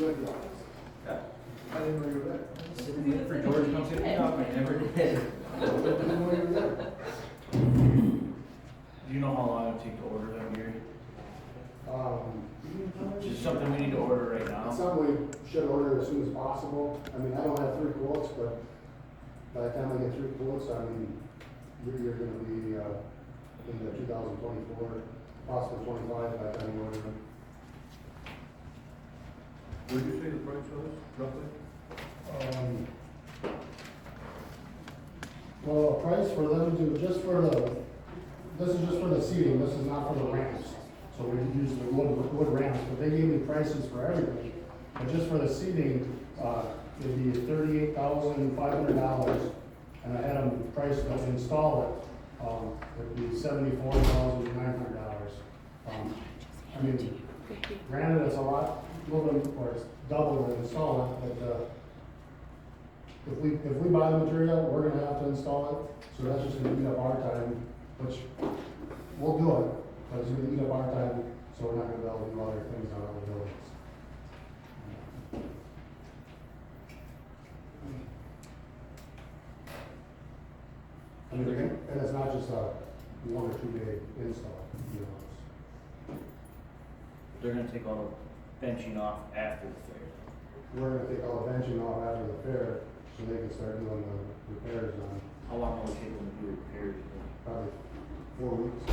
Yeah. I didn't know you were there. Sitting in for George comes in, no, I never did. I didn't know you were there. Do you know how long it'll take to order them, Gary? Just It's something we need to order right now. something we should order as soon as possible. I mean, I don't have 3 quotes, but by the time I get 3 quotes, I mean, you're gonna be, in the 2024, possibly 25 by the time you order them. What did you say the price was, roughly? Well, a price for them to, just for the, this is just for the seating, this is not for the ramps. So we use the wood ramps, but they gave me prices for everything. But just for the seating, it'd be $38,500, and I had them priced to install it, it'd be $74,900. I mean, granted, it's a lot, a little bit, or it's double to install it, but, if we buy the material, we're gonna have to install it, so that's just gonna eat up our time, which we'll do it, but it's gonna eat up our time, so we're not gonna be able to do other things on other buildings. I mean, and it's not just a 1 or 2 day install, you know. They're gonna take all the benching off after the fair. We're gonna take all the benching off after the fair, so they can start doing the repairs on How long will it take them to do repairs? probably 4 weeks.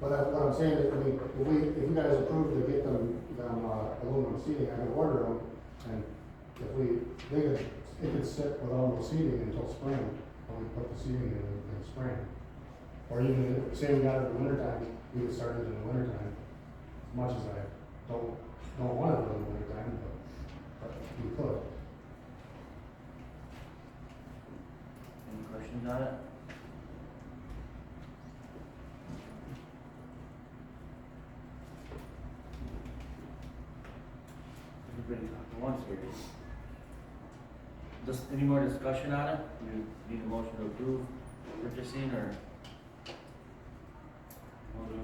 But what I'm saying is, I mean, if you guys approve to get them aluminum seating, I can order them, and it could sit without no seating until spring, when we put the seating in spring. Or even, say we got it in the wintertime, we could start it in the wintertime, as much as I don't want it in the wintertime, but we could. Any questions on it? Everybody talk at once here. Any more discussion on it? You need a motion to approve purchasing, or? Well, do we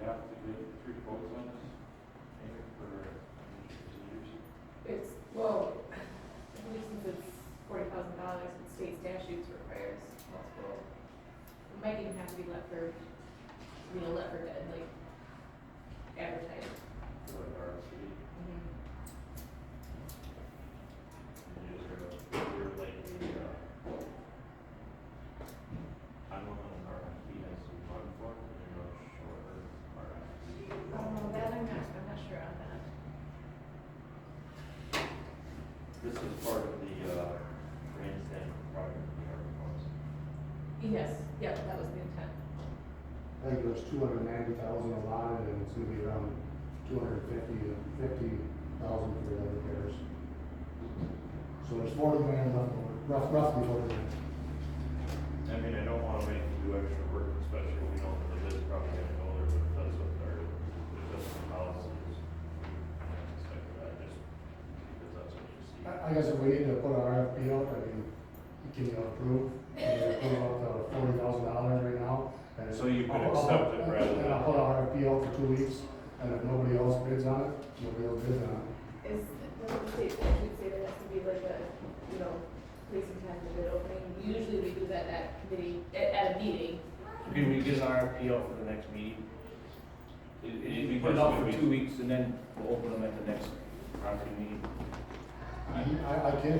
have to get 3 quotes on this? Maybe for procedures? It's, well, I believe since it's $40,000, but state statutes requires multiple. It might even have to be Lefford, Lefford, like, advertised. For like RFC? Mm-hmm. And you just you're like the, I'm on an RFP has to run for, and you're not short RFP. That I'm not sure on that. This is part of the, grandstand project we are proposing. Yes, yeah, that was the intent. I think there's 290,000 allotted, and it's gonna be around 250 to 50,000 for the repairs. So there's 40 grand left over, roughly 40 grand. I mean, I don't wanna make you do extra work, especially if we know that the bid's probably gonna go there, but that's what the policies. Stuff like that, just because that's what you see. I guess if we need to put an RFP out, I mean, can you approve? Can you approve up to $40,000 right now? And So you could I'll- accept it rather And I'll than. put an RFP out for 2 weeks, and if nobody else bids on it, nobody else bids on it. Doesn't the state statute say there has to be like a, place and time for bid opening? Usually we do that at committee, at a meeting. Can we get an RFP out for the next meeting? We put it Because out for we- 2 weeks, and then we'll open them at the next RFP meeting. I can, Do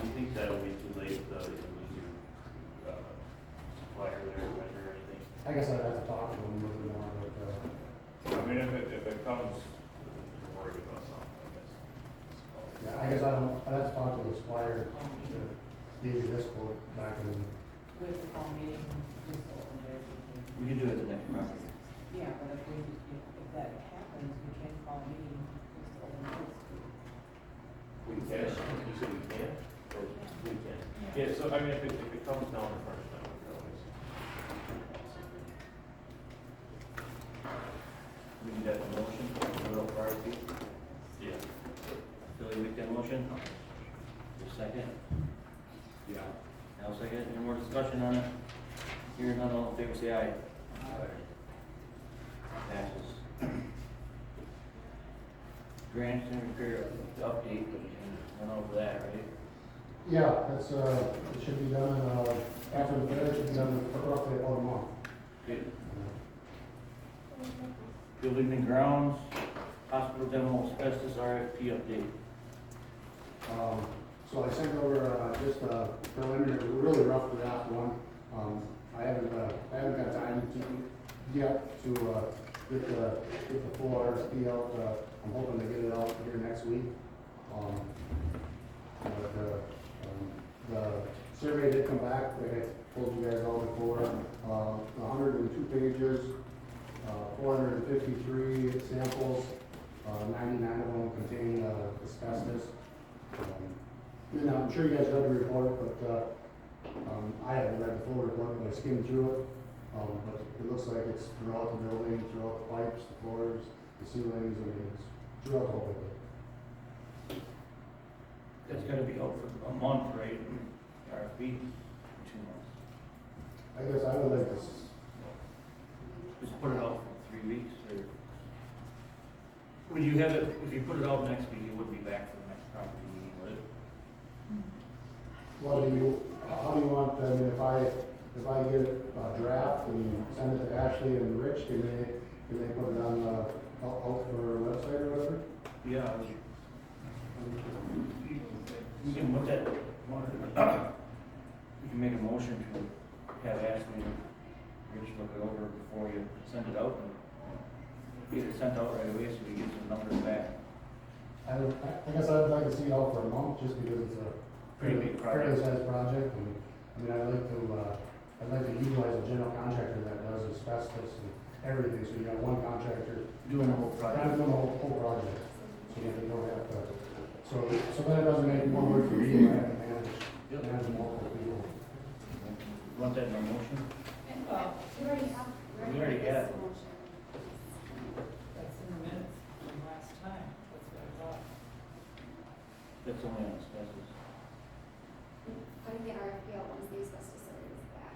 you think that'll be too late, lose your, supplier there, vendor or anything? I guess I'd have to talk to them a little more, but, I mean, if it comes, you're worried about something, I guess. yeah, I guess I'd have to talk to the supplier, to give you this quote back in. With the call meeting, just open it. We can do it at the next property. Yeah, but if that happens, we can't call a meeting, just open it. We can, you said we can, or we can? Yeah, so I mean, if it comes down to crunch time, we can always. We need that motion, put it up for RFP. Yeah. Billy, make that motion. Your second? Yeah. I'll second. Any more discussion on it? Hearing none, all in favor, say aye. Passes. Grant and repair update, went over that, right? Yeah, that's, it should be done, after the fair, it should be done for roughly about a month. Good. Building and grounds, hospital demo asbestos RFP update. So I sent over, just a preliminary, really rough draft one. I haven't got time to yet to, get the full RFP out. I'm hoping to get it out here next week. But, the survey did come back, like I told you guys all before, 102 pages, 453 samples, 99 of them contain asbestos. And I'm sure you guys read the report, but I haven't read the full report, but I skimmed through it. But it looks like it's throughout the building, throughout the pipes, the floors, the ceilings, I mean, it's throughout the whole building. That's gotta be out for a month, right? RFP, 2 months. I guess I would like to, Just put it out for 3 weeks, or? Would you have it, if you put it out next week, it wouldn't be back for the next property meeting, would it? how do you want, I mean, if I get a draft and send it to Ashley and Rich, can they put it on, out for a website or whatever? Yeah. We can look at, we can make a motion to have Ashley and Rich look it over before you send it out, and get it sent out right away so we get some numbers back. I guess I'd like to see it out for a month, just because it's a Pretty big project. fairly sized project, and, I mean, I'd like to utilize a general contractor that does asbestos and everything, so you got one contractor Doing the whole kind of project. doing the whole project, so you don't have to, so that it doesn't make more work for you, I have to manage multiple people. Want that in our motion? We already have. We already have. That's in the minutes from last time, that's what I thought. That's only on asbestos. Putting the RFP out once the asbestos survey is back.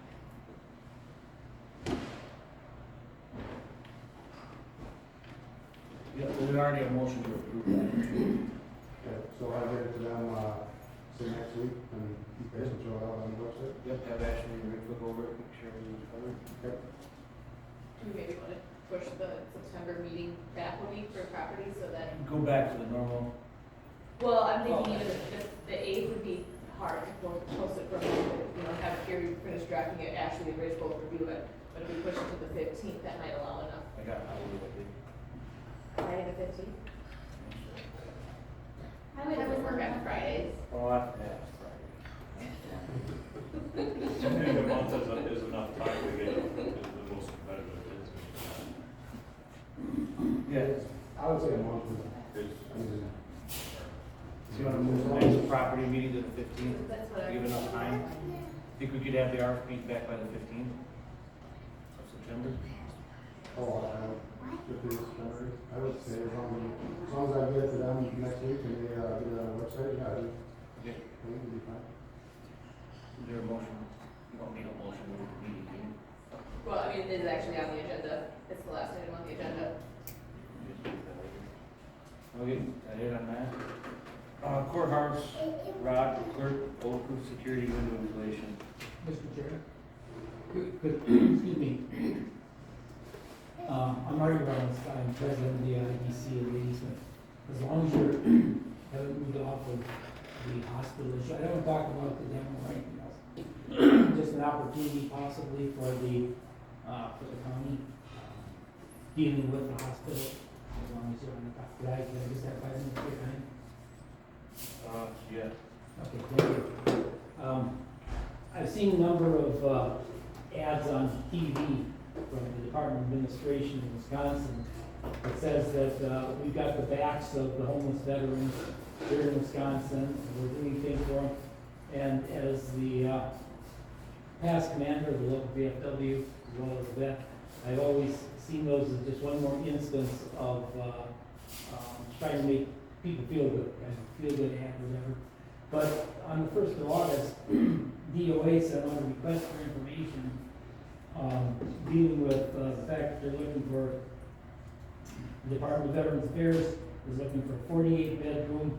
Yeah, we already have a motion to approve that. Okay, so I'll get it to them, say next week, and you guys can throw it out on the website. Yep, have Ashley and Rick look over it, make sure everything's covered. Okay. Do we maybe want to push the September meeting back a week for property so that, Go back to the normal. well, I'm thinking even if the 8th would be hard, we'll post it for, have Gary finish drafting it, Ashley and Rich both review it. But if we push it to the 15th, that might allow enough. I got, I will look at it. Friday the 15th? I would, Doesn't work on Fridays. Oh, I have to ask Friday. And a month is enough time to get the most competitive bids. Yeah, I would say a month is, It's- I mean, so you wanna move the next property meeting to the 15th? That's what I. Give enough time? Think we could have the RFP back by the 15th of September? if it's, I would say as long as I get it to them next week and they, get it on the website, yeah, I think Okay, it'll be fine. is there a motion? You don't need a motion with the meeting, do you? Well, I mean, it is actually on the agenda. It's the last item on the agenda. Just do that later. Okay, that it on that? Courthouse, Rod, clerk, bulletproof security window installation. Mr. Chair? Excuse me. I'm Marty Rollins, I'm president of the IDC of Ladysmith. As long as you haven't moved off of the hospital issue, I don't talk about the demo right now. Just an opportunity possibly for the county dealing with the hospital, as long as you're on the top. Could I just have 5 minutes of your time? Yeah. Okay, thank you. I've seen a number of ads on TV from the Department of Administration in Wisconsin that says that we've got the backs of the homeless veterans here in Wisconsin, we're doing things for them. And as the past commander of the local VFW, as well as a vet, I've always seen those as just one more instance of trying to make people feel good, and feel good ad, whatever. But on the 1st of August, DOA sent out a request for information dealing with the fact that they're looking for The Department of Veterans Affairs is looking for a 48-bedroom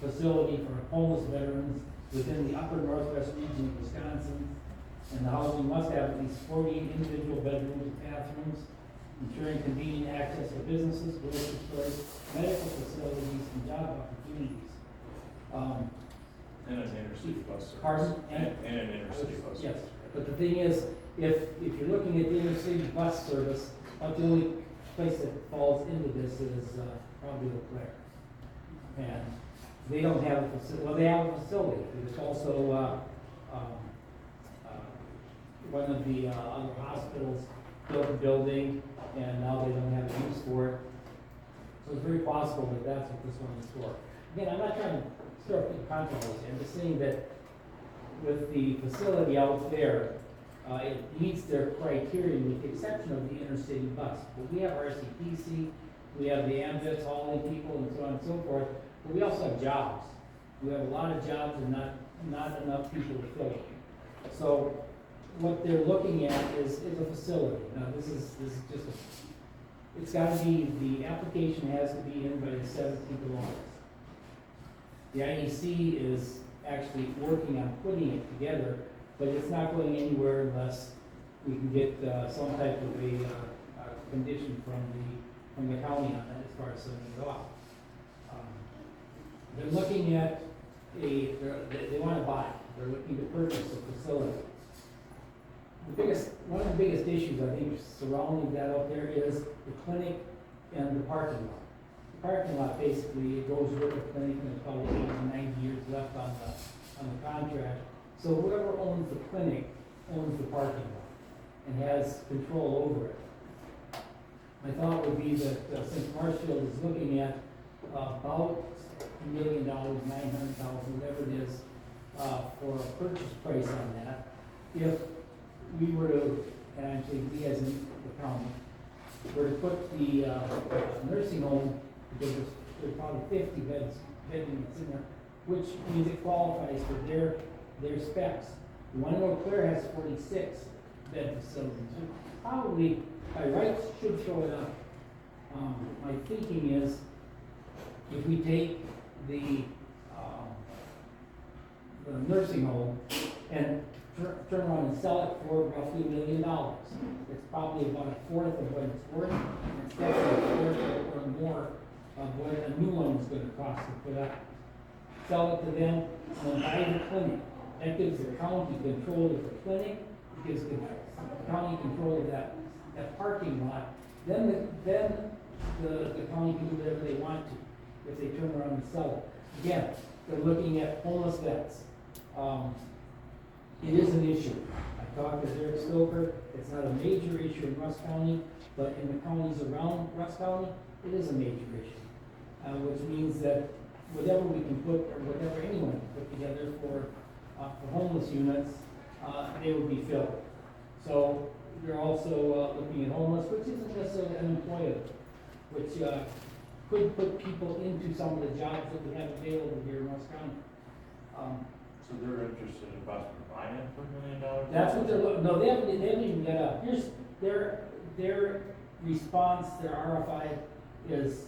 facility for homeless veterans within the upper northwest region of Wisconsin. And the housing must have at least 48 individual bedrooms and bathrooms, ensuring convenient access to businesses, grocery stores, medical facilities, and job opportunities. And an intercity bus service. Pardon? And an intercity bus service. Yes, but the thing is, if you're looking at the intercity bus service, about the only place that falls into this is probably Eau Claire. And they don't have a facility, well, they have a facility, there's also one of the other hospitals built a building, and now they don't have a use for it. So it's very possible that that's what this one is for. Again, I'm not trying to stir up the controversy, I'm just saying that with the facility out there, it meets their criteria with the exception of the intercity bus. But we have our RCPC, we have the ambulance hauling people and so on and so forth, but we also have jobs. We have a lot of jobs and not enough people to fill it. So what they're looking at is a facility. Now this is just it's gotta be, the application has to be in by the 17th of August. The IEC is actually working on putting it together, but it's not going anywhere unless we can get some type of a condition from the county on it as far as sending it off. They're looking at they want to buy. They're looking to purchase a facility. One of the biggest issues I think surrounding that out there is the clinic and the parking lot. The parking lot basically it goes with the clinic, and there's probably 80 to 90 years left on the contract. So whoever owns the clinic owns the parking lot and has control over it. My thought would be that since Marshfield is looking at about $1 million, 900,000, whatever it is, for a purchase price on that, if we were to, and I'm saying we as in the county, were to put the nursing home, because there's probably 50 bed units in there, which means it qualifies for their specs. The one in Eau Claire has 46 bed facilities. Probably by rights should throw it up. My thinking is if we take the nursing home and turn around and sell it for roughly $1 million, it's probably about a fourth of what it's worth, and it's definitely a fourth or more of what a new one is going to cost to put up. Sell it to them, and then buy the clinic. That gives the county control of the clinic, it gives the county control of that parking lot. Then the county can do whatever they want to if they turn around and sell it. Again, they're looking at homeless vets. It is an issue. I talked to Derek Stoker. It's not a major issue in Rusk County, but in the counties around Rusk County, it is a major issue. Which means that whatever we can put, or whatever anyone can put together for homeless units, they would be filled. So they're also looking at homeless, which isn't necessarily unemployable, which could put people into some of the jobs that we have available here in Rusk County. So they're interested in possibly buying it for $1 million? That's what they're looking, no, they haven't even got up. Here's their response, their RFI is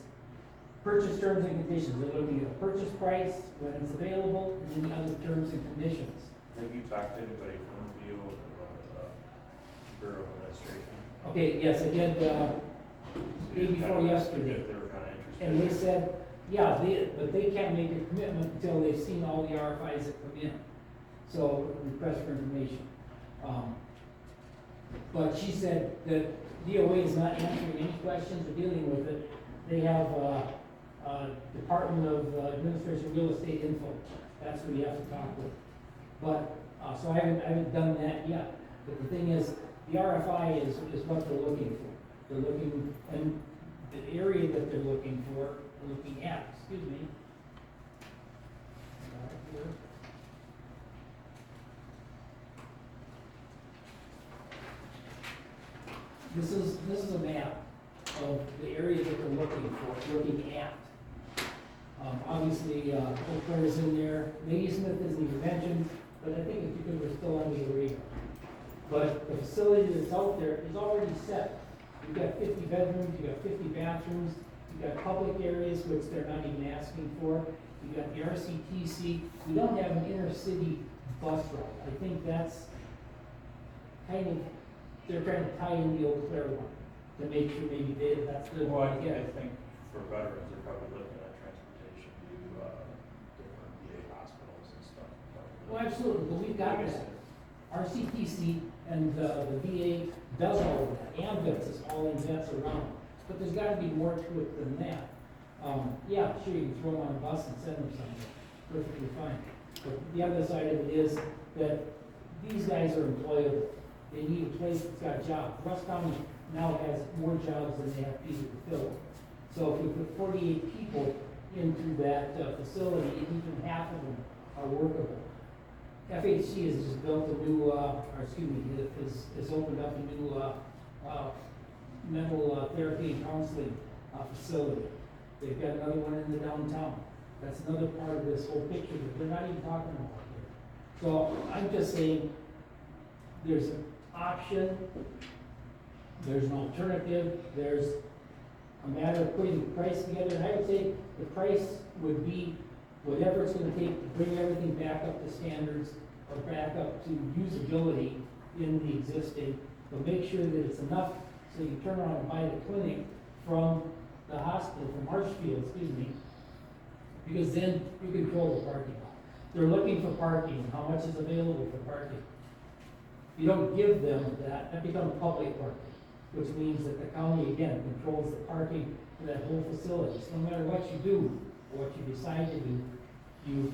purchase terms and conditions. They're looking at the purchase price, when it's available, and then the other terms and conditions. Have you talked to anybody from the Bureau of Administration? Okay, yes, I did, day before yesterday. If they were kind of interested. And they said, yeah, but they can't make a commitment until they've seen all the RFIs that come in. So, request for information. But she said that DOA is not answering any questions or dealing with it. They have Department of Administration Real Estate Info. That's who you have to talk with. But, so I haven't done that yet. But the thing is, the RFI is what they're looking for. They're looking, and the area that they're looking for, they're looking at, excuse me. This is a map of the area that they're looking at. Obviously, Eau Claire is in there. Lady Smith isn't even mentioned, but I think it's because we're still under the radar. But the facility that's out there is already set You've got 50 bedrooms, you've got 50 bathrooms, you've got public areas, which they're not even asking for. You've got the RCTC. We don't have an inner city bus route. I think that's kind of, they're trying to tie in the old Claire one to make sure maybe that's the Well, one to get. I think for veterans, they're probably looking at transportation to, different VA hospitals and stuff. Well, absolutely, but we've got that. RCTC and the VA does all of that. Ambulance is all in vets around. But there's gotta be more to it than that. Yeah, sure, you can throw them on a bus and send them somewhere, perfectly fine. But the other side of it is that these guys are employable. They need a place that's got a job. Rusk County now has more jobs than they have people to fill. So if we put 48 people into that facility, even half of them are workable. FHC has just built a new, has opened up a new mental therapy and counseling facility. They've got another one in the downtown. That's another part of this whole picture that they're not even talking about here. So I'm just saying, there's an option, there's an alternative, there's a matter of putting the price together, and I would say the price would be whatever it's gonna take to bring everything back up to standards or back up to usability in the existing, but make sure that it's enough so you turn around and buy the clinic from the hospital, from Marshfield, because then you control the parking lot. They're looking for parking, how much is available for parking. If you don't give them that, that becomes public parking, which means that the county, again, controls the parking for that whole facility. So no matter what you do, or what you decide to do, you've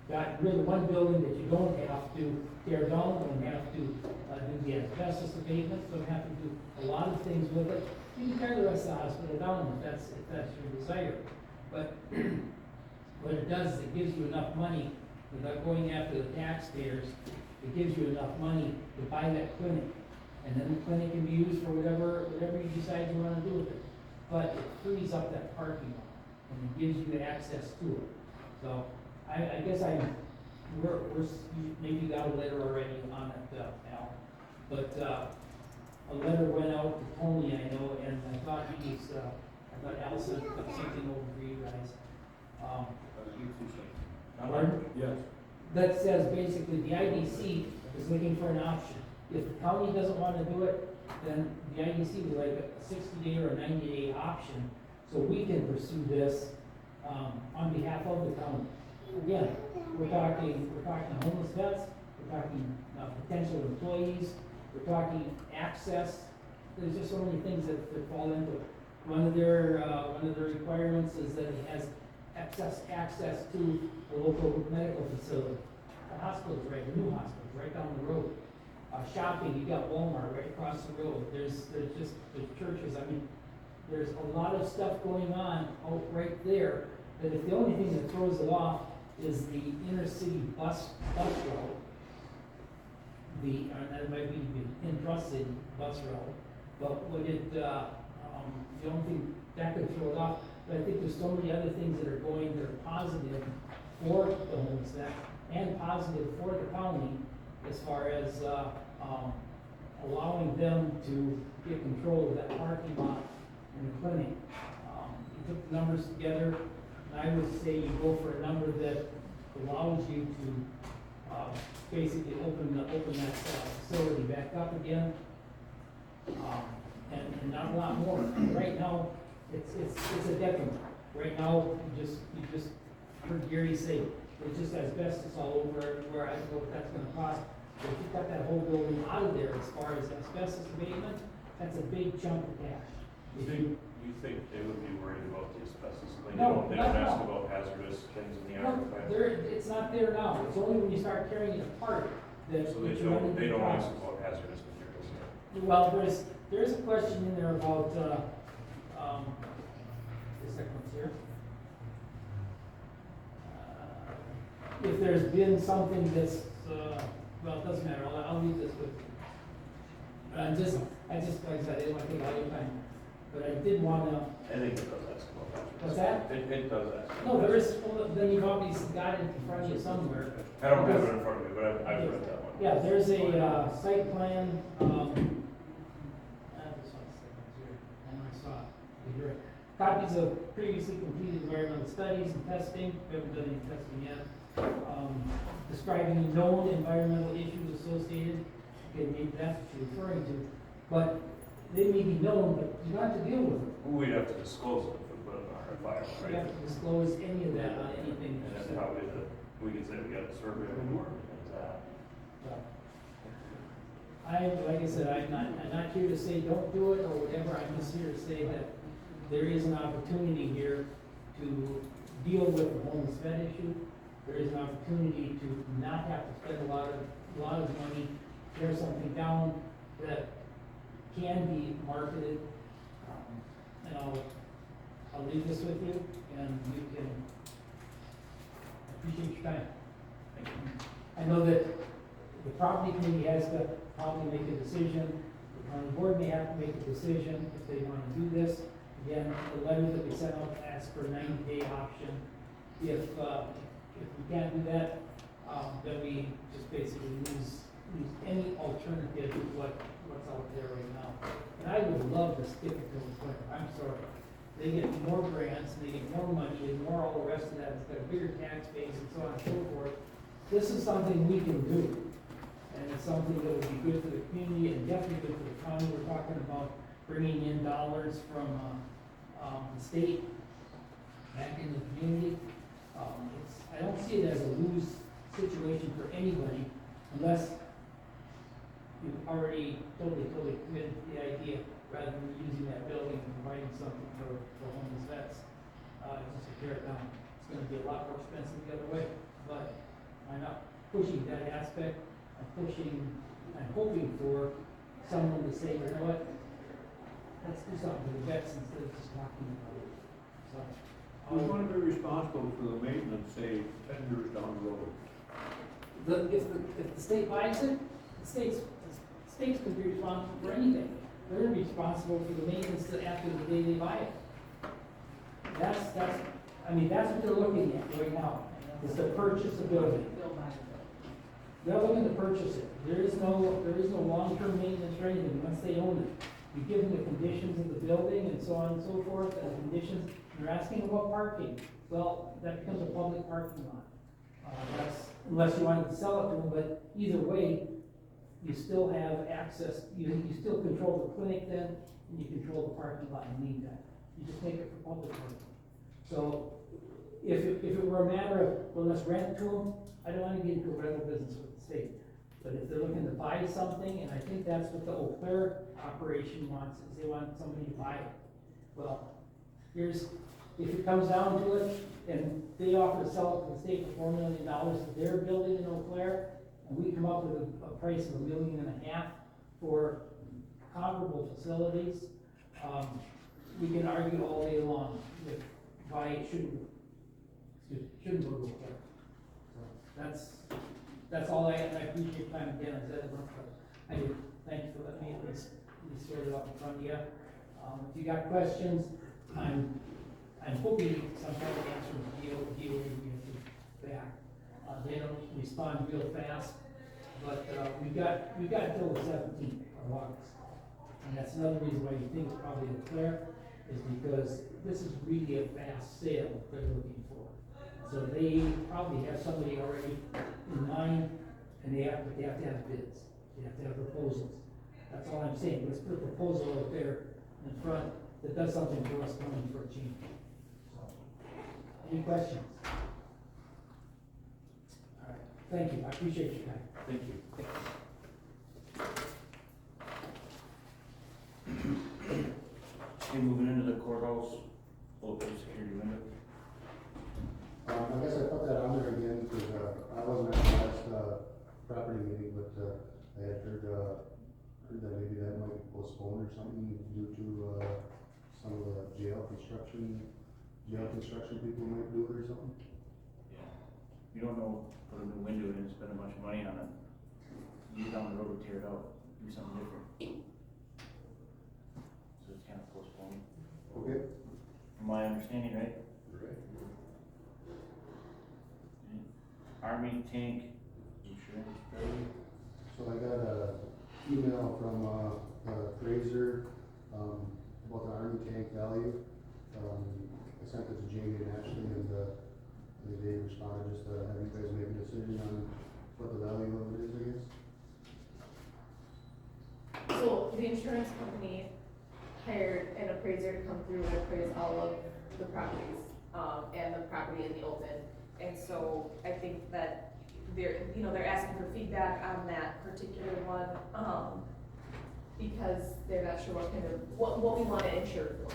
got rid of one building that you don't have to tear down, don't have to do the asbestos abatement, don't have to do a lot of things with it. You can tear the rest of the hospital down if that's your desire. But what it does is it gives you enough money without going after the taxpayers. It gives you enough money to buy that clinic. And then the clinic can be used for whatever you decide you want to do with it. But it frees up that parking lot and it gives you access to it. So I guess maybe you got a letter already on it, Al. But a letter went out to Tony, I know, and I thought Al sent something over for you guys. Pardon? Yes. That says basically the IDC is looking for an option. If the county doesn't want to do it, then the IDC would like a 60-day or a 90-day option, so we can pursue this on behalf of the county. Again, we're talking homeless vets, we're talking potential employees, we're talking access. There's just so many things that fall into it. One of their requirements is that it has access to a local medical facility. The hospital's right, the new hospital's right down the road. Shopping, you got Walmart right across the road. There's churches. I mean, there's a lot of stuff going on out right there. That if the only thing that throws it off is the inner city bus route, that might be the intra-city bus route. But would it, the only thing that could throw it off. But I think there's so many other things that are positive for the homeless vet and positive for the county as far as allowing them to get control of that parking lot and the clinic. You put the numbers together, and I would say you go for a number that allows you to basically open that facility back up again, and not a lot more. Right now, it's a detriment. Right now, you just heard Gary say, it's just asbestos all over everywhere. I don't know what that's gonna cost. But if you cut that whole building out of there as far as asbestos abatement, that's a big chunk of cash. You think they would be worried about the asbestos? Like, No, they don't no. ask about hazardous things in the No, architect? it's not there now. It's only when you start carrying it apart that So that they you run into don't ask problems. about hazardous materials there? Well, there's a question in there about, this second one's here. If there's been something that's, well, it doesn't matter, I'll leave this with. I just, like I said, I didn't want to take all your time, but I did wanna, I think it does ask about hazardous. What's that? It does ask. no, there is, well, then you've obviously got it in front of you somewhere. I don't have it in front of me, but I've read that one. Yeah, there's a, site plan, this one's Copies of previously completed environmental studies and testing, we haven't done any testing yet. Describing known environmental issues associated, again, maybe that's what you're referring to, but they may be known, but you don't have to deal with them. We'd have to disclose it if we put it on our file, You right? have to disclose any of that on anything. And that's probably we could say we got a survey report, and that. Like I said, I'm not here to say don't do it or whatever, I'm just here to say that there is an opportunity here to deal with the homeless vet issue. There is an opportunity to not have to spend a lot of money, tear something down that can be marketed. And I'll leave this with you, and you can, I appreciate your time. I know that the property committee has to probably make a decision, the county board may have to make a decision if they wanna do this. Again, the letter that we sent out asks for a 90-day option. If we can't do that, then we just basically lose any alternative to what's out there right now. And I would love to skip it till it's winter, I'm sorry. They get more grants, and they get more money, and more all the rest of that, it's got a bigger tax base and so on and so forth. This is something we can do, and it's something that would be good for the community and definitely good for the county. We're talking about bringing in dollars from, the state back in the community. I don't see it as a lose situation for anybody unless you've already totally committed to the idea, rather than using that building and providing something for homeless vets. Just to tear it down. It's gonna be a lot more expensive the other way, but I'm not pushing that aspect. I'm hoping for someone to say, you know what, let's do something for the vets instead of just talking about it. So, Who's going to be responsible for the maintenance, say, 10 years down the road? if the state buys it, the states can be responsible for anything. They're gonna be responsible for the maintenance after the day they buy it. That's what they're looking at right now, is to purchase a building. They'll buy it. They're looking to purchase it. There is no long-term maintenance or anything once they own it. You give them the conditions of the building and so on and so forth, and the conditions, you're asking about parking. Well, that becomes a public parking lot. Unless you wanted to sell it to them, but either way, you still have access, you still control the clinic then, and you control the parking lot in the meantime. You just make it for public parking. So, if it were a matter of, well, let's rent to them, I don't wanna get into a rental business with the state. But if they're looking to buy something, and I think that's what the Eau Claire operation wants, is they want somebody to buy it. Well, if it comes down to it, and they offer to sell it to the state for $4 million for their building in Eau Claire, and we come up with a price of $1.5 million for comparable facilities, we can argue all day long with why it shouldn't go to Eau Claire. So that's all I appreciate your time again, I said it once, but I do, thank you for letting me at least sort it out in front of you. If you got questions, I'm hoping some kind of answer from DOE will get back. They don't respond real fast, but, we got until the 17th of August. And that's another reason why you think it's probably Eau Claire, is because this is really a fast sale they're looking for. So they probably have somebody already in mind, and they have to have bids, they have to have proposals. That's all I'm saying, let's put a proposal out there in front that does something for us coming for a change. So, any questions? All right, thank you, I appreciate your time. Thank you. Okay, moving into the courthouse, open security window. I guess I put that on there again, because, I wasn't at the last, property meeting, but, I had heard that maybe that might be postponed or something due to, some of the jail construction people might do it or something. Yeah. You don't know, put a new window in and spend a bunch of money on it. You down the road to tear it out, do something different. So it's kind of postponed, Okay. from my understanding, right? Right. Army tank insurance, right? So I got a email from, Fraser, about the Army tank value. I sent it to Jamie and Ashley, and, they responded just to have you guys make a decision on what the value of it is, I guess. So the insurance company hired an appraiser to come through and appraise all of the properties, and the property in the open. And so I think that they're asking for feedback on that particular one, because they're not sure what we want to insure for.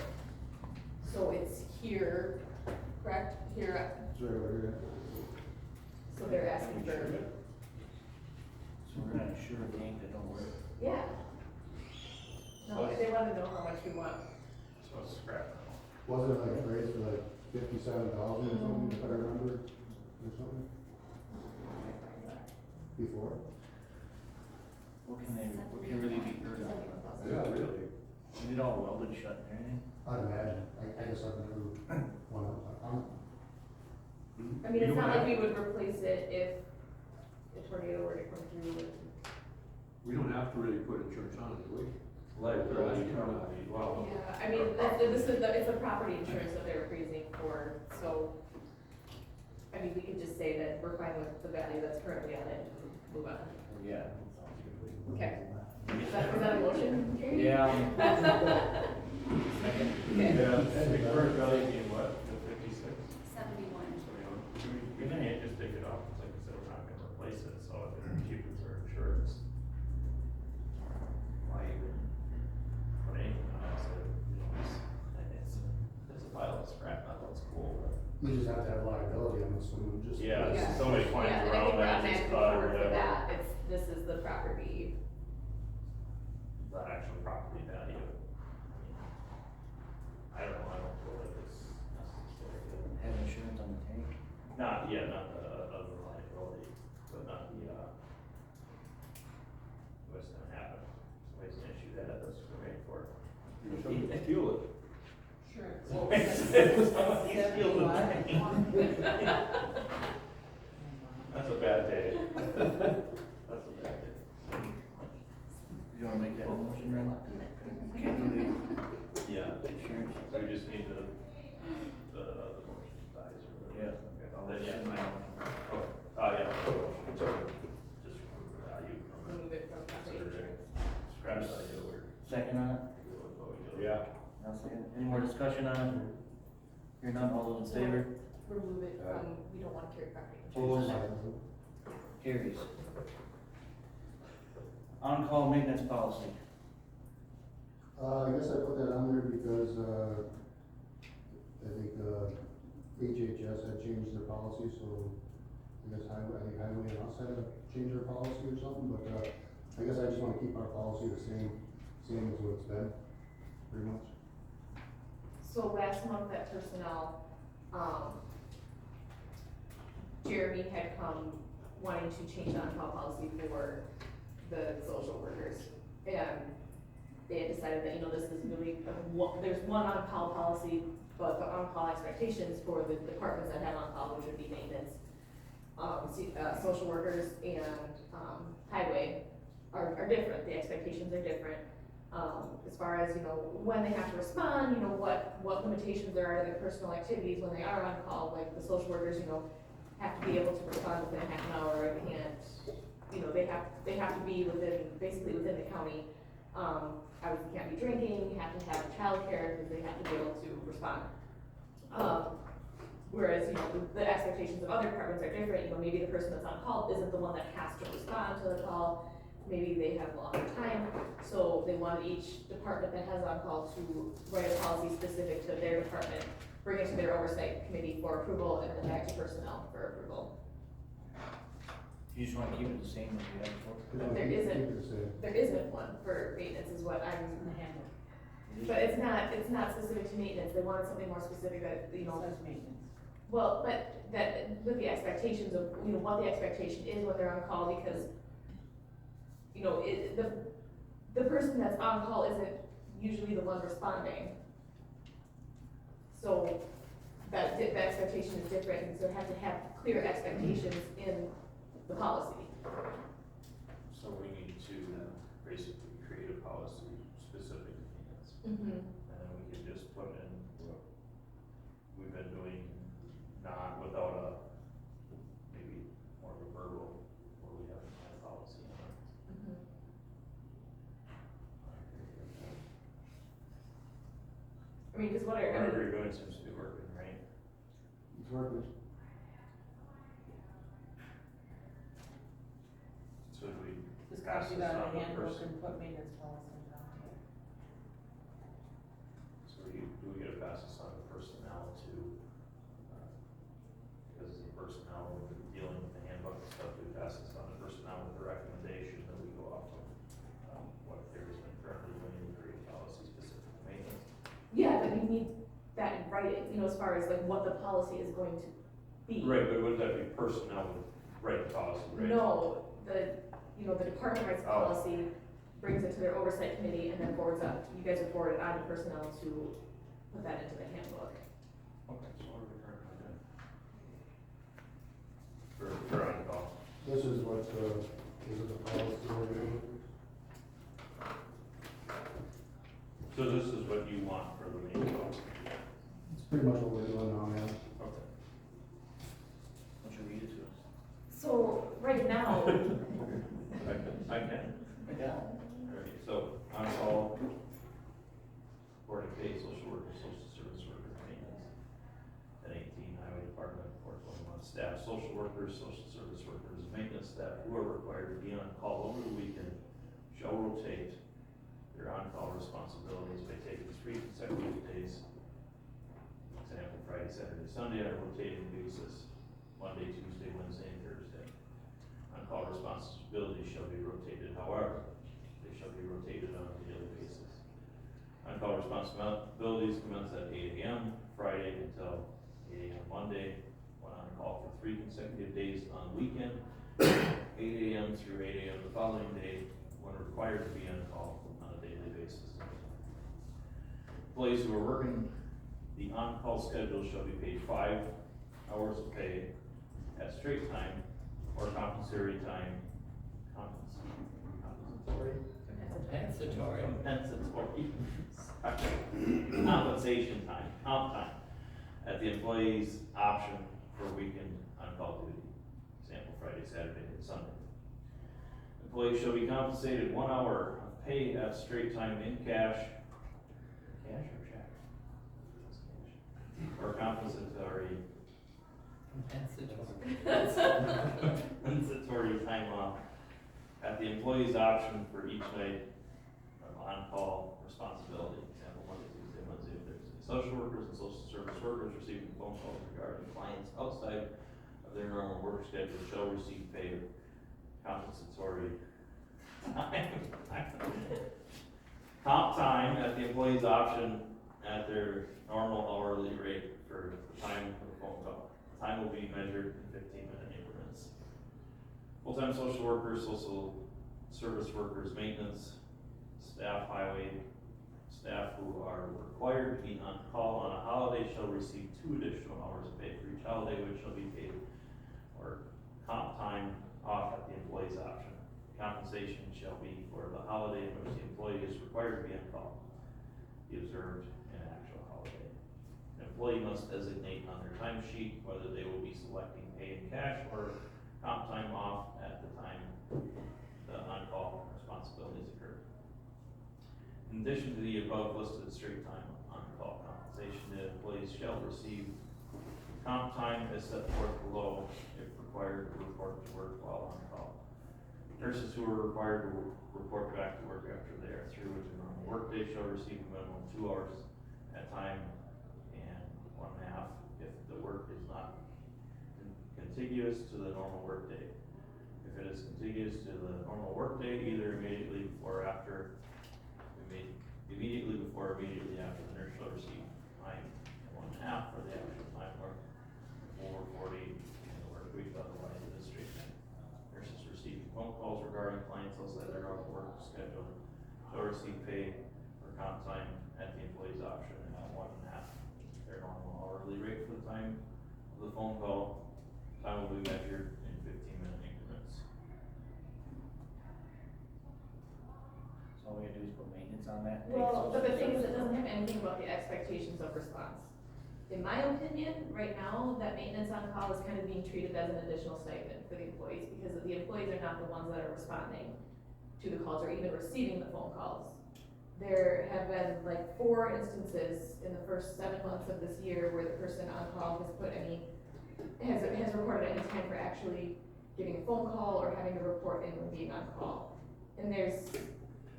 So it's here, correct? Here, It's right over here. so they're asking for, So we're gonna insure a tank that don't work. yeah. No, they want to know how much we want. So it's scrap. Wasn't it like appraised for like 57,000 or something, if I remember, or something? Before? What can really be heard of? Yeah, really. Is it all welded shut and everything? I'd imagine, I guess I've never went up, I mean, it's not like we would replace it if a tornado were to come through and. We don't have to really put insurance on it, do we? Liability company, well. Yeah, I mean, it's a property insurance that they're appraising for, so, I mean, we could just say that we're fine with the value that's currently on it, and move on. Yeah. Okay. Is that a motion, Jerry? Yeah. Okay. Yeah, and the current value being what, the 56? 71. We can't just take it off, it's like I said, we're not gonna replace it, so it's cheaper for insurance. Why even put anything on it, so, it's a pile of scrap metal, it's cool, but. You just have to have liability, I'm assuming, just. Yeah, it's so many coins Yeah, and I around think we're there, automatically just cut or covered for whatever. that, this is the property. The actual property value. I don't know, I don't feel like it's necessary. Have insurance on the tank? Not the other liability, but not what's gonna happen. Somebody's gonna shoot at it, that's what we're waiting for. You should fuel it. Sure. Somebody's stealing the tank. That's a bad day. That's a bad day. You wanna make that motion, Ren? Can't do Yeah. the insurance. So we just need the motion size or whatever. Yeah. Okay, I'll then, yeah. send my Yeah. Just remove the value from it. Remove it from property insurance. Scrap value or. Second on it? Yeah. I'll second. Any more discussion on it? Hear none, all those in favor? Remove it from, we don't want to carry property insurance. Opposed? Carries. On-call maintenance policy. I guess I put that on there because, I think, HHS had changed their policy, so I guess highway and us had to change their policy or something, but, I guess I just wanna keep our policy the same as what it's been, pretty much. So last month at personnel, Jeremy had come wanting to change the on-call policy for the social workers. And they had decided that, this is really, there's one on-call policy, but the on-call expectations for the departments that have on-call, which would be maintenance, social workers and, highway are different, the expectations are different. As far as, when they have to respond, what limitations there are to their personal activities when they are on call, like the social workers, have to be able to respond within half an hour, and, they have to be basically within the county. Obviously can't be drinking, you have to have childcare, because they have to be able to respond. Whereas, the expectations of other departments are different, maybe the person that's on call isn't the one that has to respond to the call, maybe they have longer time, so they wanted each department that has on call to write a policy specific to their department, bring it to their oversight committee for approval, and then back to personnel for approval. You just wanna keep it the same as we had before? But there Keep isn't- it the same. There isn't one for maintenance is what I'm, In the handbook, but it's not specific to maintenance, they wanted something more specific that, it says maintenance. well, but that, with the expectations of, what the expectation is when they're on call, because, the person that's on call isn't usually the one responding. So, the expectation is different, and so have to have clear expectations in the policy. So we need to basically create a policy specific to maintenance. Mm-hmm. And then put in what we've been doing, not without a, maybe more of a verbal, where we have a policy on it. Mhm. I mean, cause what are, I Whatever mean, you're doing seems to be working, right? It's working. So do we Just pass copy this that on in to the handbook person? and put maintenance policy down here. So do we gotta pass this on to personnel too? Because the personnel, will be dealing with the handbook and stuff, we pass this on to personnel with the recommendation that we go off of, what there's been currently doing to create policy specific to maintenance. yeah, but you need that in writing, you know, as far as like what the policy is going to be. Right, but would that be personnel would write the policy, right? No, the department writes the Oh. policy, brings it to their oversight committee, and then forwards up, you guys would forward it on to personnel to put that into the handbook. Okay, so what are we currently doing? For on call. This is what, is it the policy we're doing? So this is what you want for the main policy? It's pretty much what we're doing now, yeah. Okay. Why don't you read it to us? So, right now, I can. Yeah. Alright, so on call, supporting paid social workers, social service workers, maintenance. 1018 highway department, 421 staff, social workers, social service workers, maintenance staff who are required to be on call over the weekend shall rotate their on-call responsibilities by taking 3 consecutive days. Example, Friday, Saturday, Sunday on a rotating basis, Monday, Tuesday, Wednesday, and Thursday. On-call responsibilities shall be rotated, however, they shall be rotated on a daily basis. On-call responsibilities commence at 8 AM Friday until 8 AM Monday, when on call for 3 consecutive days on the weekend, 8 AM through 8 AM the following day, when required to be on call on a daily basis. Employees who are working the on-call schedule shall be paid 5 hours of pay at straight time or compensatory time, compensatory? Compensatory compensation time, comp time, at the employee's option for weekend on-call duty. Example, Friday, Saturday, and Sunday. Employees shall be compensated 1 hour of pay at straight time in cash or check? Or compensatory compensatory time off at the employee's option for each night of on-call responsibility. Example, Monday, Tuesday, Wednesday, and Thursday. Social workers and social service workers receiving phone calls regarding clients outside of their normal work schedule shall receive pay compensatory comp time at the employee's option at their normal hourly rate for the time of the phone call. Time will be measured in 15-minute increments. Full-time social workers, social service workers, maintenance, staff, highway, staff who are required to be on call on a holiday shall receive 2 additional hours of pay for each holiday, which shall be paid or comp time off at the employee's option. Compensation shall be for the holiday in which the employee is required to be on call, be observed an actual holiday. An employee must designate on their timesheet whether they will be selecting pay in cash or comp time off at the time the on-call responsibilities occur. In addition to the above listed straight time on-call compensation, the employees shall receive comp time as set forth below if required to report to work while on call. Nurses who are required to report back to work after they are through with their normal workday shall receive a minimum of 2 hours at a time and 1.5 if the work is not contiguous to the normal workday. If it is contiguous to the normal workday, either immediately before or after, immediately before or immediately after, the nurse shall receive time and 1.5 for the actual time work, or 40 in the work week, otherwise it is straight time. Nurses receiving phone calls regarding clients outside their normal work schedule shall receive pay for comp time at the employee's option at 1.5 their normal hourly rate for the time of the phone call. Time will be measured in 15-minute increments. So all we gotta do is put maintenance on on that. Well, but the thing is, it doesn't have anything about the expectations of response. In my opinion, right now, that maintenance on call is kind of being treated as an additional stipend for the employees, because the employees are not the ones that are responding to the calls or even receiving the phone calls. There have been like 4 instances in the first 7 months of this year where the person on call has recorded any time for actually getting a phone call or having to report in when being on call. And there's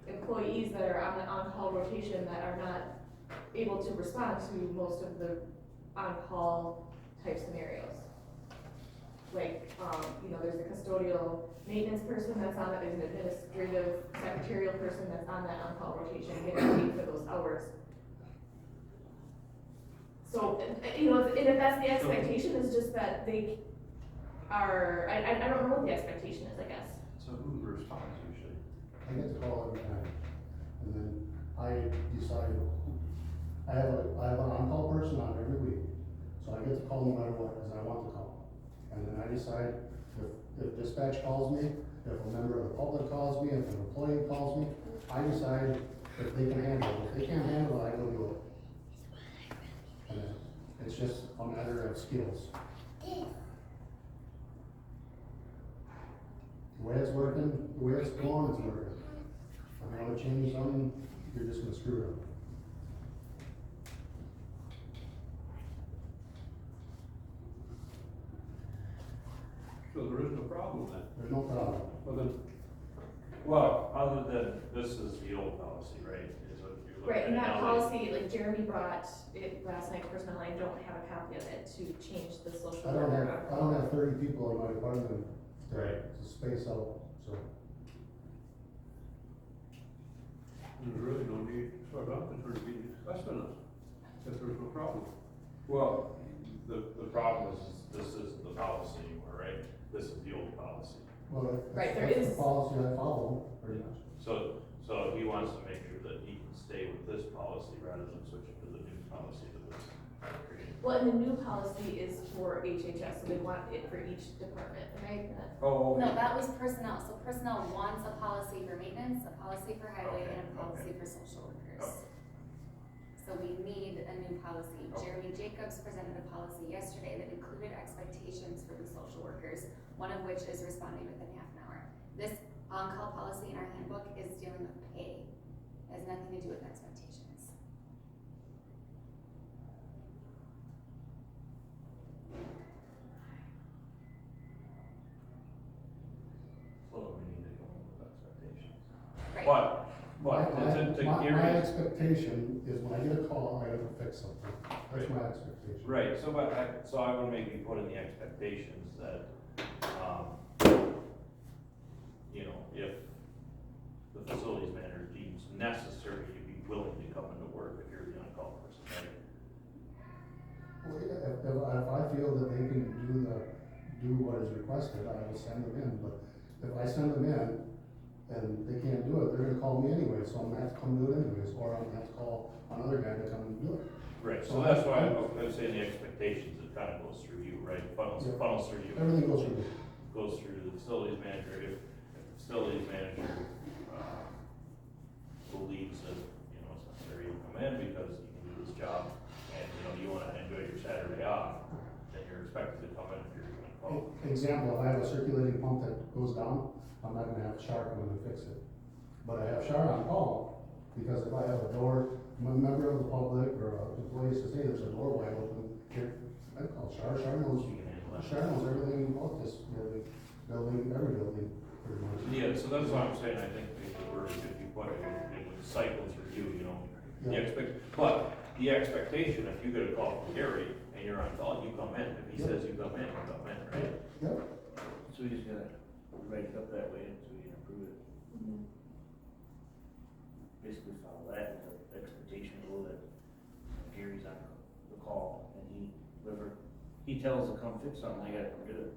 employees that are on the on-call rotation that are not able to respond to most of the on-call type scenarios. Like, there's a custodial maintenance person that's on it, there's an administrative secretarial person that's on that on-call rotation, getting paid for those hours. So, and if that's the expectation, is just that they are, I don't know what the expectation is, I guess. So who responds usually? I get the call every time, and then I decide, I have an on-call person on every week, so I get the call no matter what, because I want the call. And then I decide if dispatch calls me, if a member of the public calls me, if an employee calls me, I decide if they can handle it. If they can't handle it, I go do it. And then it's just a matter of skills. The way it's working, the way it's going, it's working. If I'm gonna change something, you're just gonna screw it up. So there isn't a problem then? There's no problem. Well, then, Well, other than, this is the old policy, right, is what you're looking at. Right, and that now. policy, like Jeremy brought it last night, personnel, I don't have a copy of it to change the social I don't worker. have 30 people in my department Right. to space out, so. there's really no need, as far as I'm concerned, to be discussing it, if there's no problem. Well, the problem is, this is the policy anymore, right? This is the old policy. Well, Right, there that's is- the policy I follow, pretty much. So he wants to make sure that he can stay with this policy rather than switching to the new policy that was created. Well, and the new policy is for HHS, so they want it for each department, right? Oh, No, that was personnel, so personnel wants a policy for maintenance, a policy for highway, Okay, and a policy for social workers. Okay. So we need a new policy. Okay. Jeremy Jacobs presented a policy yesterday that included expectations for the social workers, one of which is responding within half an hour. This on-call policy in our handbook is dealing with pay, it has nothing to do with expectations. So we need to go with expectations. Right. But to My Gary's, expectation is when I get a call, I gotta fix something. That's my expectation. right, so I would maybe put in the expectations that, if the facilities manager deems necessary, you'd be willing to come into work if you're the on-call person, right? Well, yeah, if I feel that they can do what is requested, I will send them in, but if I send them in and they can't do it, they're gonna call me anyway, so I'm gonna have to come do it anyways, or I'm gonna have to call another guy to come and do it. Right, So so that's why I was saying the expectations, it kind of goes through you, right? Funnels Yeah. through you. Everything goes through me. Goes through the facilities manager, if the facilities manager, believes that, it's necessary to come in because you can do this job, and, you wanna enjoy your Saturday off, then you're expected to come in if you're gonna call. Example, if I have a circulating pump that goes down, I'm not gonna have Char come in and fix it. But I have Char on call, because if I have a door, a member of the public or an employee says, hey, there's a door wide open, here, I call Char, Char knows everything about this building, every building, pretty much. Yeah, so that's what I'm saying, I think the word should be put, it would cycle through you, the Yeah. but the expectation, if you get a call from Gary and you're on call, you come in, if he Yep. says you come in, right? Yep, So we just gotta write it up that way so we can approve it. Basically follow that with the expectation rule that Gary's on the call and he tells to come fix something, they gotta come do it.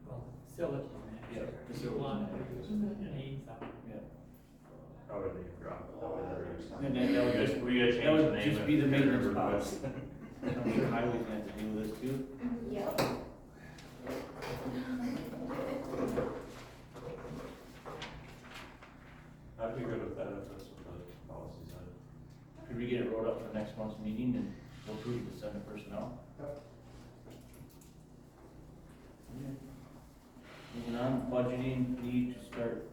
Well, facility Yeah, manager. facility One, manager. needs something. Yeah. How would they drop it? How would that And then that would just, We gotta change that the would name just of be the it. maintenance policy. I'm sure highways have to deal with this too. Yep. I'd be good with that if that's what the policies in. Could we get it wrote up for next month's meeting and we'll approve to send the personnel? Yep. Okay. Moving on, budgeting, need to start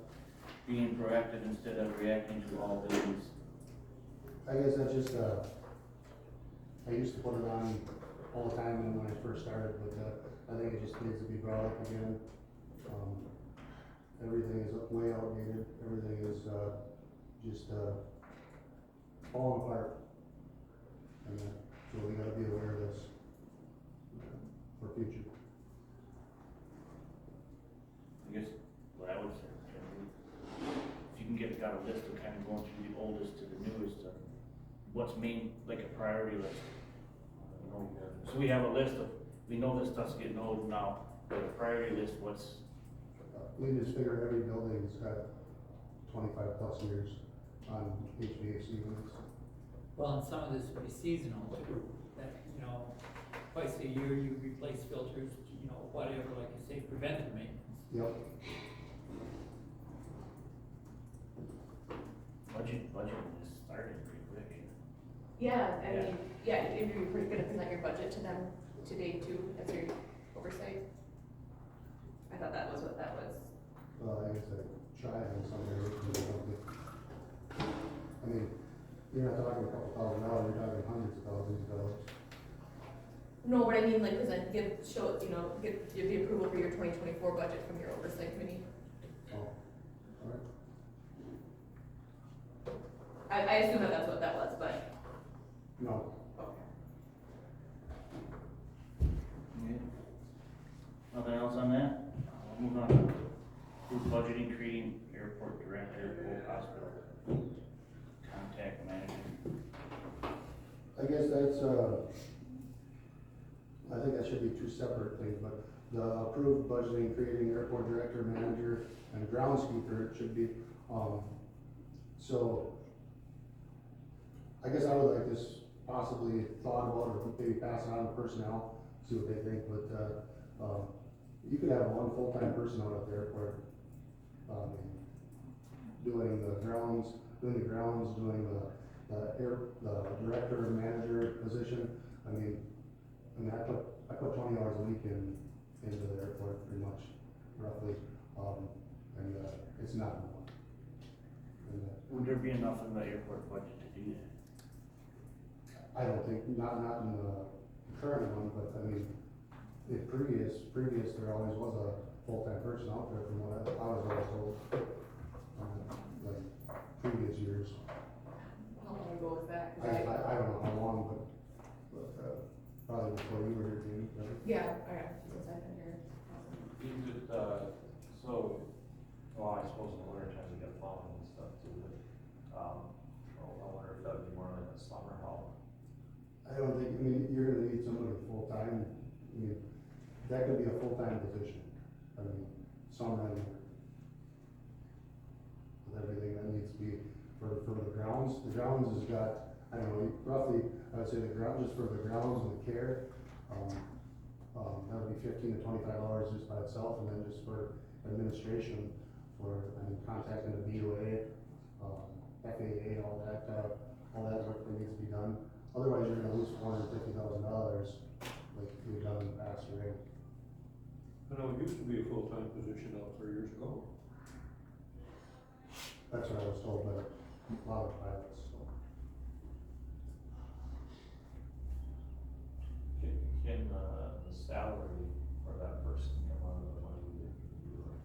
being proactive instead of reacting to all buildings. I guess that's just, I used to put it on all the time when I first started, but, I think it just needs to be brought up again. Everything is way outdated, everything is, just, falling apart. And, so we gotta be aware of this, for future. I guess what I would say, if you can got a list of kind of going through the oldest to the newest, what's main, like a priority list. You know, so we have a list of, we know this stuff's getting old now, but a priority list, what's, We just figure every building's got 25 plus years on HVAC units. Well, and some of this would be seasonal, that, you know, twice a year you replace filters, you know, whatever, like you say, preventive maintenance. Yep. budgeting is started pretty quick. Yeah, I mean, yeah, if you're gonna present your budget to them today too, as your oversight. I thought that was what that was. Well, I guess I try in some areas, but I don't think. I mean, you're not talking a couple $1,000, you're talking hundreds of thousands of dollars. No, but I mean, like, present, show, you know, give the approval for your 2024 budget from your oversight committee. Oh, alright. I assume that that's what that was, but, No, okay. Okay. Nothing else on that? We'll move on to group budgeting, creating airport director, Old Hospital, contact manager. I guess that's, I think that should be two separate things, but the approved budgeting, creating airport director, manager, and groundskeeper, it should be, so, I guess I would like this possibly thought about, or maybe pass it on to personnel, see what they think, but, you could have one full-time person out at the airport, doing the grounds, doing the director, manager position. I mean, I put 20 hours a week into the airport pretty much, roughly, and, it's not enough. And, Would there be enough in the airport budget to do that? I don't think, not in the current one, but I mean, in previous, there always was a full-time person out there from what I was always told. Like, previous years. How long ago was that? 'Cause I don't know how long, but, probably before you were here, Jamie, right? Yeah, okay, since I've been here. You could, well, I suppose in the winter times we got plumbing and stuff too, but, I wonder if that'd be more like a summer help. I don't think, I mean, you're gonna need somebody full-time, I mean, that could be a full-time position, I mean, summer and winter. With everything that needs to be, for the grounds has got, I don't know, roughly, I would say the ground, just for the grounds and the care, that would be $15 to $25 just by itself, and then just for administration, I mean, contacting the BOA, FAA, all that work that needs to be done. Otherwise, you're gonna lose $450,000, like we've done in the past, right? I know it used to be a full-time position out 3 years ago. That's what I was told by a lot of pilots, so. Can, the salary for that person come out of the money we get from the bureau?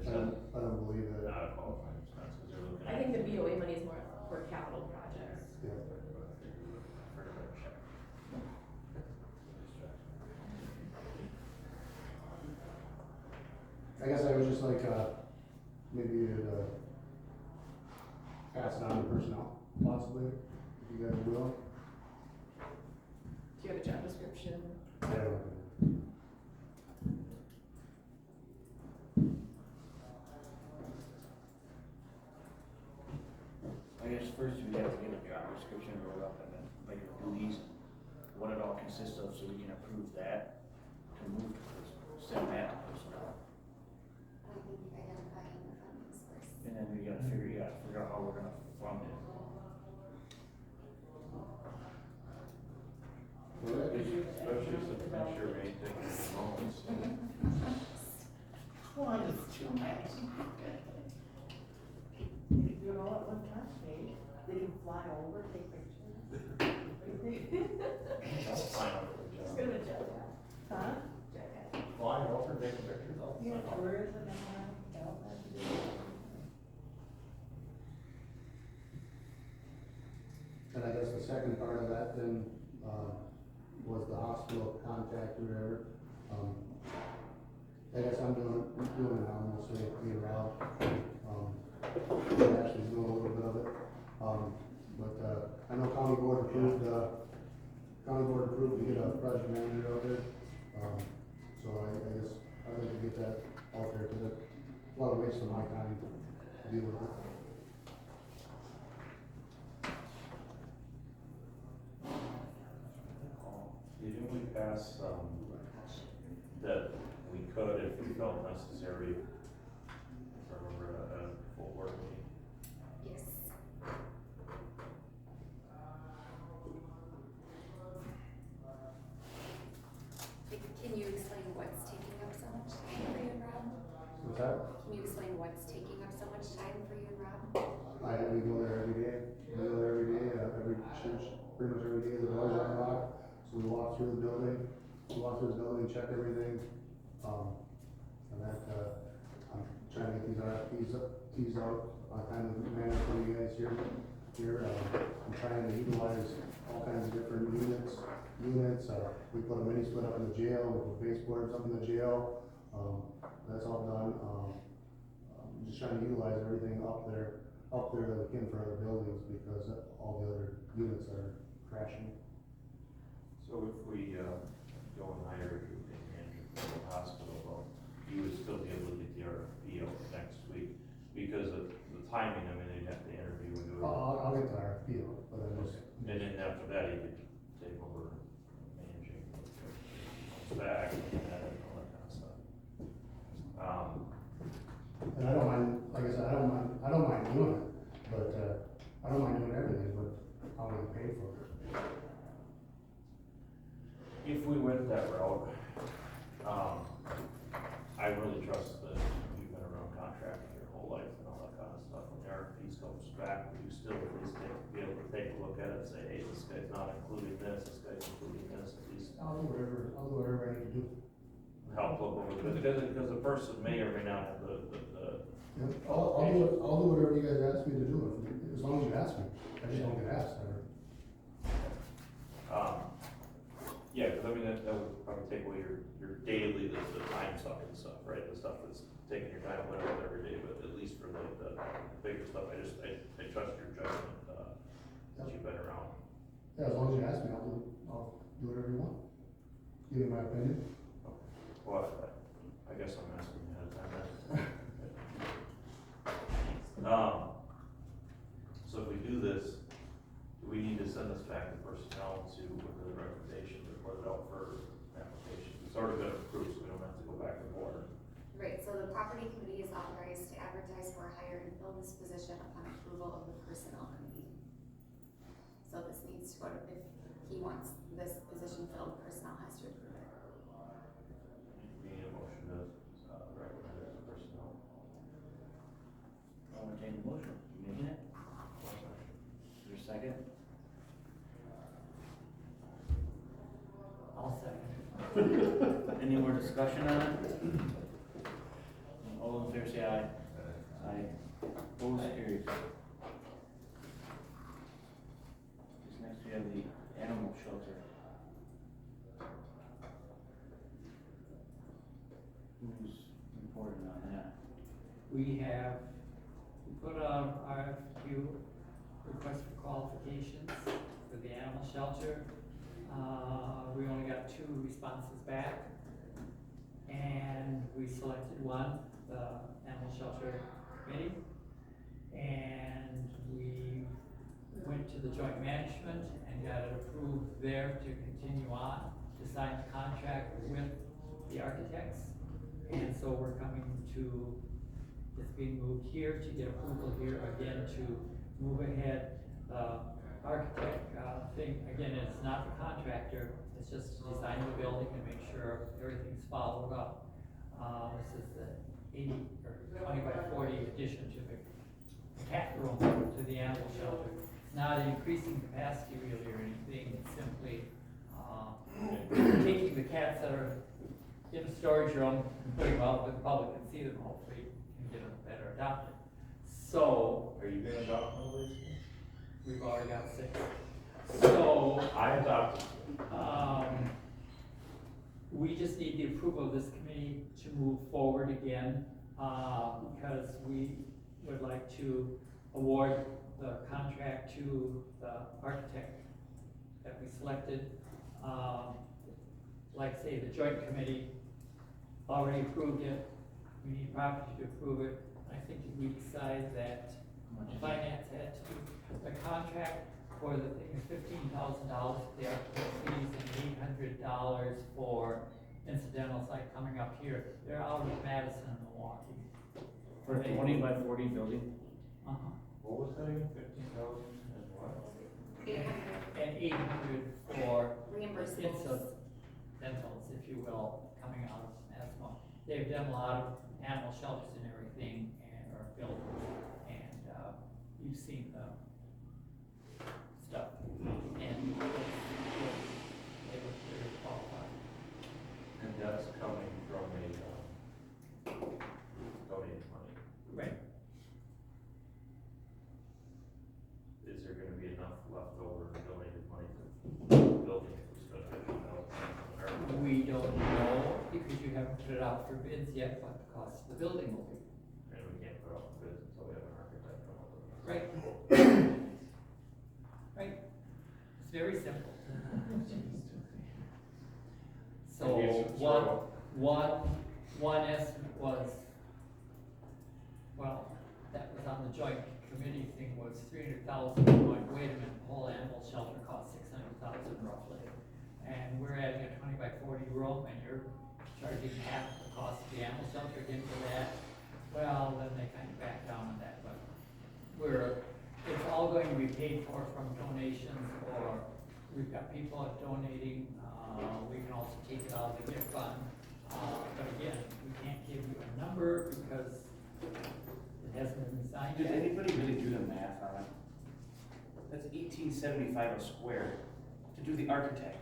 Is that I don't believe that. not a qualifying expense, cause they're looking I at. think the BOA money is more for capital projects. Yeah. I guess I would just like, maybe you'd, pass it on to personnel, possibly, if you guys will. Do you have a job description? I don't. I guess first we have to get a job description wrote up and then like the duties, what it all consists of, so we can approve that to move to send that to personnel. I think identifying the funding source. And then we gotta figure, you gotta figure out how we're gonna fund it. Especially since next year we ain't taking any loans. One is too much. You know what, one touch me, they can fly over, take pictures. That's fine over the It's job. gonna be a jetpack. Huh? Jetpack. Flying over, taking pictures, all the Yeah, time. tourism and all that. And I guess the second part of that then, was the hospital contact or whatever. I guess I'm doing it now, mostly me and Rob. Ashley's doing a little bit of it. But, I know county board approved to get a project manager out there. So I guess I'd like to get that out there, cause it's a lot of waste of my time to deal with it. Didn't we pass, that we could, if we felt necessary, if I remember, a full board meeting? Yes. Can you explain what's taking up so much time for you and Rob? What's that? Can you explain what's taking up so much time for you and Rob? We go there every day, pretty much every day, the doors are unlocked, so we walk through the building, check everything. And that, I'm trying to get these RFPs teased out, kind of manage for you guys here. I'm trying to utilize all kinds of different units, we put a mini split up in the jail, we put baseboards up in the jail, that's all done. Just trying to utilize everything up there that we can for other buildings, because all the other units are crashing. So if we, go and hire a manager for the hospital, well, you would still be able to get the RFP out next week, because of the timing, I mean, they'd have to interview and do it. I'll get the RFP, but I just, And then after that, you could take over managing, back, and all that kind of stuff. and I don't mind, like I said, I don't mind doing it, but, I don't mind doing everything, but I want to pay for it. If we went that route, I really trust that you've been around contracting your whole life and all that kind of stuff. When the RFPs comes back, would you still at least be able to take a look at it and say, hey, this guy's not including this guy's including this, at least I'll do whatever I need to do. help look over it, because the person may or may not have the Yeah, I'll do whatever you guys ask me to do, as long as you ask me, I just don't get asked ever. yeah, because I mean, that would probably take away your daily, the time suck and stuff, right? The stuff that's taking your time away every day, but at least for the bigger stuff, I trust your judgment, that you've been around. Yeah, as long as you ask me, I'll do whatever you want. Give you my opinion. Well, I guess I'm asking you ahead of time then. So if we do this, do we need to send this back to personnel with the recommendations or put it out for application? It's already been approved, so we don't have to go back to board. Right, so the property committee is authorized to advertise for hire and fill this position upon approval of the personnel committee. So this needs to go to, if he wants this position filled, personnel has to approve it. We need a motion to recommend it to personnel. I'll entertain the motion. You making it? Your second? I'll second. Any more discussion on it? All in favor, say aye. Aye. Opposed, carried. Next we have the animal shelter. Who's reporting on that? We put on RFQ, request for qualifications for the animal shelter. We only got 2 responses back, and we selected one, the animal shelter committee. And we went to the joint management and got it approved there to continue on, to sign the contract with the architects. And so we're coming to It's being moved here to get approval here again to move ahead. Architect, thing, again, it's not the contractor, it's just to design the building and make sure everything's followed up. This is the 80 or 20 by 40 addition to the cat room to the animal shelter. It's not increasing capacity really or anything, it's simply, taking the cats that are in the storage room and putting them out where the public can see them, hopefully, and get them better adopted. So, Are you gonna adopt one of these? we've already got 6. So, I adopted. we just need the approval of this committee to move forward again, because we would like to award the contract to the architect that we selected. Like say, the joint committee already approved it, we need property to approve it. I think we decided that finance had to, the contract for the thing is $15,000 for the architect fees and $800 for incidentals like coming up here. They're out of Madison and Milwaukee. For a 20 by 40 building? Uh-huh. What was that again, 15,000 and what? 800 And 800 for reimbursables. incidentals, if you will, coming out of Madison. They've done a lot of animal shelters and everything, and, or buildings, and, you've seen the stuff. And they were very qualified. And that's coming from a, donated money. Right. Is there gonna be enough left over in donated money to build it for $15,000? We don't know, because you haven't put it out for bids yet, what the cost of the building will be. And we can't put out the bids until we have an architect come up with it. Right. Right. It's very simple. So, Maybe it's a one estimate was, well, that was on the joint committee thing, was 300,000, going, wait a minute, the whole animal shelter costs 600,000 roughly. And we're adding a 20 by 40 room, and you're charging half the cost of the animal shelter again for that. Well, then they kind of back down on that, but it's all going to be paid for from donations, or we've got people donating, we can also take it out of the gift fund. But again, we can't give you a number because it hasn't been designed Did yet. anybody really do the math on it? That's $18.75 a square to do the architect.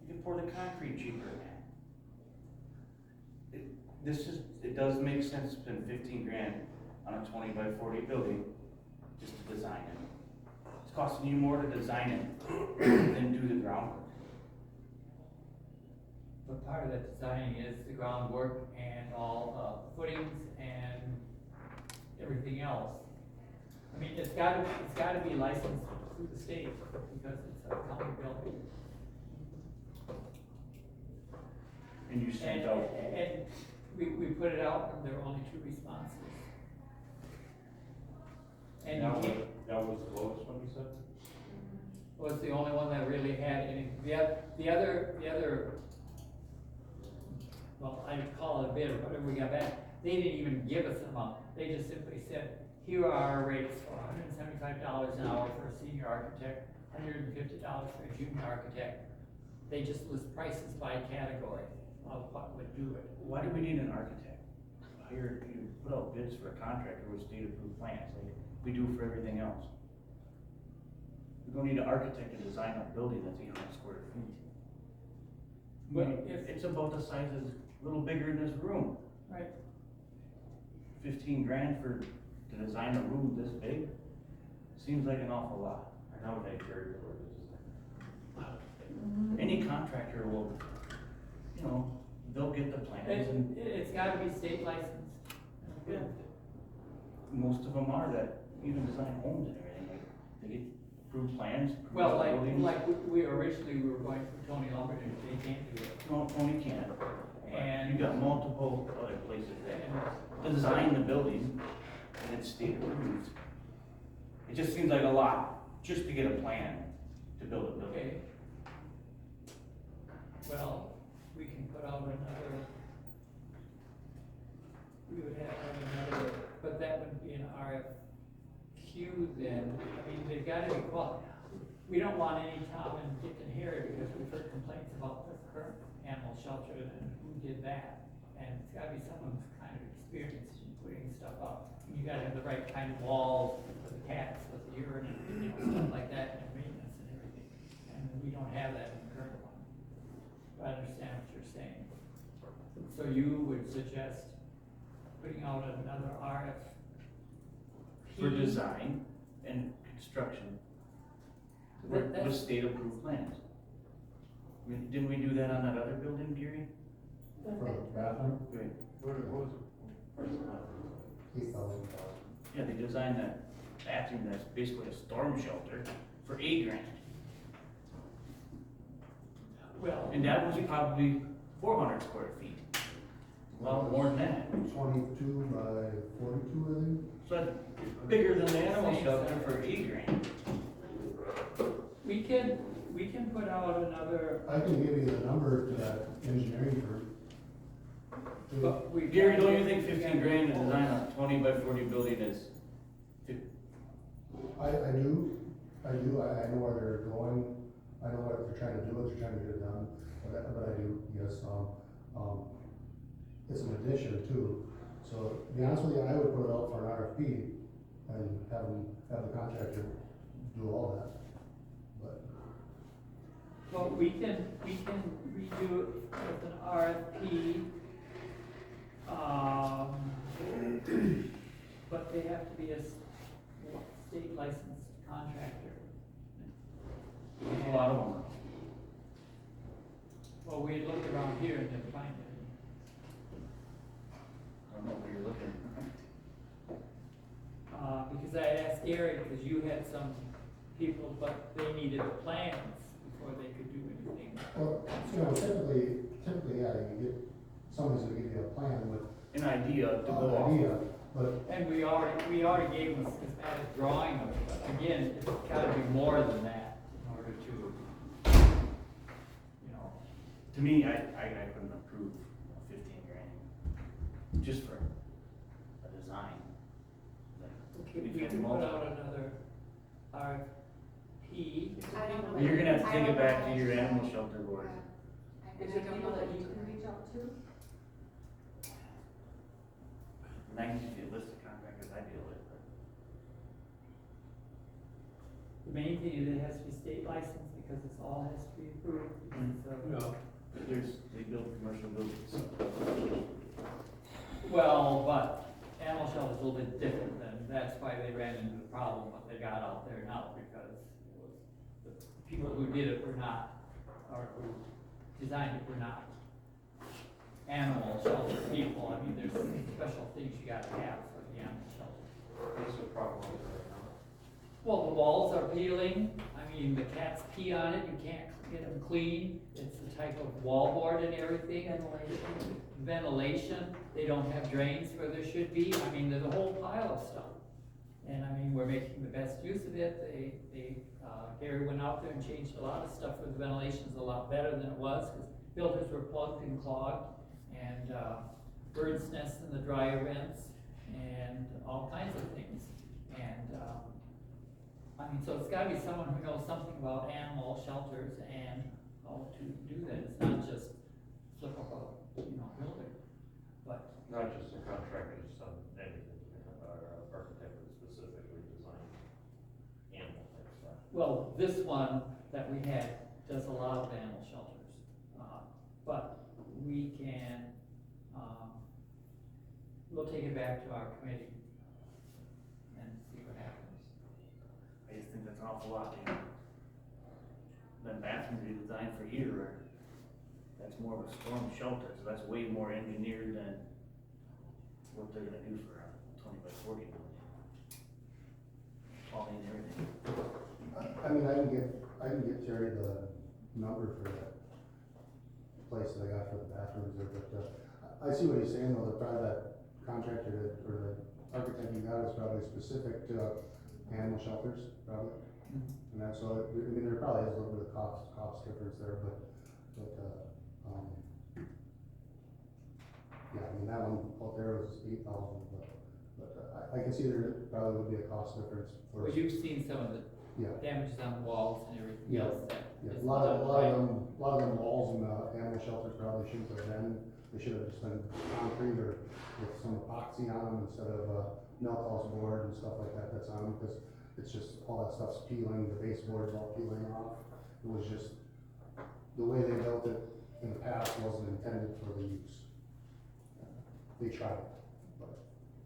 You can pour the concrete cheaper than that. It does make sense to spend 15 grand on a 20 by 40 building just to design it. It's costing you more to design it than do the groundwork. But part of that designing is the groundwork and all the footings and everything else. I mean, it's gotta be licensed through the state because it's a county building. And you sent out, And we put it out, and there were only 2 responses. And you can't, That was the lowest one you said? was the only one that really had any, the other, well, I call it a bid, or whatever we got back, they didn't even give us an amount, they just simply said, here are our rates for $175 an hour for a senior architect, $150 for a junior architect. They just list prices by category of what would do it. why do we need an architect? You put out bids for a contractor with state-approved plans, like we do for everything else. We don't need an architect to design a building that's 800 square feet. Well, It's about the size of, a little bigger than this room. Right. 15 grand to design a room this big, seems like an awful lot. I nominate Jerry for this. Any contractor will, they'll get the plans and It's gotta be state licensed. Yeah. Most of them are that even design homes and everything, like, they get approved plans. approved Well, buildings. like we originally, we were going for Tony Lumberton, they can't do it. No, Tony can't. And- You got multiple other places that design the building and it's state approved. It just seems like a lot, just to get a plan to build a building. Okay. Well, we can put out another, we would have another But that would be an RFQ then, I mean, they've gotta be, well, we don't want any Tom and Dick and Harry, because we've heard complaints about the current animal shelter and who did that. And it's gotta be someone who's kind of experienced in putting stuff up. You gotta have the right kind of walls for the cats, with the urine and, you know, stuff like that, and maintenance and everything. And we don't have that in the current one. I understand what you're saying. So you would suggest putting out another RFP? For design and construction. With state approved plans. I mean, didn't we do that on that other building, Gary? For the bathroom, Right. What was it? $8,000. Yeah, they designed that bathroom that's basically a storm shelter for $8,000. Well. And that was probably 400 square feet. Well, more than that. 22 by 42, I think. So that's bigger than the animal shelter for $8,000. We can put out another, I can give you the number to that engineering firm. but we. Gary, don't you think $15,000 to design a 20 by 40 building is? I do, I know where they're going, I know what they're trying to do, what they're trying to get it done, but I do, yes, it's an addition too. So, to be honest with you, I would put it out for an RFP and have the contractor do all that, but. Well, we can redo it with an RFP. But they have to be a state licensed contractor. There's a lot of them. Well, we looked around here and didn't find any. I don't know where you're looking. Because I asked Gary, because you had some people, but they needed plans before they could do anything. Well, you know, typically, yeah, you get, someone's gonna give you a plan with An idea to go an off. idea, but And we already gave them a schematic drawing of it, but again, it's gotta be more than that in order to, you know. To me, I couldn't approve $15,000 just for a design. Okay, We we can't can put multi- out another RFP. I don't know. You're gonna have to I take don't it back know. to your animal shelter board. I Is don't there know people that what you to can do. reach out to? 90 list of contractors I deal with. The main thing is it has to be state licensed because it's all has to be approved. So, Yeah. But they build commercial buildings. well, but animal shelter is a little bit different than, that's why they ran into the problem what they got out there now, because it was, the people who did it were not, or who designed it were not animal shelter people. I mean, there's some special things you gotta have for the animal shelter. What's the problem with it right now? Well, the walls are peeling, I mean, the cats pee on it, you can't get them clean, it's the type of wallboard and everything. Ventilation, they don't have drains where there should be, I mean, there's a whole pile of stuff. And I mean, we're making the best use of it, Gary went out there and changed a lot of stuff where the ventilation's a lot better than it was, because filters were plugged and clogged, and, bird's nests in the dryer vents, and all kinds of things. And, I mean, so it's gotta be someone who knows something about animal shelters and how to do that, it's not just flip up a, building. But, Not just a contractor, just on anything, or architect would specifically design animal type stuff. well, this one that we had does a lot of animal shelters, but we can, we'll take it back to our committee and see what happens. I just think that's an awful lot, you know. Then bathrooms are designed for here, that's more of a storm shelter, so that's way more engineered than what they're gonna do for a 20 by 40 building. Plumbing and everything. I mean, I can get Terry the number for that place that I got for the bathrooms there, but, I see what he's saying, though, probably that contractor that, or the architect you got is probably specific to animal shelters, probably. And that's all, I mean, there probably is a little bit of cost difference there, but, yeah, I mean, that one out there was 8,000, but, I can see there probably would be a cost difference for, Well, you've seen some of the yeah. damages on walls and everything Yeah. else that. Yeah, is a lot done of right. them walls in the animal shelters probably shouldn't have been, they should have just been concrete or with some epoxy on them instead of, milk house board and stuff like that that's on them, because it's just, all that stuff's peeling, the baseboard's all peeling off. It was just, the way they built it in the past wasn't intended for the use. They tried, but.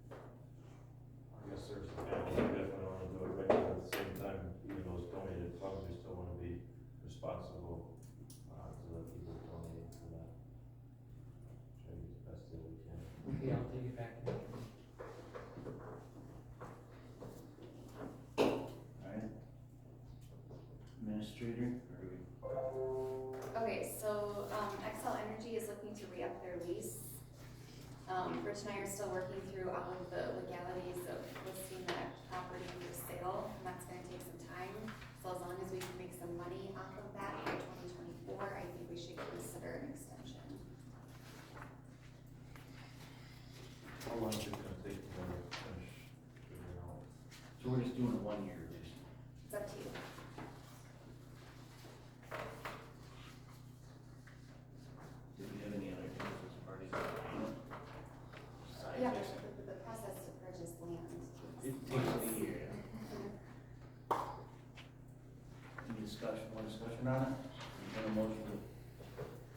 I guess there's, yeah, we definitely wanna do it right, but at the same time, even those donated funds, we still wanna be responsible, to the people donating to that. Try to get the best deal we can. Okay, I'll take it back. Alright. Administrator, or we? Okay, so, Xcel Energy is looking to re-up their lease. Rich and I are still working through all of the legalities of listing that property for sale, and that's gonna take some time. So as long as we can make some money off of that in 2024, I think we should consider an extension. How long is it gonna take to finish figuring out? So we're just doing a 1-year lease. It's up to you. Did we have any other interested parties? Besides Yeah, this? but the process to purchase land. It takes a year. Any discussion, more discussion on it? Is there a motion to?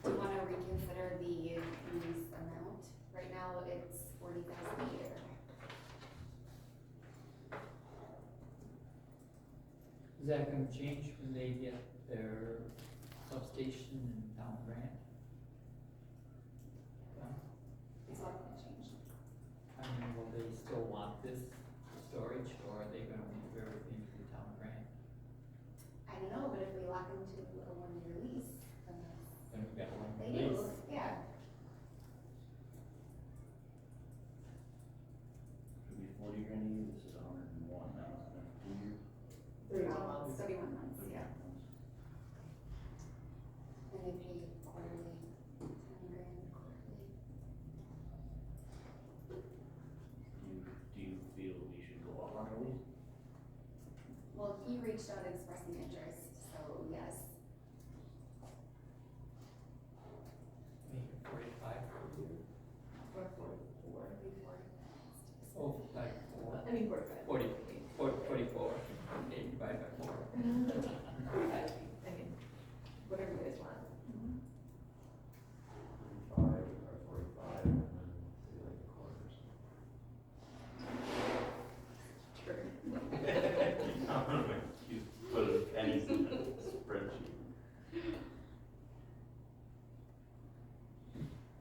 Do you wanna reconsider the lease amount? Right now, it's 40,000 a year. Is that gonna change when they get their substation in town grant? It's not gonna change. I mean, will they still want this storage, or are they gonna move everything to the town grant? I don't know, but if we lock into a 1-year lease, then that's, Then we've got one they lease. do, yeah. Could be 40 grand a year, this is 101 now, isn't it? 2 years? 31 months. 31 months, yeah. And they pay quarterly, 10 grand quarterly. Do you feel we should go up on our lease? Well, he reached out expressing interest, so yes. Make it 45 per year. Or 44. Before. Oh, like I mean, 45. 44, 8 divided by 4. 45, I mean, whatever you guys want. 35 or 45, and then they like the quarters. Sure. You put a pennies in the spreadsheet.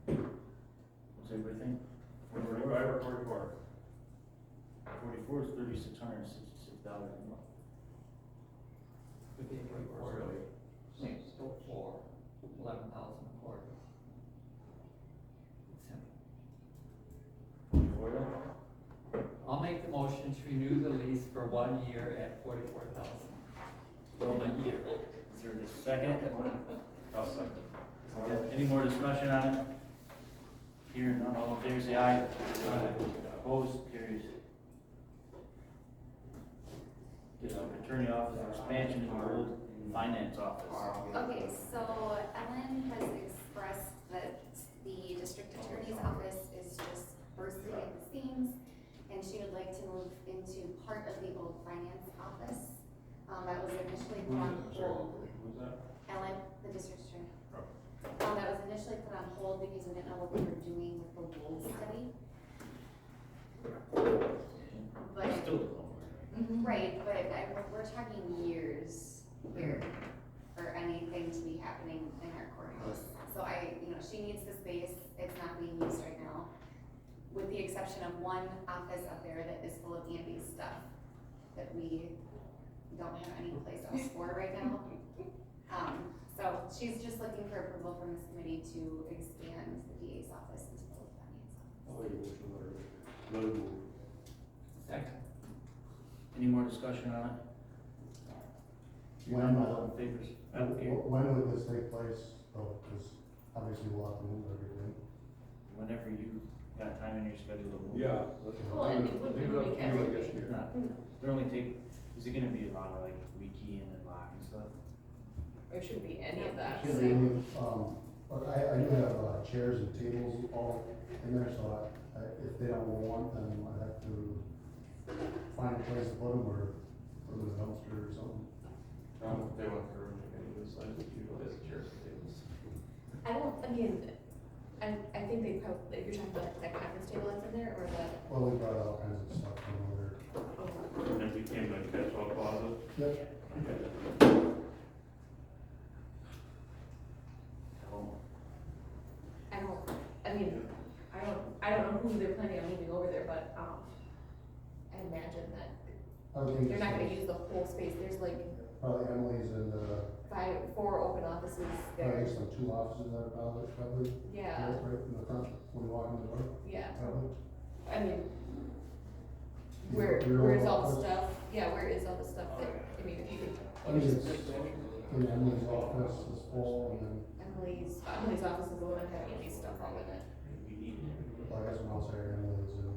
What's everybody think? 45 or 44? 44 is $3,666 a month. Would be a quarterly. Six, so 4, 11,000 a quarter. It's simple. 44 then? I'll make the motion to renew the lease for 1 year at 44,000. For 1 year. Is there a second? I'll second. Any more discussion on it? Hearing none, all in favor say aye. Opposed, carries. District Attorney Office expansion in the old finance office. Okay, so Ellen has expressed that the district attorney's office is just bursting at the seams, and she would like to move into part of the old finance office. That was initially put on hold. Who's that? Ellen, the district attorney. That was initially put on hold because we didn't know what we were doing with the Wold study. But, Still don't know. right, but we're talking years here for anything to be happening in our courthouse. So she needs the space, it's not being used right now, with the exception of one office up there that is full of Andy's stuff that we don't have any place else for right now. So she's just looking for approval from this committee to expand the DA's office into the finance office. Second. Any more discussion on it? When, All in favor? Okay. when would this take place? Oh, because obviously we'll have to move everything. Whenever you got time in your schedule to move? Yeah. Well, and it would be Leave it up moving to you, I guess, everything. It's not, they're only take, is it gonna be a lot of like rekeying and locking stuff? Or should be any of that. Should be, but I do have chairs and tables all in there, so if they don't want them, I have to find a place to put them or put them in a dumpster or something. They want the room to get this size, utilize the chairs and tables. I think they probably, you're talking about that conference table that's in there, or the, Well, we brought all kinds of stuff from over And it became like a catch-all closet. there. Yep. I don't know who they're planning on moving over there, but, I imagine that I would think they're not gonna it's use the whole space, there's like probably Emily's and, 4 open offices there. probably just like 2 offices that are probably, Yeah, right in the front when you walk in the door, yeah, probably. I mean, Your where's own all the office? stuff, yeah, where is all the stuff that, I mean, if you could. I mean, it's in Emily's office is full, and then, Emily's office is the one that had Andy's stuff all in it. well, I guess when I was there, Emily's and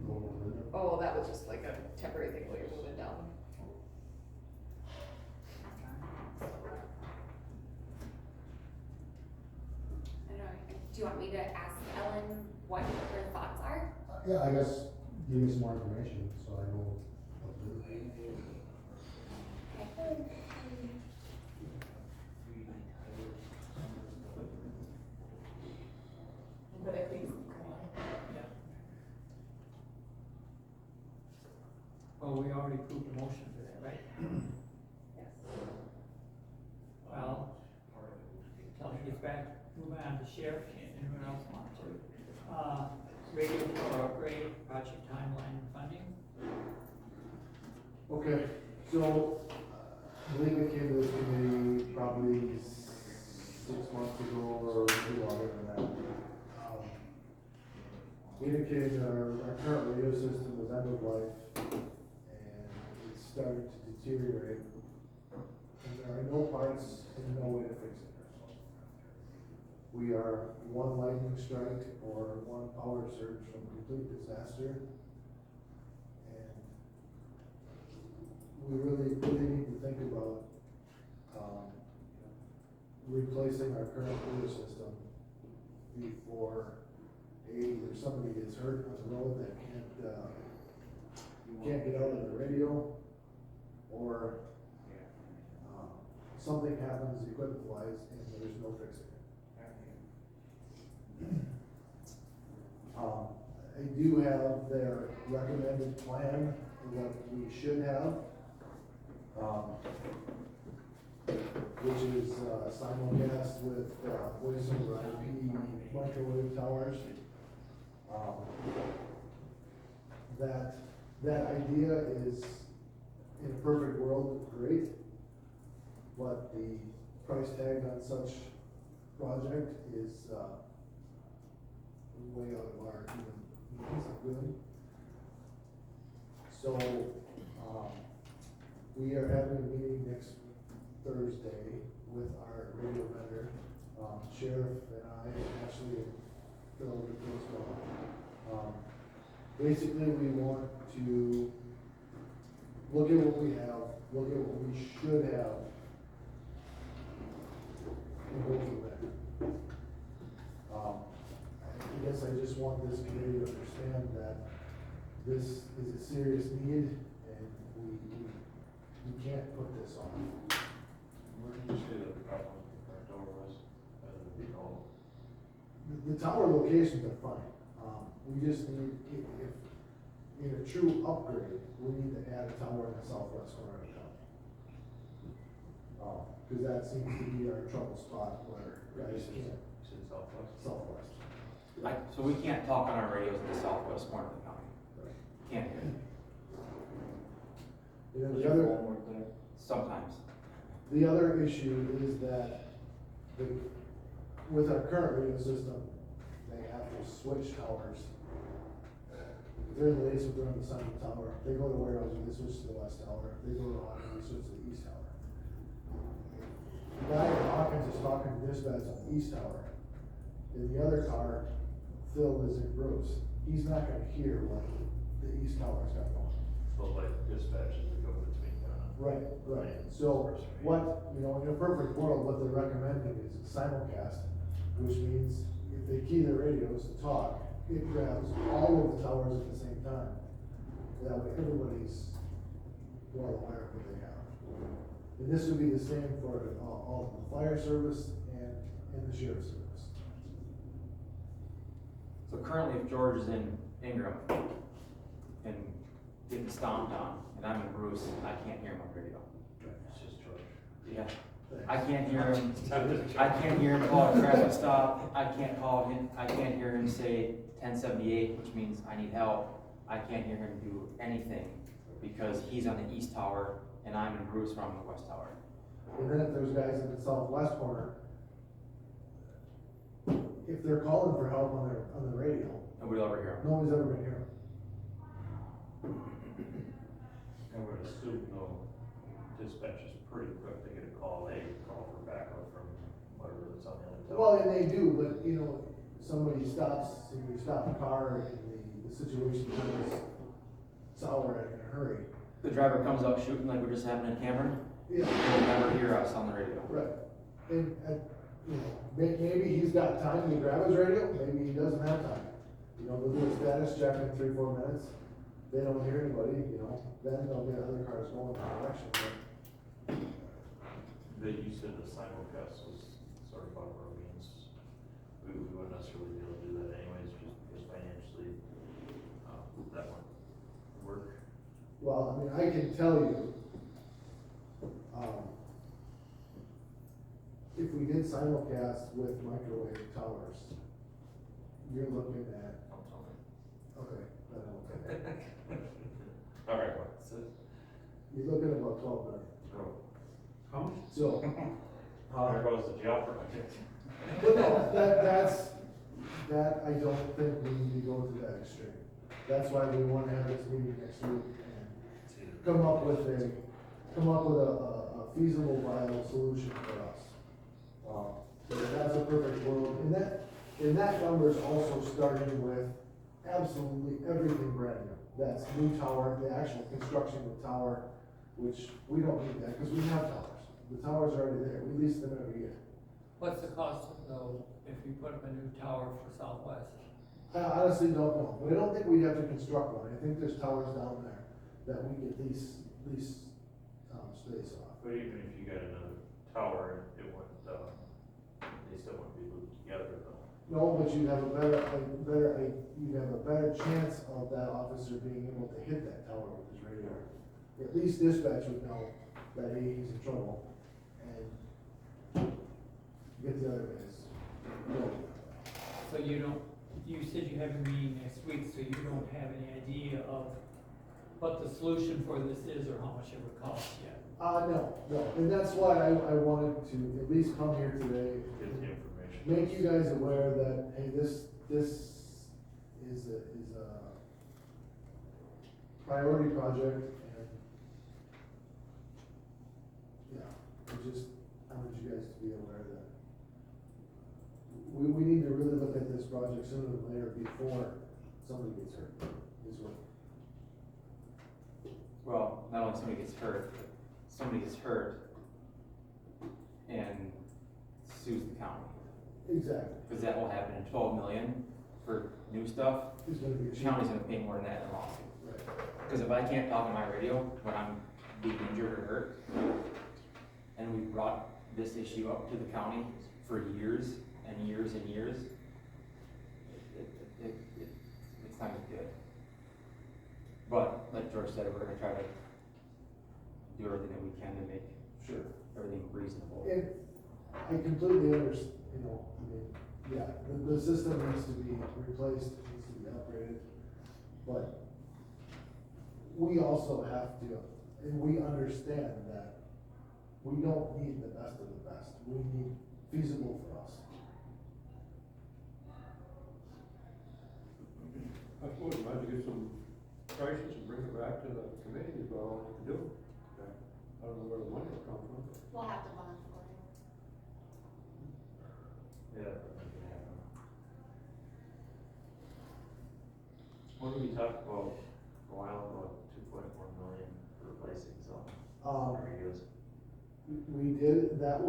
Golden River. Oh, that was just like a temporary thing while you're moving down. I don't know, do you want me to ask Ellen what her thoughts are? Yeah, I guess, give me some more information, so I know what to do. But I think. Well, we already approved the motion for that, right? Yes. Well, till he gets back, move on to sheriff, anyone else want to? Radio for upgrade, project timeline and funding? Okay, so, I believe it came to this committee probably 6 months ago or a little longer than that. We indicated that our current radio system was end of life and it started to deteriorate. And there are no parts and no way to fix it. We are one lightning strike or one power surge from complete disaster. And we really need to think about, replacing our current radio system before either somebody gets hurt on the road that can't get out of the radio, or, something happens, equipment flies, and there's no fixing it. I do have their recommended plan, what we should have, which is simulcast with voice over IP microwave towers. That idea is, in a perfect world, great, but the price tag on such project is way out of our human means, really. So, we are having a meeting next Thursday with our radio vendor, Sheriff and I, and Ashley and Phil, basically, we want to look at what we have, look at what we should have, and go from there. I guess I just want this committee to understand that this is a serious need, and we can't put this on. Where did you say that the problem with our door was, the call? The tower locations are fine. We just need, if, in a true upgrade, we need to add a tower in the southwest corner of town. Cause that seems to be our trouble spot where guys can't, Said Southwest. southwest. So we can't talk on our radios in the southwest corner of the county. Can't hear it. And then the other, Homework there. Sometimes. the other issue is that with our current radio system, they have to switch towers. If they're in the east, they're on the side of the tower. If they go to Warehouses, they switch to the west tower. If they go to Hawkins, they switch to the east tower. The guy at Hawkins is talking to dispatch on the east tower. In the other car, Phil isn't Bruce, he's not gonna hear what the East Tower's got going. So like dispatches that go between, Right, right, so what, you know, in a perfect world, what they're recommending is simulcast, which means if they key their radios to talk, it grabs all of the towers at the same time. That way everybody's well aware of what they have. And this would be the same for all the fire service and the sheriff's service. So currently, if George is in Ingram and getting stomped on, and I'm in Bruce, I can't hear him on radio. it's just George. Yeah. I can't hear him, I can't hear him call a traffic stop, I can't hear him say 1078, which means I need help. I can't hear him do anything because he's on the east tower and I'm in Bruce from the west tower. And then if there's guys in the southwest corner, if they're calling for help on the radio, Nobody'll ever hear him. nobody's ever gonna hear them. I would assume though, dispatch is pretty quick to get a call, they call for backup from whatever that's on the other tower. Well, and they do, but you know, somebody stop a car and the situation becomes sour in a hurry. The driver comes out shooting like we're just having in Cameron, Yeah, he'll never hear us on the radio. right. And, you know, maybe he's got time to grab his radio, maybe he doesn't have time. You know, they'll do a status check in 3-4 minutes, they don't hear anybody, you know, then they'll get other cars going in the direction, but. You said the simulcast was sort of out of our means. We wouldn't necessarily be able to do that anyways, just because financially, that wouldn't work. Well, I mean, I can tell you, if we did simulcast with microwave towers, you're looking at, Don't tell me. okay, I won't say that. All right, what's it? You're looking at about 12 million. Oh. How much? So, There goes the jail project. but no, that I don't think we need to go to that extreme. That's why we want to have this meeting next week and come up with a feasible, viable solution for us. So that's a perfect world, and that number is also starting with absolutely everything brand new. That's new tower, the actual construction of the tower, which we don't need that, because we have towers. The tower's already there, we lease them every year. What's the cost though, if you put up a new tower for Southwest? I honestly don't know, but I don't think we'd have to construct one. I think there's towers down there that we could lease space off. But even if you got another tower, it wouldn't, they still wouldn't be looped together though. No, but you'd have a better chance of that officer being able to hit that tower with his radar. At least dispatch would know that he's in trouble and get the other guys going. So you said you have a meeting next week, so you don't have any idea of what the solution for this is or how much it would cost yet? No, and that's why I wanted to at least come here today. Get the information. Make you guys aware that, hey, this is a priority project, and yeah, I want you guys to be aware that we need to really look at this project sooner than later before somebody gets hurt, is what. Well, not only somebody gets hurt, but somebody gets hurt and sues the county. Exactly. Because that will happen in 12 million for new stuff. It's gonna be a The county's gonna pay more than that in a lawsuit. Right. Because if I can't talk on my radio when I'm being injured or hurt, and we brought this issue up to the county for years and years and years, it's not good. But like George said, we're gonna try to do everything that we can to make Sure. everything reasonable. And I completely understand, yeah, the system needs to be replaced, needs to be upgraded, but we also have to, and we understand that we don't need the best of the best, we need feasible for us. I suppose we'll have to get some prices and bring it back to the committee as well, what to do. I don't know where the money will come from. We'll have to bond for it. Yeah. that might be happening. When we talked about a while ago, 2.1 million for replacing some radios. We did, that's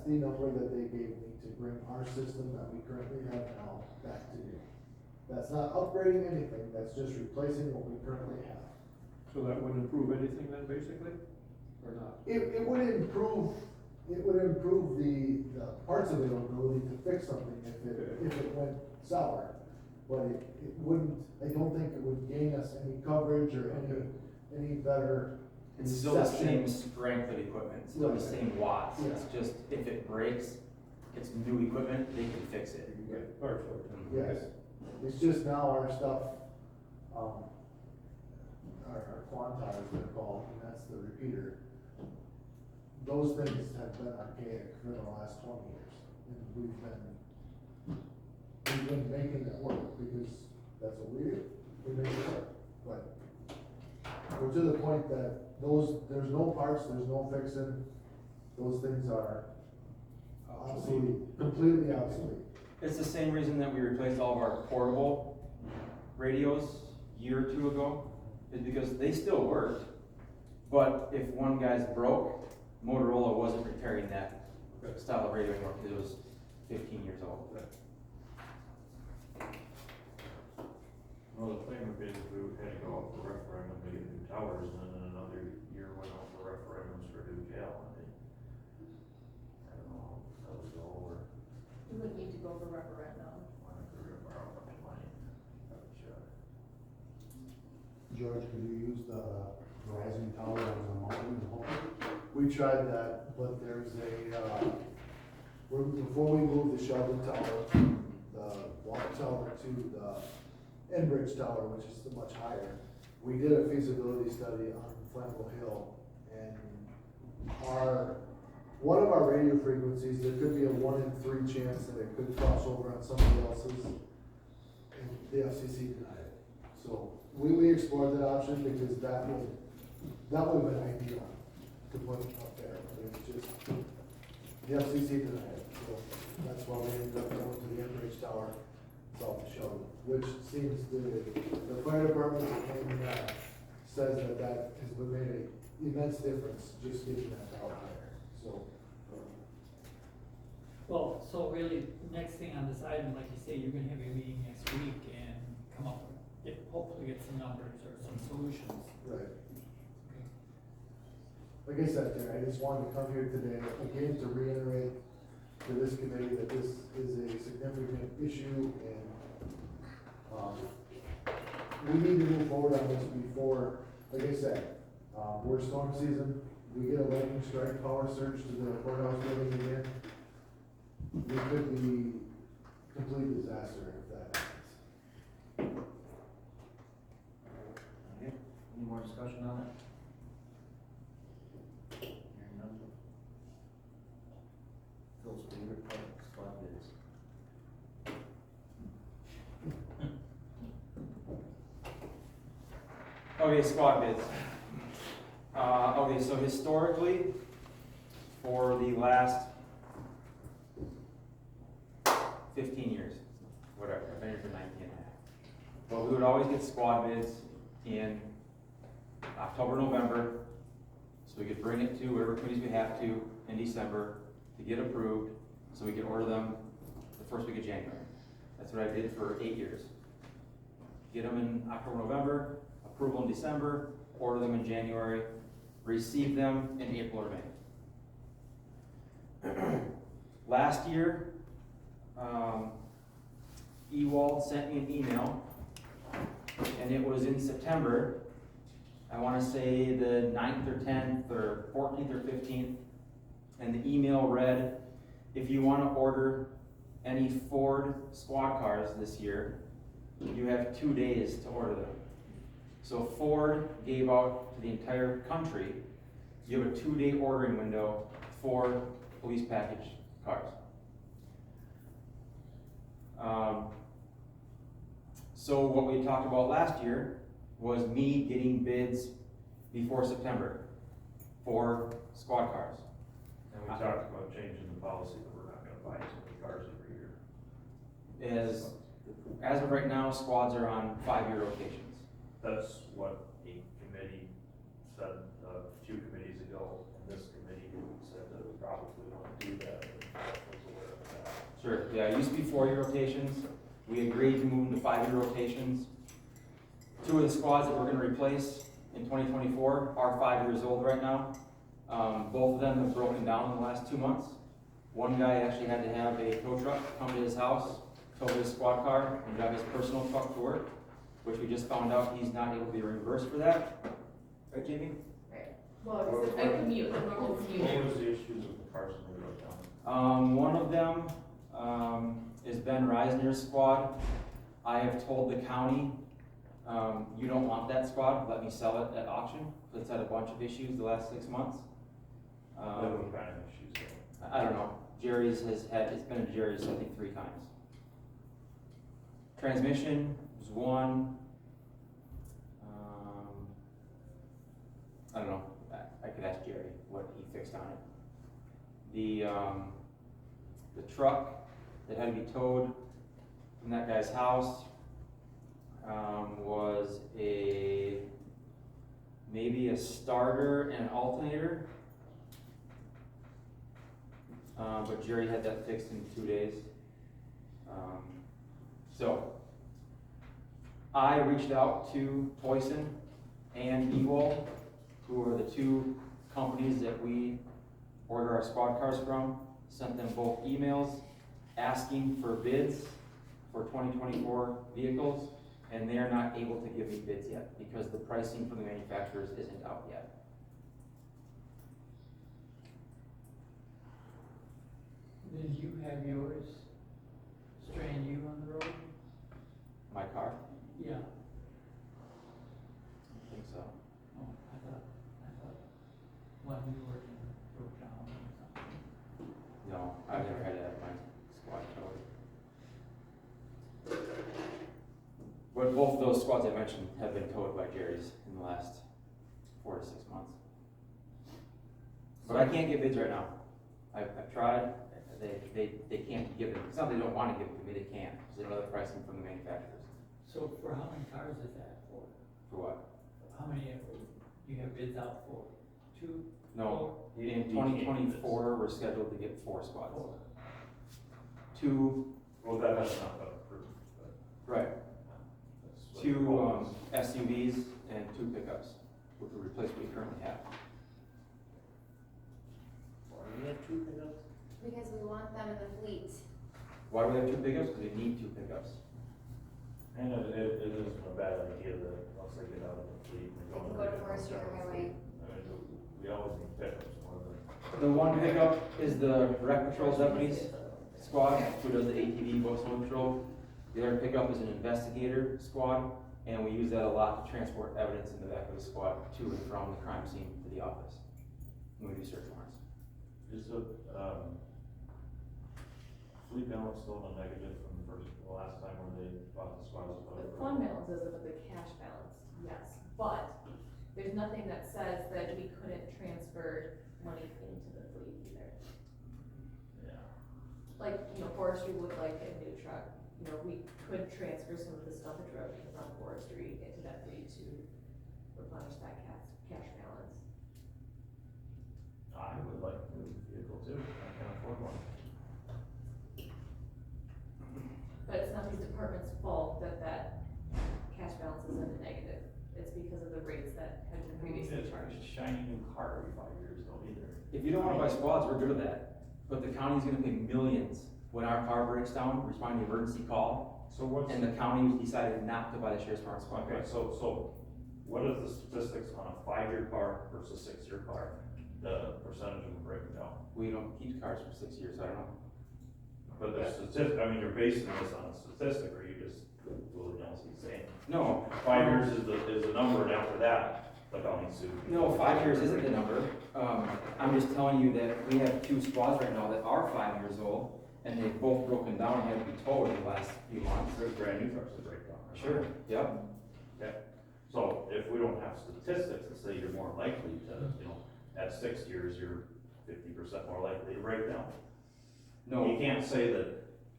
the number that they gave me to bring our system that we currently have now back to new. That's not upgrading anything, that's just replacing what we currently have. So that wouldn't improve anything then, basically, or not? It would improve the parts availability to fix something if it went sour. But it wouldn't, I don't think it would gain us any coverage or any better. It's still the same reception. strength of equipment, it's still the Right. same watts, Yeah. it's just, if it breaks, it's new equipment, they can fix it. You can get parts for it. Yes, it's just now our stuff, our quantiles they're called, and that's the repeater. Those things have been archaic for the last 20 years, and we've been making it work, because that's what we do, we make it work, but we're to the point that there's no parts, there's no fixing, those things are obsolete, completely obsolete. It's the same reason that we replaced all of our portable radios a year or two ago, is because they still worked, but if one guy's broke, Motorola wasn't repairing that style of radio anymore, because it was 15 years old. Well, the plan would be if we had to go out for referendum to get new towers, and then in another year went out for referendums for new cal, and I don't know, how that would go over. We would need to go over referendum. Wanted to borrow a bunch of money, have a shot. George, could you use the Verizon tower on the mountain in Hope? We tried that, but there's before we moved the Sheldon Tower, the water tower to the Enbridge Tower, which is much higher, we did a feasibility study on Flammable Hill, and one of our radio frequencies, there could be a 1 in 3 chance that it could cross over on somebody else's, and the FCC denied it. So we explored that option because that would have been ideal to put up there, but it's just, the FCC denied it, so that's why we ended up going to the Enbridge Tower south of Sheldon, which seems the fire department says that has made an immense difference just getting that tower higher, so. Well, so really, next thing on this item, like you say, you're gonna have your meeting next week and come up with, hopefully get some numbers or some solutions. Right. Like I said, Terry, I just wanted to come here today, again, to reiterate to this committee that this is a significant issue, and we need to move forward on this before, like I said, we're storm season, we get a lightning strike, power surge to the courthouse building again, it could be complete disaster if that happens. Okay, any more discussion on it? Hearing none. Phil's favorite part, squad bids. Okay, squad bids. Okay, so historically, for the last 15 years, whatever, I've been here for 19 and a half. But we would always get squad bids in October, November, so we could bring it to whatever committees we have to in December to get approved, so we could order them the first week of January. That's what I did for 8 years. Get them in October, November, approval in December, order them in January, receive them in April or May. Last year, Ewald sent me an email, and it was in September, I wanna say the 9th or 10th or 14th or 15th, and the email read, if you wanna order any Ford squad cars this year, you have 2 days to order them. So Ford gave out to the entire country, you have a 2-day ordering window for police package cars. So what we talked about last year was me getting bids before September for squad cars. And we talked about changing the policy that we're not gonna buy so many cars every year. As of right now, squads are on 5-year rotations. That's what a committee said a few committees ago, and this committee said that we probably want to do that, and I was aware of that. Sure, yeah, it used to be 4-year rotations. We agreed to move them to 5-year rotations. 2 of the squads that we're gonna replace in 2024 are 5 years old right now. Both of them have broken down in the last 2 months. One guy actually had to have a tow truck come to his house, tow his squad car, and drive his personal truck to work, which we just found out he's not able to be reimbursed for that. Right, Jamie? Right, well, it's a commute, a normal commute. What was the issues with the cars when we wrote down? One of them, is Ben Reisner's squad. I have told the county, you don't want that squad, let me sell it at auction, because it's had a bunch of issues the last 6 months. What kind of issues? Though? I don't know, Jerry's has had, it's been at Jerry's, I think, 3 times. Transmission was one. I don't know, I could ask Jerry what he fixed on it. The truck that had to be towed from that guy's house, was maybe a starter and an alternator. But Jerry had that fixed in 2 days. So, I reached out to Poison and Ewald, who are the 2 companies that we order our squad cars from, sent them both emails asking for bids for 2024 vehicles, and they are not able to give me bids yet, because the pricing from the manufacturers isn't out yet. Did you have yours strand you on the road? My car? Yeah. I think so. Oh, I thought one you were in broke down or something. No, I've never had to have my squad towed. But both of those squads I mentioned have been towed by Jerry's in the last 4 to 6 months. But I can't get bids right now. I've tried, they can't give it, it's not they don't wanna give it to me, they can't, because they don't know the pricing from the manufacturers. So for how many cars is that for? For what? How many you have bids out for? 2? No, You in can't do 2024, we're scheduled to get 4 squads. 4. 2, Well, that has not been approved, but right, that's what 2 the goal is. SUVs and 2 pickups, which will replace what we currently have. Why do we have 2 pickups? Because we want them in the fleet. Why do we have 2 pickups? Because we need 2 pickups. And it isn't a bad idea that once they get out of the fleet. They can go to forestry or highway. We always need pickups more than. The one pickup is the rec patrol deputies squad, who does the ATV boat snow patrol. The other pickup is an investigator squad, and we use that a lot to transport evidence in the back of the squad to and from the crime scene to the office when we do search warrants. Is the, fleet balance still in a negative from the last time when they bought the squads? The fund balance isn't, but the cash balance, yes, but there's nothing that says that we couldn't transfer money into the fleet either. Yeah. Like, forestry would like a new truck, we could transfer some of the stuff that drove because on forestry into that fleet to replenish that cash balance. I would like a new vehicle too, I can't afford one. But it's not these departments' fault that cash balance is in the negative, it's because of the rates that have been previously charged. It's a shiny new car every 5 years though either. If you don't wanna buy squads, we're good at that. But the county's gonna pay millions when our car breaks down, responding to an emergency call, So what's, and the county decided not to buy the sheriff's department squad okay, cars. so what is the statistics on a 5-year car versus 6-year car? The percentage of them breaking down? We don't keep cars for 6 years, I don't know. But the statistic, I mean, you're basing this on a statistic, or you just willy-nilly saying, No. 5 years is the number, and after that, the county sued. No, 5 years isn't the number. I'm just telling you that we have 2 squads right now that are 5 years old, and they've both broken down and had to be towed in the last few months. There's brand new trucks that break down. right? Sure, yep. So if we don't have statistics that say you're more likely to, at 6 years, you're 50% more likely to break down. No, You can't say that,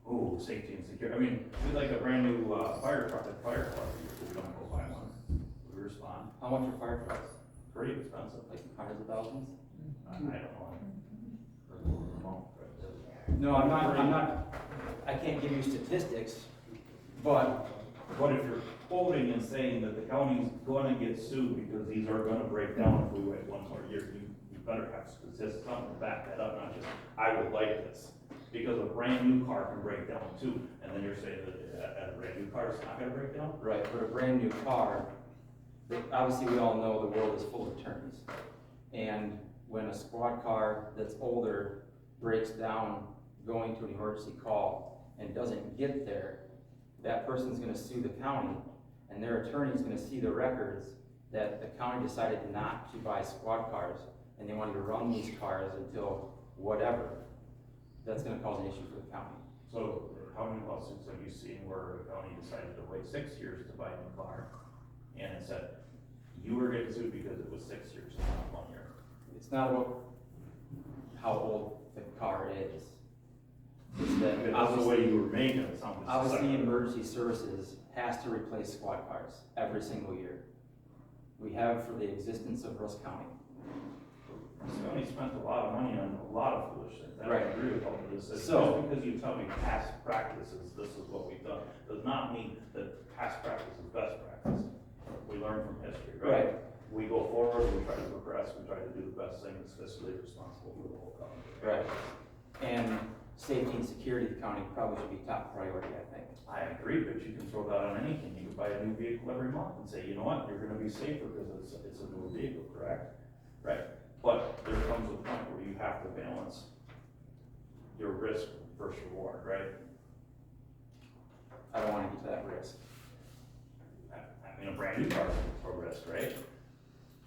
oh, safety and security, I mean, we like a brand new, fire truck, we don't go buy one, we respond, How much are fire trucks? pretty expensive, Like hundreds of thousands? I don't know. No, I'm not, I can't give you statistics, but But if you're quoting and saying that the county's gonna get sued because these are gonna break down if we wait one more year, you better have statistics, something to back that up, not just, I would like this. Because a brand new car can break down too, and then you're saying that a brand new car is not gonna break down? right, for a brand new car, obviously we all know the world is full of attorneys. And when a squad car that's older breaks down going to an emergency call and doesn't get there, that person's gonna sue the county, and their attorney's gonna see the records that the county decided not to buy squad cars, and they wanted to run these cars until whatever. That's gonna cause an issue for the county. So how many lawsuits have you seen where the county decided to wait 6 years to buy a new car? And it said, you were getting sued because it was 6 years, not 1 year. It's not about how old the car is. It's that That's the way you were making it sound. obviously emergency services has to replace squad cars every single year. We have for the existence of Rusk County. This county spent a lot of money on a lot of foolish things. I Right. don't agree with all of this. So- Just because you tell me past practices, this is what we've done, does not mean that past practice is best practice. We learn from history, right? Right. We go forward, we try to progress, we try to do the best thing that's fiscally responsible for the whole county. Right. And safety and security of the county probably should be top priority, I think. I agree, but you can throw that on anything. You can buy a new vehicle every month and say, you know what, you're gonna be safer because it's a newer vehicle, correct? Right, but there comes a point where you have to balance your risk versus reward, right? I don't wanna get to that risk. I mean, a brand new car is a risk, right?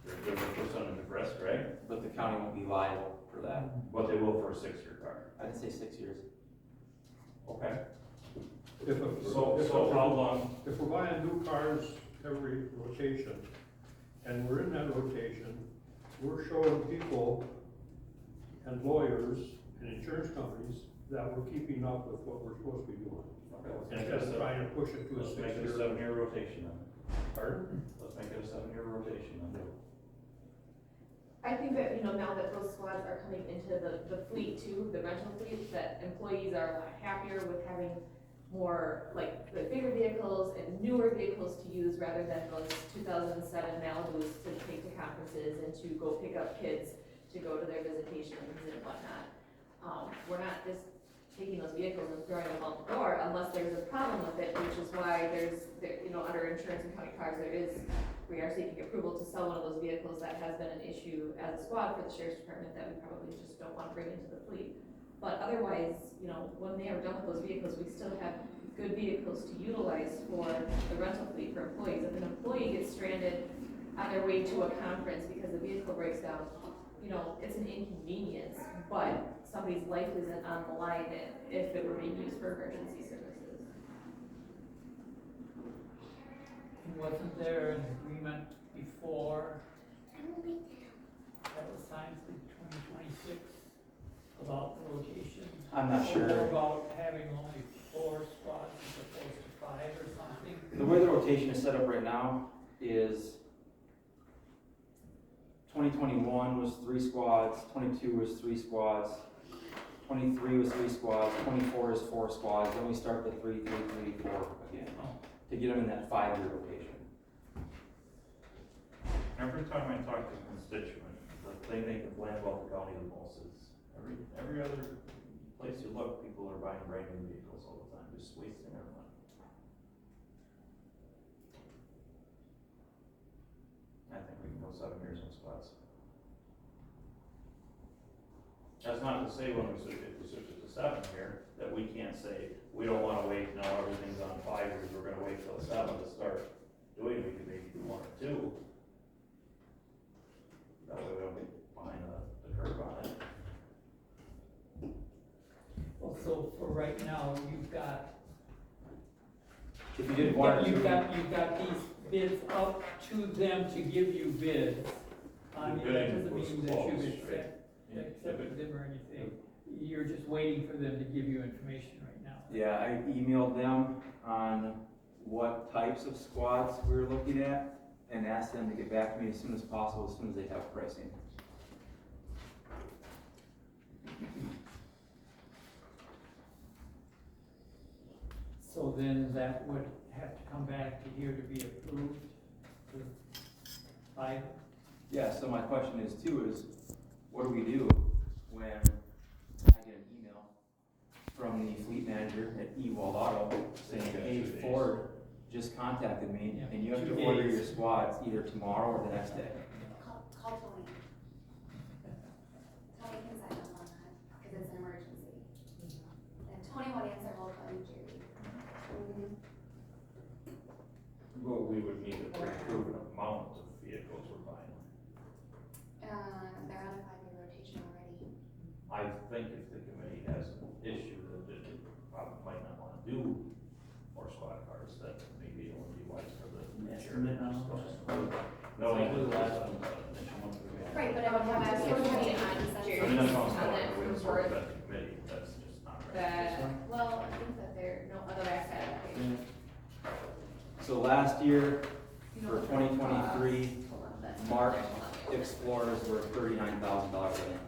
There's a percentage of risk, right? But the county won't be liable for that. But they will for a 6-year car. I didn't say 6 years. Okay. So how long? If we're buying new cars every rotation, and we're in that rotation, we're showing people and lawyers and insurance companies that we're keeping up with what we're supposed to be doing. Instead of trying to push it to a Let's make it a 6-year. 7-year rotation then. Pardon? Let's make it a 7-year rotation then. I think that, you know, now that those squads are coming into the fleet too, the rental fleet, that employees are a lot happier with having more, like, the bigger vehicles and newer vehicles to use rather than those 2007 Malibus to take to conferences and to go pick up kids to go to their visitations and whatnot. We're not just taking those vehicles and throwing them out the door unless there's a problem with it, which is why you know, under insurance and county cars, we are seeking approval to sell one of those vehicles that has been an issue as a squad for the sheriff's department that we probably just don't want to bring into the fleet. But otherwise, you know, when they are done with those vehicles, we still have good vehicles to utilize for the rental fleet for employees. If an employee gets stranded on their way to a conference because the vehicle breaks down, you know, it's an inconvenience, but somebody's life isn't on the line if it were being used for emergency services. Wasn't there an agreement before that was signed for 2026 about the rotation? I'm not Or sure. about having only 4 squads as opposed to 5 or something? The way the rotation is set up right now is 2021 was 3 squads, 22 was 3 squads, 23 was 3 squads, 24 is 4 squads, then we start the 3, 3, 3, 4 again, to get them in that 5-year rotation. Every time I talk to a constituent, the thing they complain about the county the most is, every other place you look, people are buying brand new vehicles all the time, just wasting their money. I think we can go 7 years on squads. That's not to say when if we switch it to 7 here, that we can't say, we don't wanna wait, now everything's on 5 years, we're gonna wait till 7 to start doing, we could maybe do 1 or 2. That way we don't get behind the curve on it. Well, so for right now, you've got, If you did 1 or 2. you've got these bids up to them to give you bids. I mean, that doesn't mean that you've accepted them or anything. You're just waiting for them to give you information right now, Yeah, I emailed them on what types of squads we were looking at and asked them to get back to me as soon as possible, as soon as they have pricing. So then that would have to come back to here to be approved by, Yeah, so my question is too, is what do we do when I get an email from the fleet manager at Ewald Auto saying, hey, Ford just contacted me Yeah, and you have 2 to order days. your squads either tomorrow or the next day. Call Tony. Tony can sign off on that, cause it's an emergency. And Tony won't answer, we'll call you Jerry. Well, we would need to approve an amount of vehicles we're buying. They're on a 5-year rotation already. I think if the committee has an issue that it probably might not wanna do more squad cars, that maybe it would be wise for the Estimate on chair. those? No, Like the we last one, initial one that we had. Right, but I would have to be on I mean, Jerry's, that's on not that we report, support that committee, that's just not right. that, well, I think that they're, no, on the backside of that page. So last year, You know, for 2023, hold on, that's- Mark hold on. Explorers were $39,000 in.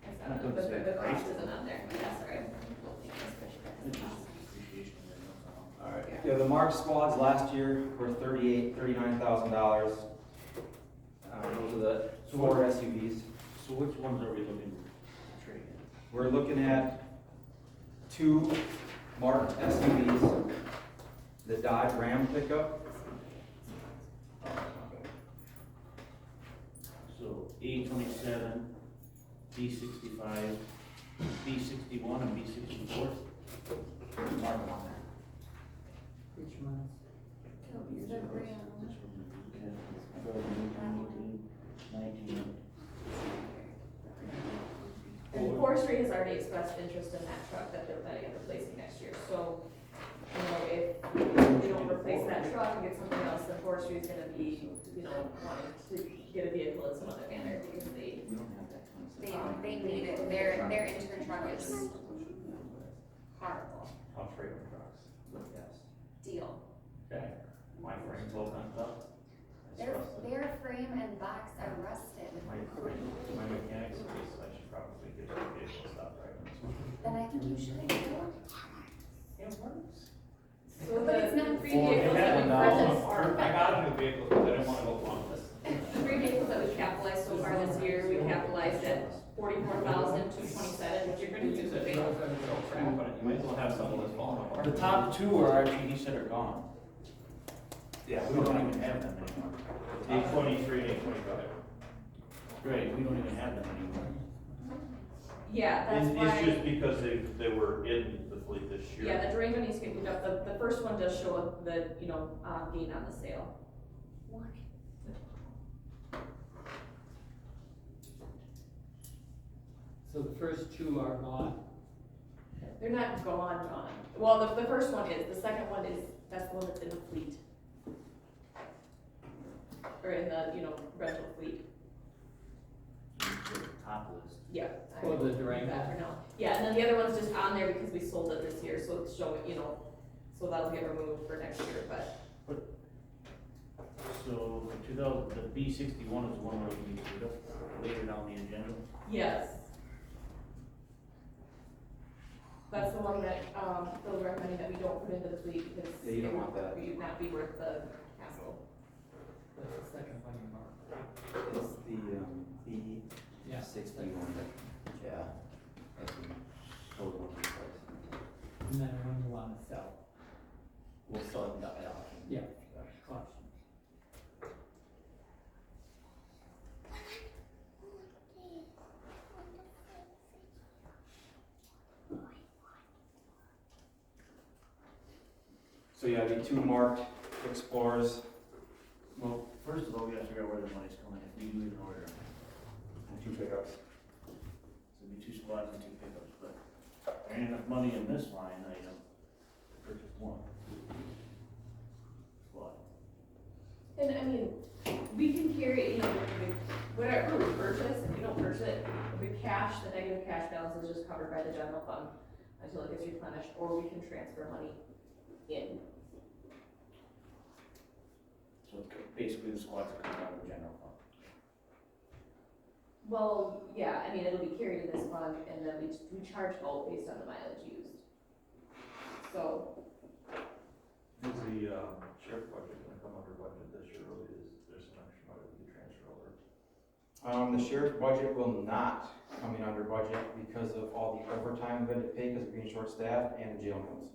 That's not- the cost isn't on there, yeah, sorry. Depreciation and everything else. Alright. Yeah, the Mark squads last year were $39,000. Those are the Ford SUVs. So which ones are we looking to trade in? We're looking at 2 marked SUVs, the Dodge Ram pickup, So A27, B65, B61, and B64. Mark them on there. which ones? Is that Ram? This one, 19. And forestry has already expressed interest in that truck that they're planning on replacing next year, so, you know, if we don't replace that truck and get something else, then forestry is gonna be, you know, wanting to get a vehicle in some other manner, because they, we don't have that They need it, their intern truck is horrible. I'll trade them trucks. Yes. Deal. Okay, my frame's all bent up. Their frame and box are rusted. My mechanics case, I should probably get a vehicle stop driving this one. Then I think you should go. It works. so But it's the not three vehicles that we purchased, I got a new vehicle, but I didn't wanna go long distance. the three vehicles that we capitalized so far this year, we capitalized at 44,227, which you're gonna use it. You might as well have something that's falling apart. The top 2 are actually, he said, are gone. Yeah, We don't even have them anymore. A23 and A25. Right, we don't even have them anymore. Yeah, that's It's why, just because they were in the fleet this year. yeah, the Durango needs to get moved up, the first one does show up the, you know, gain on the sale. So the first 2 are gone. They're not gone. Well, the first one is, the second one is, that's the one that's in the fleet. Or in the, you know, rental fleet, The top list. yeah. I Oh, the will leave Durango. that for now. Yeah, and then the other one's just on there because we sold it this year, so it's showing, you know, so that'll get removed for next year, but. So for 2000, the B61 is the one where we need to go later down the agenda. Yes. That's the one that, Phil recommended that we don't put into the fleet because Yeah, you don't it want that. would not be worth the hassle. That's the second one you marked. It's the Yeah. B61. Yeah. That's the total one price. And then when you wanna sell. We'll sell it at auction. Yeah. Auction. So yeah, the 2 marked Explorers Well, first of all, we gotta figure out where the money's coming, if we do even order them. and 2 pickups. So it'd be 2 squads and 2 pickups, but there ain't enough money in this line item to purchase 1 squad. And I mean, we can carry, you know, whatever we purchase, if we don't purchase it, we cash, the negative cash balance is just covered by the general fund until it gets replenished, or we can transfer money in. So basically the squads are coming out of the general fund. Well, yeah, I mean, it'll be carried in this fund, and then we charge out based on the mileage used. So, Is the, sheriff budget gonna come under budget this year, or is there some extra money to be transferred over? The sheriff's budget will not come in under budget because of all the overtime we've had to pay because of being short-staffed and the jail meals.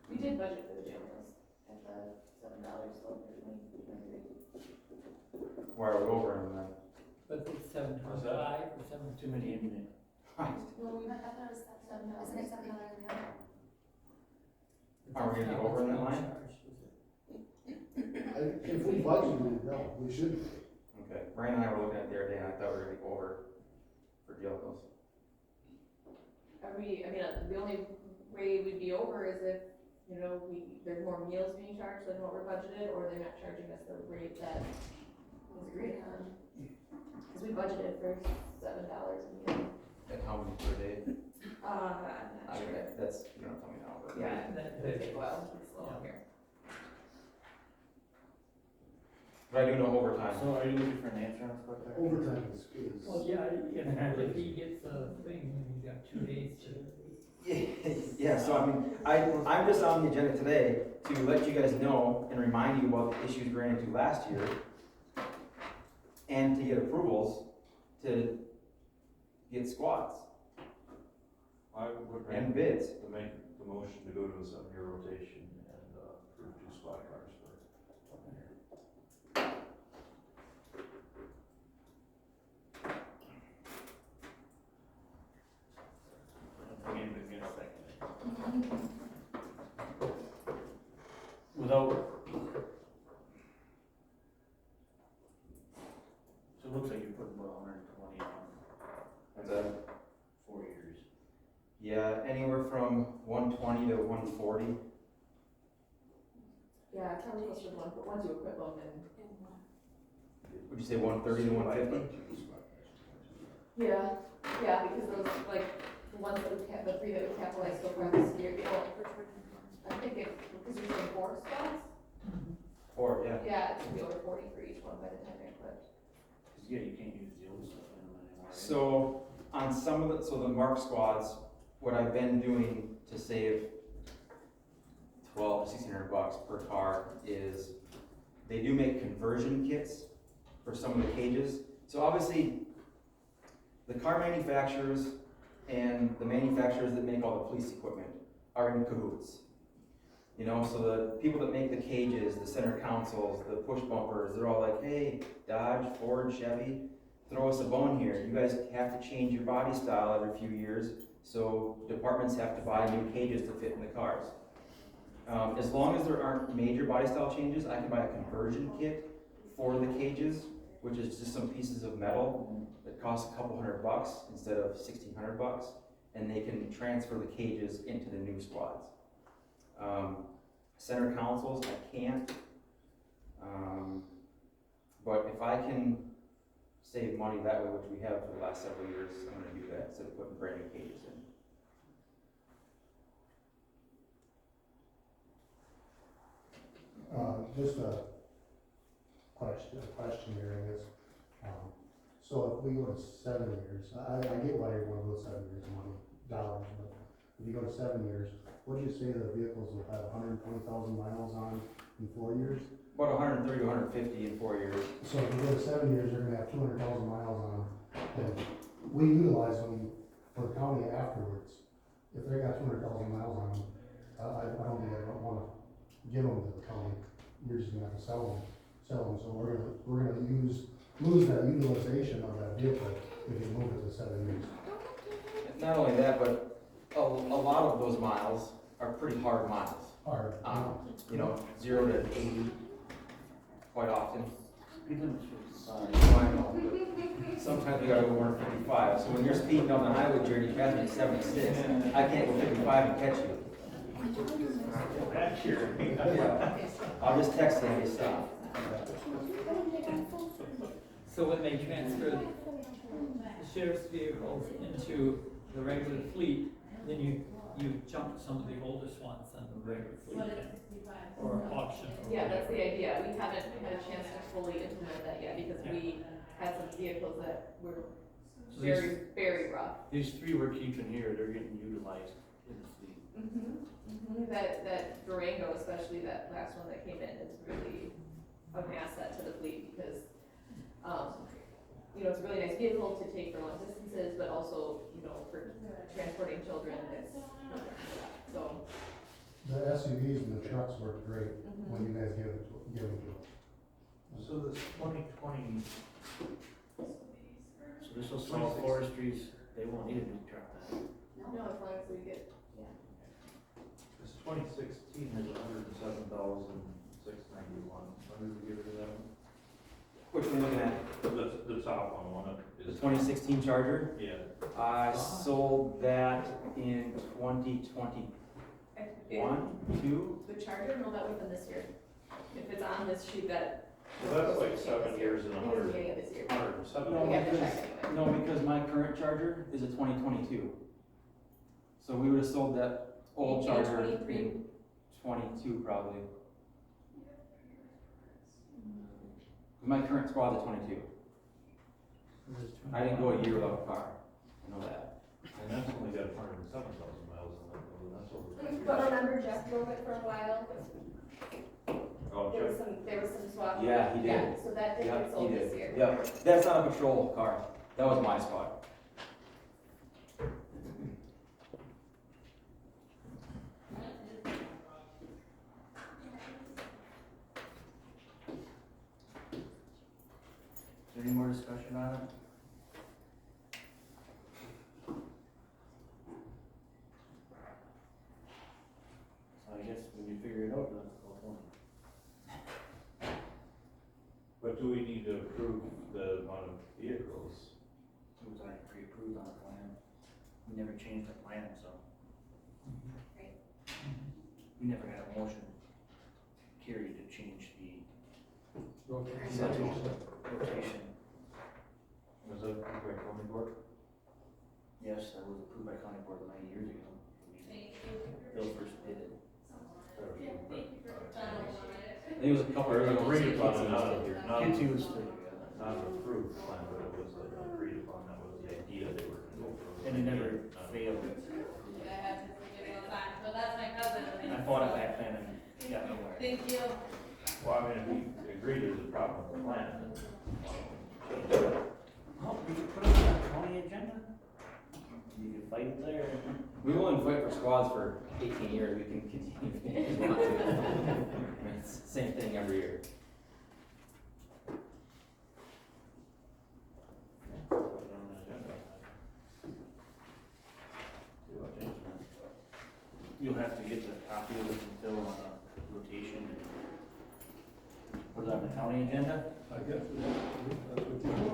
we did budget for the jail meals at the $7, so Why are we over in that? But it's 725 or 7. Too many in there. No, we, I thought that was $7, isn't it $7 an hour? Are we gonna be over in that line? If we budgeted, no, we shouldn't. Okay, Brian and I were looking at it the other day, and I thought we were gonna go over for jail meals. are we, I mean, the only way we'd be over is if, you know, there's more meals being charged than what we're budgeted, or they're not charging us the rate that was agreed on. Cause we budgeted for $7 a meal. At how many per day? I'm not sure. That's, you don't tell me now, but. Yeah, it'll take a while, it's slow on here. But I do know overtime. So are you looking for an answer on this question? Overtime is. Well, yeah, if he gets a thing, he's got 2 days to. Yeah, so I mean, I'm just on the agenda today to let you guys know and remind you about the issues we ran into last year and to get approvals to get squads I would and recommend bids. to make the motion to go to a 7-year rotation and, approve 2 squad cars for 1 year. Anybody's gonna second it. Without. So it looks like you're putting about 120 on What's that? 4 years. Yeah, anywhere from 120 to 140. Yeah, Kelly was the one, but once you equip them and. Would you say 130 to 150? Yeah, because those, like, the ones that we the 3 that we capitalized so far this year, you know, I think it, because you're saying 4 spots? Or, yeah. Yeah, it should be over 40 for each one by the time they're equipped. Cause yeah, you can't use the old stuff in them anymore. Right? So on some of the mark squads, what I've been doing to save $1,200 to $1,600 per car is they do make conversion kits for some of the cages. So obviously, the car manufacturers and the manufacturers that make all the police equipment are in cahoots. You know, so the people that make the cages, the center consoles, the push bumpers, they're all like, hey, Dodge, Ford, Chevy, throw us a bone here. You guys have to change your body style every few years, so departments have to buy new cages to fit in the cars. As long as there aren't major body style changes, I can buy a conversion kit for the cages, which is just some pieces of metal that cost a couple $100 instead of $1,600, and they can transfer the cages into the new squads. Center consoles, I can't. But if I can save money that way, which we have for the last several years, I'm gonna do that instead of putting brand new cages in. Just a question here, I guess. So if we go to 7 years, I get why you want to go 7 years, money, dollars, but if you go to 7 years, what'd you say the vehicles will have 120,000 miles on in 4 years? About 130 to 150 in 4 years. So if you go to 7 years, they're gonna have 200,000 miles on them, and we utilize them for the county afterwards. If they got 200,000 miles on them, I don't think I wanna give them to the county, you're just gonna have to sell them, so we're gonna lose that utilization of that vehicle if you move it to 7 years. Not only that, but a lot of those miles are pretty hard miles. Hard. You know, 0 to 80 quite often. Speed limit's 55. I know, but sometimes we gotta go 155, so when you're speeding down the highway, Jared, you pass me at 76, I can't go 55 and catch you. That's your. Yeah. I'll just text you and you stop. So when they transfer the sheriff's vehicles into the regular fleet, then you jump some of the oldest ones on the regular fleet then, or auction or Yeah, that's whatever. the idea. We haven't had a chance to fully implement that yet because we had some vehicles that were So very, very rough. These three we're keeping here, they're getting utilized in the fleet. That Durango, especially that last one that came in, is really an asset to the fleet because, it's a really nice vehicle to take for long distances, but also, for transporting children, it's, so. The SUVs and the trucks work great when you guys give them to them. So this 2020, So this will solve forestries, they won't need a new truck then. No, as long as we get, this 2016 has 107,691. When did we get rid of that one? Which one are you looking at? The top one of The 2016 Charger? Yeah. I sold that in 2021, two? the Charger, no, that was in this year. If it's on this sheet that. So that's like 7 years and It was the beginning of this year. 107. No, We have to because, check anyway. no, because my current Charger is a 2022. So we would have sold that old 18, Charger 23. in 22 probably. My current squad's a 22. I didn't go a year without a car, I know that. And that's only got 107,000 miles on it, though, and that's over. But remember Jeff drove it for a while? Oh, There check. was some swap. Yeah, he did. Yeah, so that did Yep, get he sold this did. year. Yep, that's not a patrol car, that was my squad. Is there any more discussion on it? So I guess when you figure it out, that's the whole point. But do we need to approve the amount of vehicles? It was already pre-approved on the plan. We never changed the plan, so. Right. We never had a motion carried to change the Rotation. rotation. Was that approved by county board? Yes, that was approved by county board 9 years ago. Bill first did it. I think it was a couple years ago. Agreed upon, Kids not, was here. not, Kids was still together. not an approved plan, but it was like agreed upon, that was the idea they were gonna go for. And it never failed. But that's my cousin. I fought it back then and got nowhere. Thank you. Well, I mean, if we agreed there's a problem with the plan, then. Oh, we could put it on the county agenda? You can fight it there. We will only fight for squads for 18 years, we can continue if we want to. I mean, it's the same thing every year. Put it on the agenda. See what changes. You'll have to get the copy of it and fill on a rotation. Put it on the county agenda? I guess that's what you want.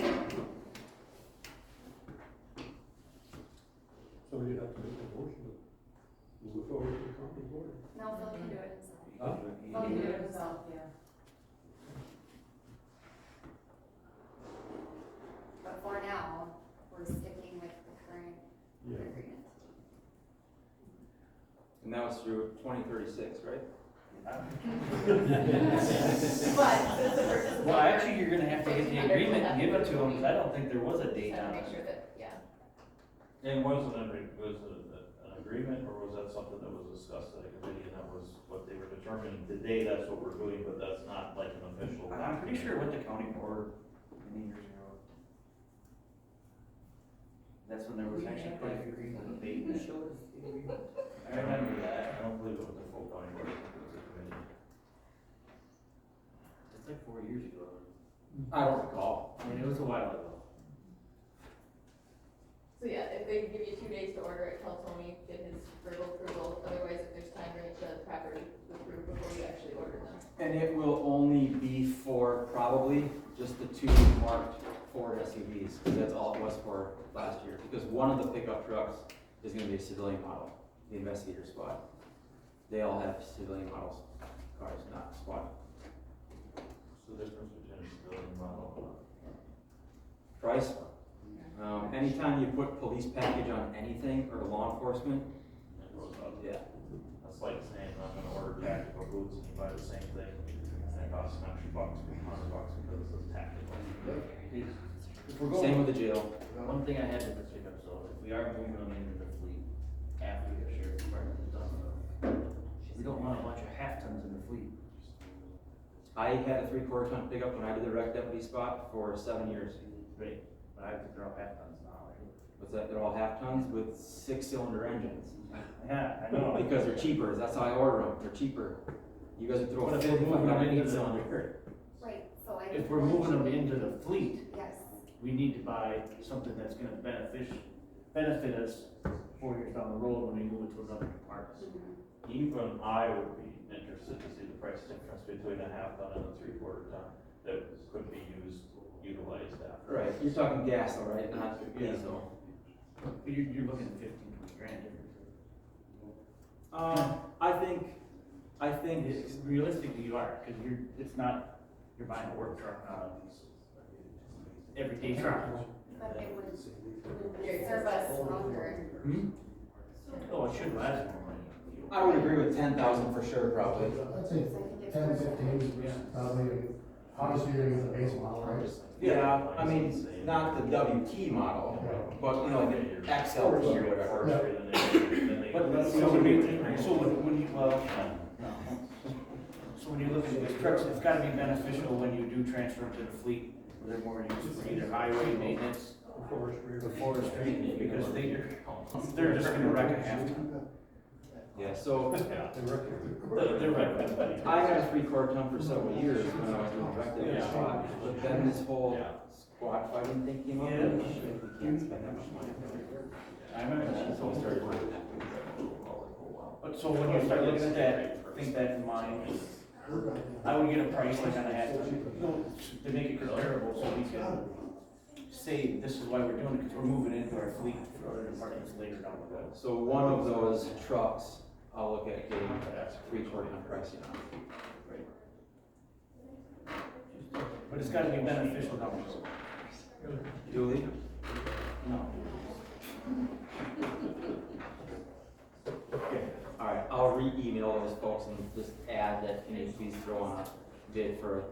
So you have to make a motion to move it forward to the county board. No, Phil can do it himself. Huh? Phil can do it himself. Yeah. But for now, we're sticking with the current Yeah. agreement. And that was through 2036, right? But since the purchase is Well, over, actually, you're gonna have to get the agreement and give it to them, because I don't think there was a just date have on to make it. sure that, And was it an agreement, or was that something that was discussed at a committee, and that was what they were determining today, that's what we're doing, but that's not like an official document? I'm pretty sure it went to county board many years ago. That's when there was actually quite a few people debating it. Showed us the agreement. I remember that. I don't believe it was a full county board, I think it was a committee. It's like 4 years ago. I don't recall. I mean, it was a while ago. so yeah, if they give you 2 days to order it, tell Tony, get his verbal approval, otherwise if there's time, bring it to the property approved before you actually order them. And it will only be for probably just the 2 marked Ford SUVs, because that's all it was for last year. Because one of the pickup trucks is gonna be a civilian model, the investigator squad. They all have civilian models, cars, not squad. What's the difference between a civilian model and price. Anytime you put police package on anything or law enforcement, It goes up. yeah. That's like saying, I'm gonna order tactical boots and you buy the same thing, and it costs an extra $100 because it says tactical. If we're Same going, with the jail. one thing I had to pick up, so if we are moving them into the fleet after the sheriff's department is done, we don't want a bunch of half tons in the fleet. I had a 3/4 ton pickup when I did the rec deputy spot for 7 years. Right, but I think they're all half tons now, right? What's that? They're all half tons with 6-cylinder engines. Yeah, I know. Because they're cheaper. That's how I order them. They're cheaper. You guys would throw But a if we're 50 moving them on an into the- 8-cylinder. Right, so I. If we're moving them into the fleet, Yes, we need to buy something that's gonna benefit us 4 years down the road when we move it to another department. Even I would be interested to see the price difference between a half ton and a 3/4 ton that could be utilized after. Right. You're talking gas, all right? Not Yeah. diesel. But you're looking at 15-20 grand difference. I think Realistically, you are, cause you're buying a work truck, not a everyday truck. but it would serve us longer. Hmm? Oh, it should last more money. I would agree with 10,000 for sure, probably. I'd say 10, 15, probably, obviously you're gonna get the base model, right? Yeah, I mean, not the WT model, but you know, the XLT or whatever. But, so when you, well, no. So when you look at these trucks, it's gotta be beneficial when you do transfer them to the fleet, where they're more used for either highway maintenance or forestry, because they're just gonna wreck a half ton. Yeah, so They're wrecking. I had a 3/4 ton for several years when I was doing rec deputy spot, but then this whole squad fighting thing came up, and we can't spend that much money. I remember that. So we started with But so when you start looking at that, think that in mind, I would get a price like on a half ton, to make it comparable, so we can say, this is why we're doing it, because we're moving into our fleet for other departments later down the road. So one of those trucks, I'll look at getting that 3/4 ton pricing on. But it's gotta be beneficial down the road. Julie? No. Okay, all right, I'll re-email those folks and just add that, can you please throw on a bid for a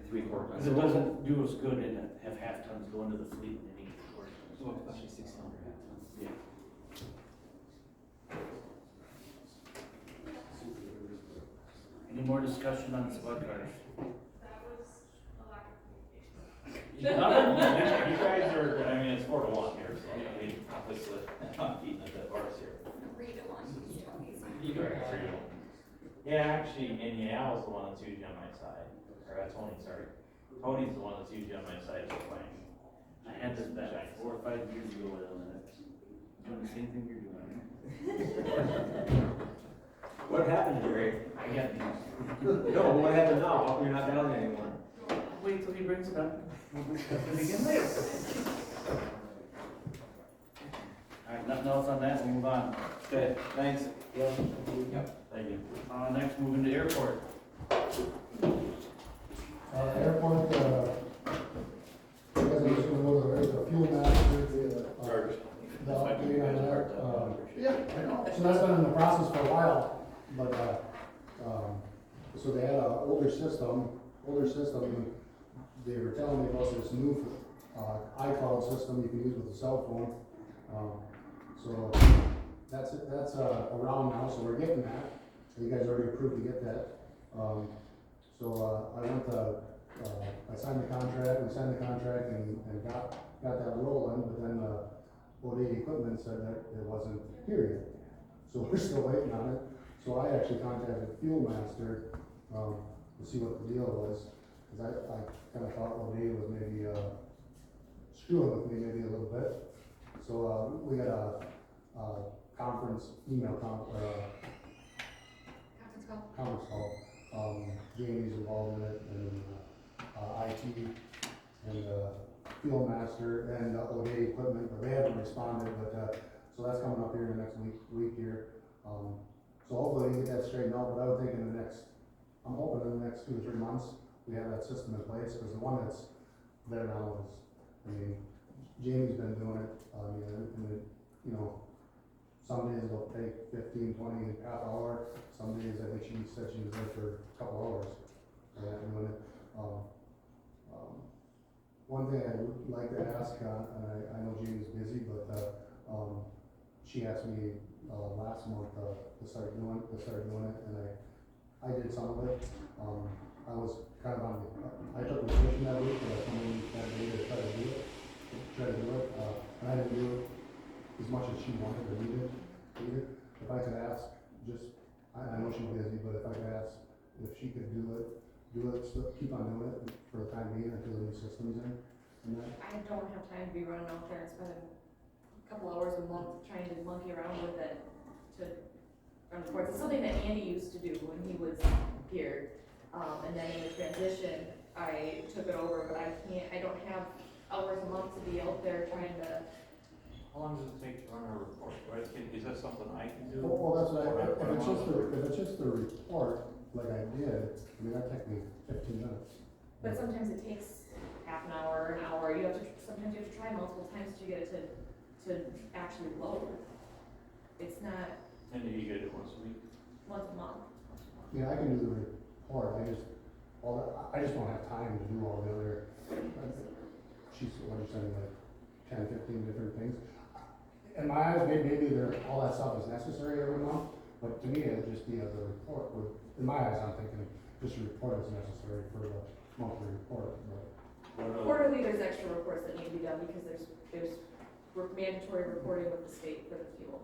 3/4 ton? Because it doesn't do us good and have half tons go into the fleet and need to work. So especially 6-cylinder half tons. Yeah. Any more discussion on squad cars? You guys are, I mean, it's 4-1 here, so I mean, obviously, I'm beating a dead horse here. 3-1. Yeah, actually, and yeah, I was the one that's usually on my side, or Tony, sorry. Tony's the one that's usually on my side, so fine. I had this back 4 or 5 years ago, and it's doing the same thing you're doing. What happened, Jerry? I got these. No, what happened now? How come you're not down there anymore? Wait till he brings it up. We'll discuss it again later. Alright, nothing else on that, we'll move on. Okay, thanks. Yep. Thank you. Next, moving to airport. Airport, you guys are just gonna go to the fuel master, the update on that. Yeah, I know. So that's been in the process for a while, but, so they had an older system, they were telling me about this new, iCloud system you can use with a cell phone. So that's around now, so we're getting that. You guys already approved to get that. So I went to, I signed the contract, we signed the contract and got that rolling, but then ODA equipment said that it wasn't here yet. So we're still waiting on it. So I actually contacted Fuel Master to see what the deal was. Because I kind of thought ODA was maybe screwing with me maybe a little bit. So we had a conference call. Jamie's involved in it, and IT, and Fuel Master, and ODA equipment, but they haven't responded, but, so that's coming up here in the next week here. So hopefully we can get that straightened out, but I would think I'm hoping in the next 2 to 3 months, we have that system in place, because the one that's there now is I mean, Jamie's been doing it, you know, some days it'll take 15, 20, half hour, some days I think she said she was there for a couple hours, doing it. One thing I would like to ask, and I know Jamie's busy, but, she asked me, last month, to start doing it, and I did some of it. I was kind of I took vacation that week, but I come in that day to try to do it, and I didn't do it as much as she wanted or needed. If I could ask, I know she's busy, but if I could ask if she could do it, still keep on doing it for the time being until the new system's in, and that. I don't have time to be running out there and spending a couple hours a month trying to monkey around with it to run reports. It's something that Andy used to do when he was here. And then in the transition, I took it over, but I don't have hours a month to be out there trying to. How long does it take to run a report? Right? Is that something I can do? Well, that's what if it's just the report, like I did, I mean, that took me 15 minutes. But sometimes it takes half an hour, sometimes you have to try multiple times to get it to actually load. It's not And do you get it once a week? once a month. Yeah, I can do the report, I just don't have time to do all the other, she's, what you're saying, like 10, 15 different things. In my eyes, maybe all that stuff is necessary every month, but to me, it'd just be the report would, in my eyes, I'm thinking just a report is necessary for the monthly report, but. Quarterly, there's extra reports that need to be done because there's mandatory reporting with the state for the fuel.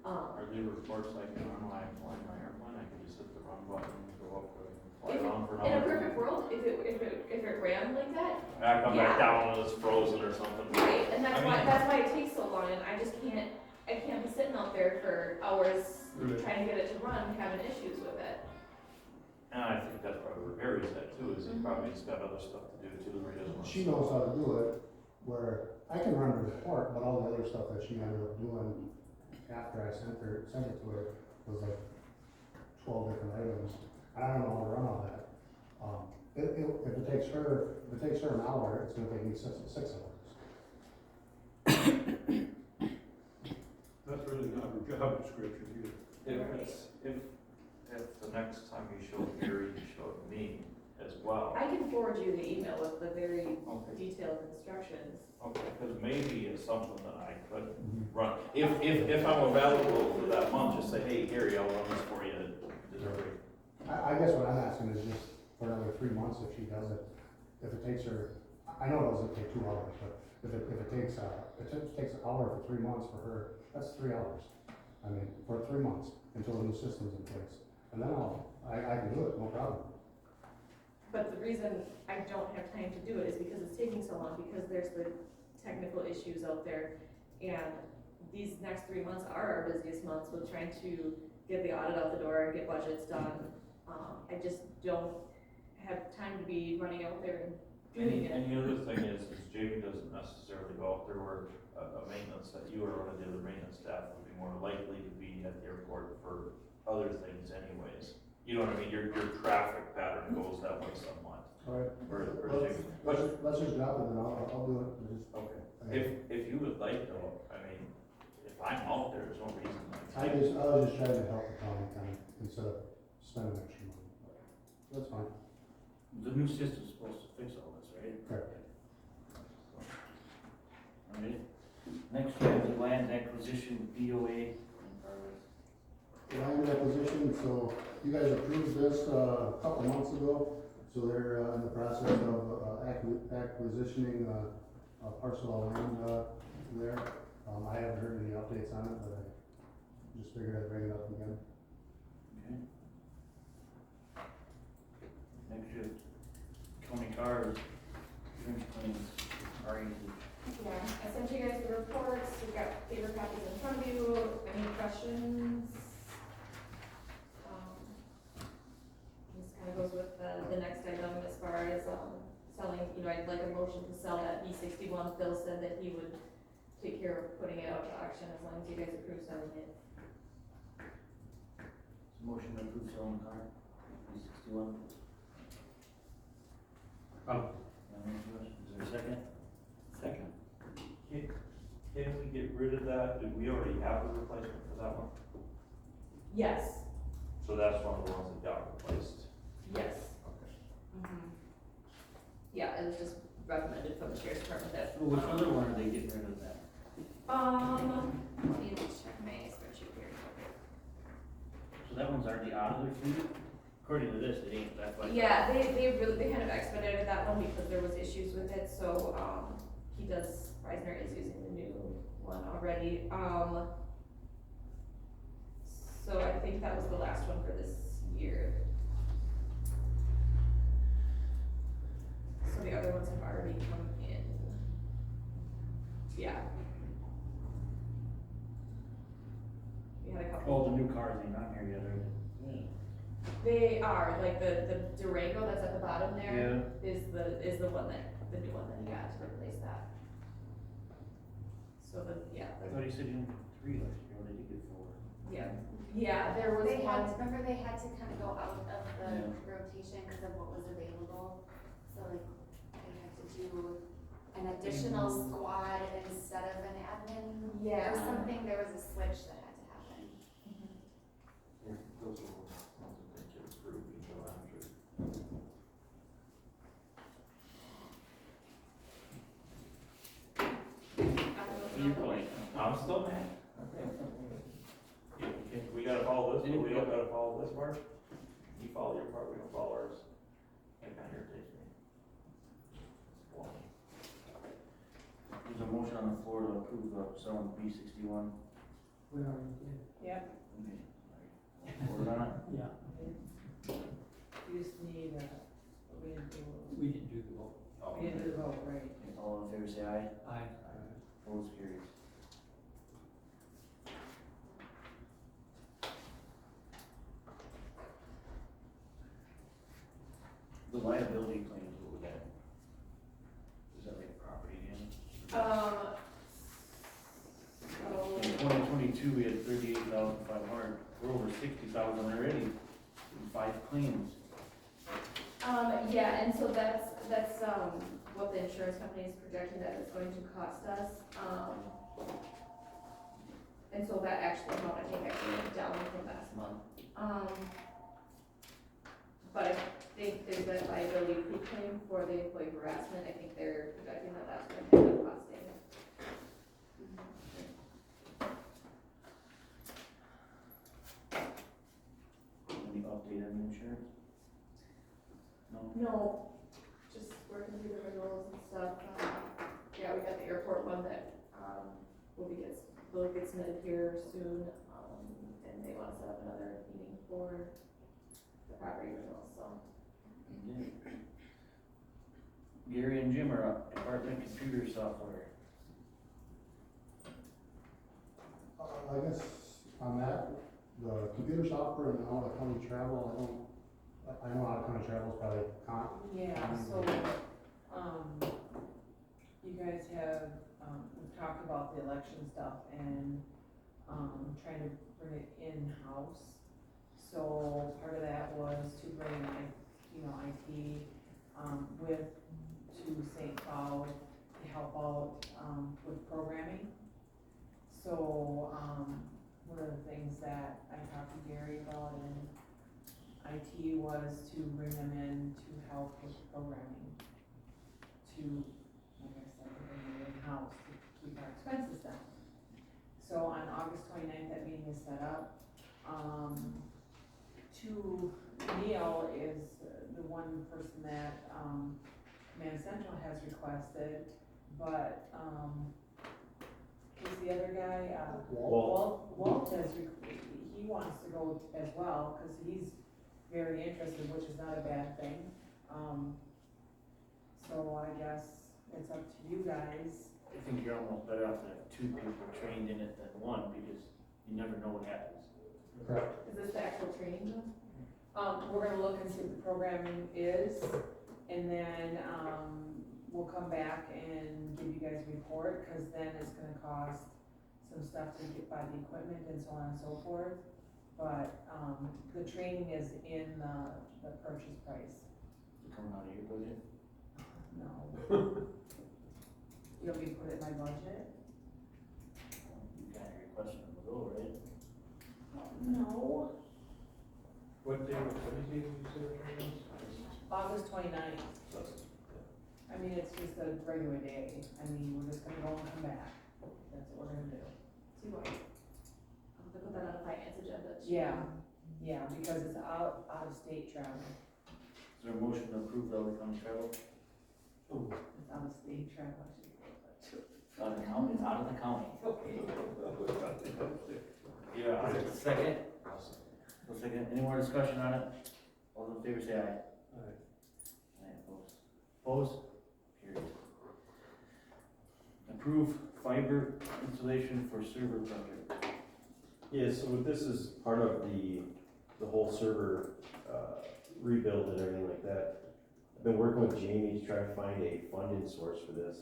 Are there reports like when I fly my airplane, I can just hit the run button and go up and fly around for an hour? In a perfect world, if it ran like that, I come yeah. back down and it's frozen or something. right, and that's I why, mean- that's why it takes so long, and I just can't be sitting out there for hours Really? trying to get it to run, having issues with it. And I think that's probably where Barry's at too, is he probably has got other stuff to do too, where he doesn't want to. She knows how to do it, where I can run the report, but all the other stuff that she ended up doing after I sent it to her was like 12 different items. I don't know how to run all that. If it takes her an hour, it's gonna take me six hours. That's really not her job description either. If the next time you show Gary, you show me as well. I can forward you the email with the very Okay. detailed instructions. Okay, because maybe it's something that I could run. If I'm available for that month, just say, hey, Gary, I'll run this for you. I guess what I'm asking is just for another 3 months if she does it, if it takes her, I know it doesn't take 2 hours, but if it takes an hour for 3 months for her, that's 3 hours. I mean, for 3 months until the new system's in place. And then I can do it, no problem. But the reason I don't have time to do it is because it's taking so long, because there's the technical issues out there. And these next 3 months are our busiest months with trying to get the audit out the door, get budgets done. I just don't have time to be running out there and doing it. And the other thing is Jamie doesn't necessarily go out there where a maintenance that you or one of the other maintenance staff would be more likely to be at the airport for other things anyways. You know what I mean? Your traffic pattern goes that way somewhat. All right. But Let's just drop it and I'll do it. okay. If you would like though, I mean, if I'm out there, there's no reason. I was just trying to help the county kind of, instead of spending extra money. That's fine. The new system's supposed to fix all this, right? Correct. All right. Next we have the land acquisition BOA. Land acquisition, so you guys approved this a couple months ago, so they're in the process of acquisitioning a parcel of land there. I haven't heard any updates on it, but I just figured I'd bring it up again. Okay. Next we have county cars, insurance claims, Yeah, I sent you guys the reports, you've got paper copies in front of you, any questions? This kind of goes with the next item as far as, selling, I'd like a motion to sell that B61. Phil said that he would take care of putting it out to auction as long as you guys approve selling it. motion to approve selling car, B61. Um, Is there a second? upgraded that, did we already have a replacement for that one? Yes, So that's one of the ones that got replaced. yes. Okay. Yeah, it was just recommended from the sheriff's department that. Which other one are they getting rid of that? Let me just check my spreadsheet here. So that one's already out of their fleet? According to this, it ain't, that's why. Yeah, they kind of expedited that one because there was issues with it, so, Reisner is using the new one already, so I think that was the last one for this year. So the other ones have already come in. Yeah. We had a couple. Oh, the new cars ain't on here yet, are they? They are, like the Durango that's at the bottom there Yeah. is the one that, the new one that he got to replace that. So I thought you said you only 3 last year, what did you get 4? yeah, there was They had, one, remember they had to kind of go out of the Yeah. rotation because of what was available? So like, they had to do an additional squad instead of an admin. Yeah. Or something, there was a switch that had to happen. Those are the ones that they get approved until after. You're playing. I'm still mad. We gotta follow this, but we don't gotta follow this part? You follow your part, we don't follow ours. That kinda irritates me. Well, There's a motion on the floor to approve selling B61. We already did. yep, Okay, sorry. Voted on it? Yeah, You just need, we didn't do, we didn't do the vote. All we in didn't do the favor? vote, right? Okay, all in favor, say aye. Aye. Opposed, carries. The liability claims, what was that? Is that like property damage? so, In 2022, we had 38,500, we're over 60,000 already, in 5 claims. yeah, and so that's, what the insurance company is projecting that it's going to cost us, and so that actually amount, I think, actually went down from last month. But I think there's that liability claim for the employee harassment, I think they're projecting that that's going to end up costing. Any update on the insurance? No? No, just working through the renewals and stuff, yeah, we got the airport one that, will get submitted here soon, and they wanna set up another meeting for the property renewal, so. Okay. Gary and Jim are up, Department Computer Software. I guess on that, the computer software and how the county travel, I know how the county travels probably Yeah, so, you guys have, we've talked about the election stuff and, trying to bring it in-house. So part of that was to bring, IT, to St. Cloud to help out, with programming. So, one of the things that I talked to Gary about in IT was to bring them in to help with programming. To, like I said, bring it in-house to keep our expenses down. So on August 29th, that meeting is set up. Neil is the one person that, Command Central has requested, but, who's the other guy? Walt has, he wants to go as well, cause he's very interested, which is not a bad thing. So I guess it's up to you guys. I think you're almost better off to have 2 people trained in it than 1, because you never know what happens. Correct. Is this the actual training though? We're gonna look and see what the programming is, and then, we'll come back and give you guys a report, cause then it's gonna cost some stuff to get by the equipment and so on and so forth. But, the training is in the purchase price. Is it coming out of your budget? No. You want me to put it in my budget? question was over, right? No, What day, what did you say it was? August 29th. I mean, it's just a regular day. I mean, we're just gonna go and come back. That's what we're gonna do. So you want, I'll put that on the finance agenda. too. Yeah, because it's out of state travel. Is there a motion to approve the LA County travel? It's out of state travel, I should say, but. Out of the county, it's out of the county. Yeah. Second? A second, any more discussion on it? All those in favor say aye. Aye, opposed. Opposed? Carried. Approve fiber installation for server project. Yeah, so this is part of the whole server, rebuild and everything like that. I've been working with Jamie to try to find a funding source for this.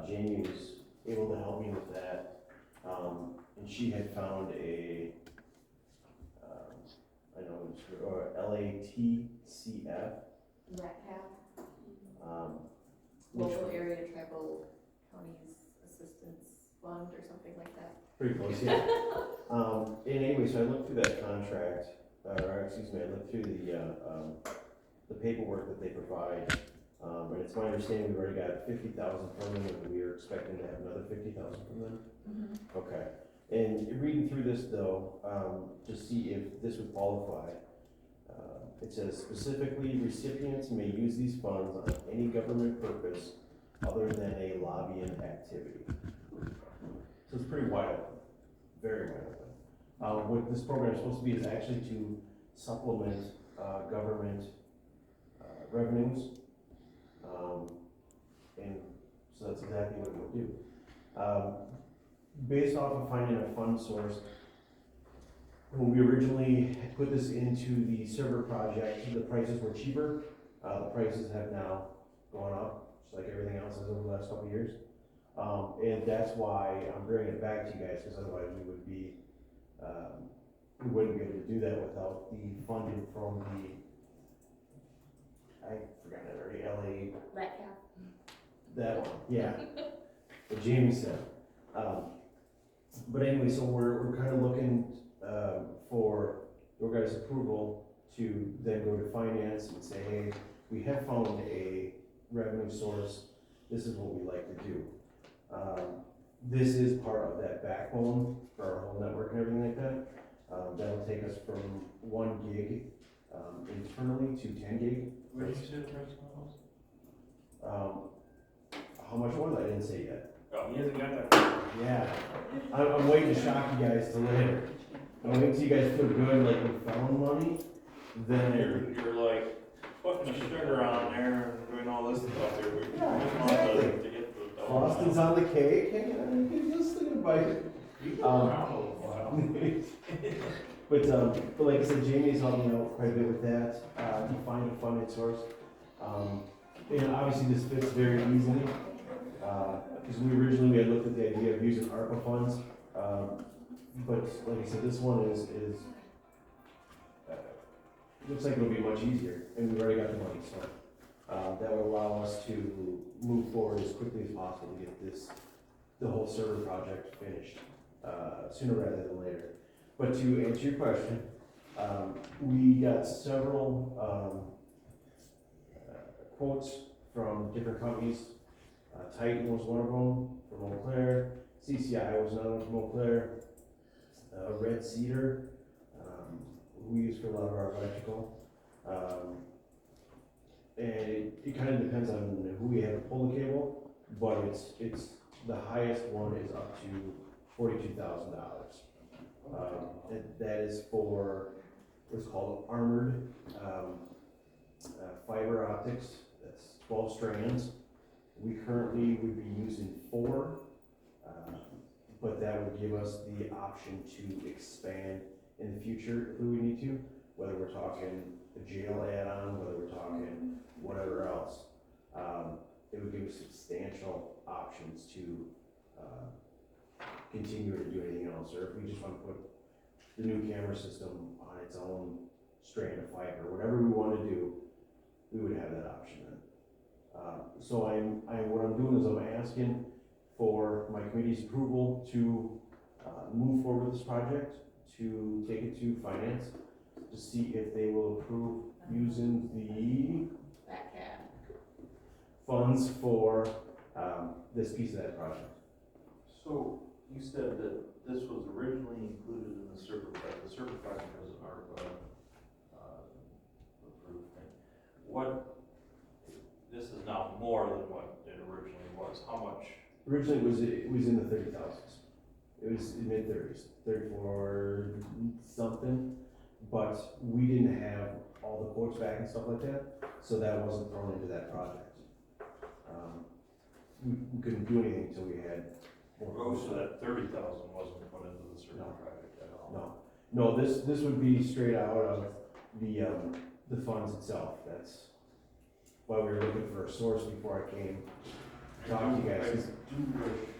Jamie was able to help me with that, and she had found a, I know it's, or LATCF. RATCAP, Which, Local Area Tribal Counties Assistance Fund or something like that. pretty close, yeah. And anyway, so I looked through that contract, or excuse me, I looked through the paperwork that they provide. And it's my understanding we've already got 50,000 from them, and we are expecting to have another 50,000 from them. Okay. And reading through this though, to see if this would qualify, it says specifically recipients may use these funds on any government purpose other than a lobbying activity. So it's pretty wide open, very wide open. What this program is supposed to be is actually to supplement government revenues. And so that's exactly what it would do. Based off of finding a fund source, when we originally put this into the server project, the prices were cheaper. The prices have now gone up, just like everything else has over the last couple of years. And that's why I'm bringing it back to you guys, because otherwise we would be, we wouldn't be able to do that without the funding from I forgot that already, RATCAP. that one, yeah, what Jamie said. But anyway, so we're kind of looking, for your guys' approval to then go to finance and say, hey, we have found a revenue source, this is what we like to do. This is part of that backbone for our whole network and everything like that. That'll take us from 1 gig, internally to 10 gig. Where did you say the price was? How much was it? I didn't say yet. Oh, he hasn't got that. Yeah, I'm waiting to shock you guys to later. I'm waiting till you guys feel good, like you found money, then You're like putting the sugar on there and doing all this stuff there. We just Yeah, want exactly. to get the. frosting's on the cake, hey, you just think about it. You go around a little while. But like I said, Jamie's helping me out quite a bit with that, to find a funding source. And obviously this fits very easily, because we had looked at the idea of using ARPA funds. But like I said, this one is looks like it'll be much easier, and we've already got the money, so, that will allow us to move forward as quickly as possible to get the whole server project finished, sooner rather than later. But to answer your question, we got several, quotes from different companies. Titan was one of them from Eau Claire, CCI was another one from Eau Claire, Red Cedar, we use for a lot of our electrical. And it kind of depends on who we have to pull the cable, but it's the highest one is up to $42,000. That is for what's called armored fiber optics. That's 12 strands. We currently would be using 4, but that would give us the option to expand in the future if we would need to, whether we're talking a jail add-on, whether we're talking whatever else. It would give us substantial options to continue to do anything else, or if we just want to put the new camera system on its own strand of fiber, whatever we want to do, we would have that option then. So what I'm doing is I'm asking for my committee's approval to move forward with this project, to take it to finance, to see if they will approve using the That cat. funds for, this piece of that project. So, you said that this was originally included in the server project was an ARPA, approved thing. What, this is now more than what it originally was, how much? Originally, it was in the 30,000s. It was in mid-30s, 34 something, but we didn't have all the quotes back and stuff like that, so that wasn't thrown into that project. We couldn't do anything until we had more Oh, quotes. so that 30,000 wasn't put into the server No. project at all? No, this would be straight out of the funds itself. That's why we were looking for a source before I came to talk to you guys. I do wish,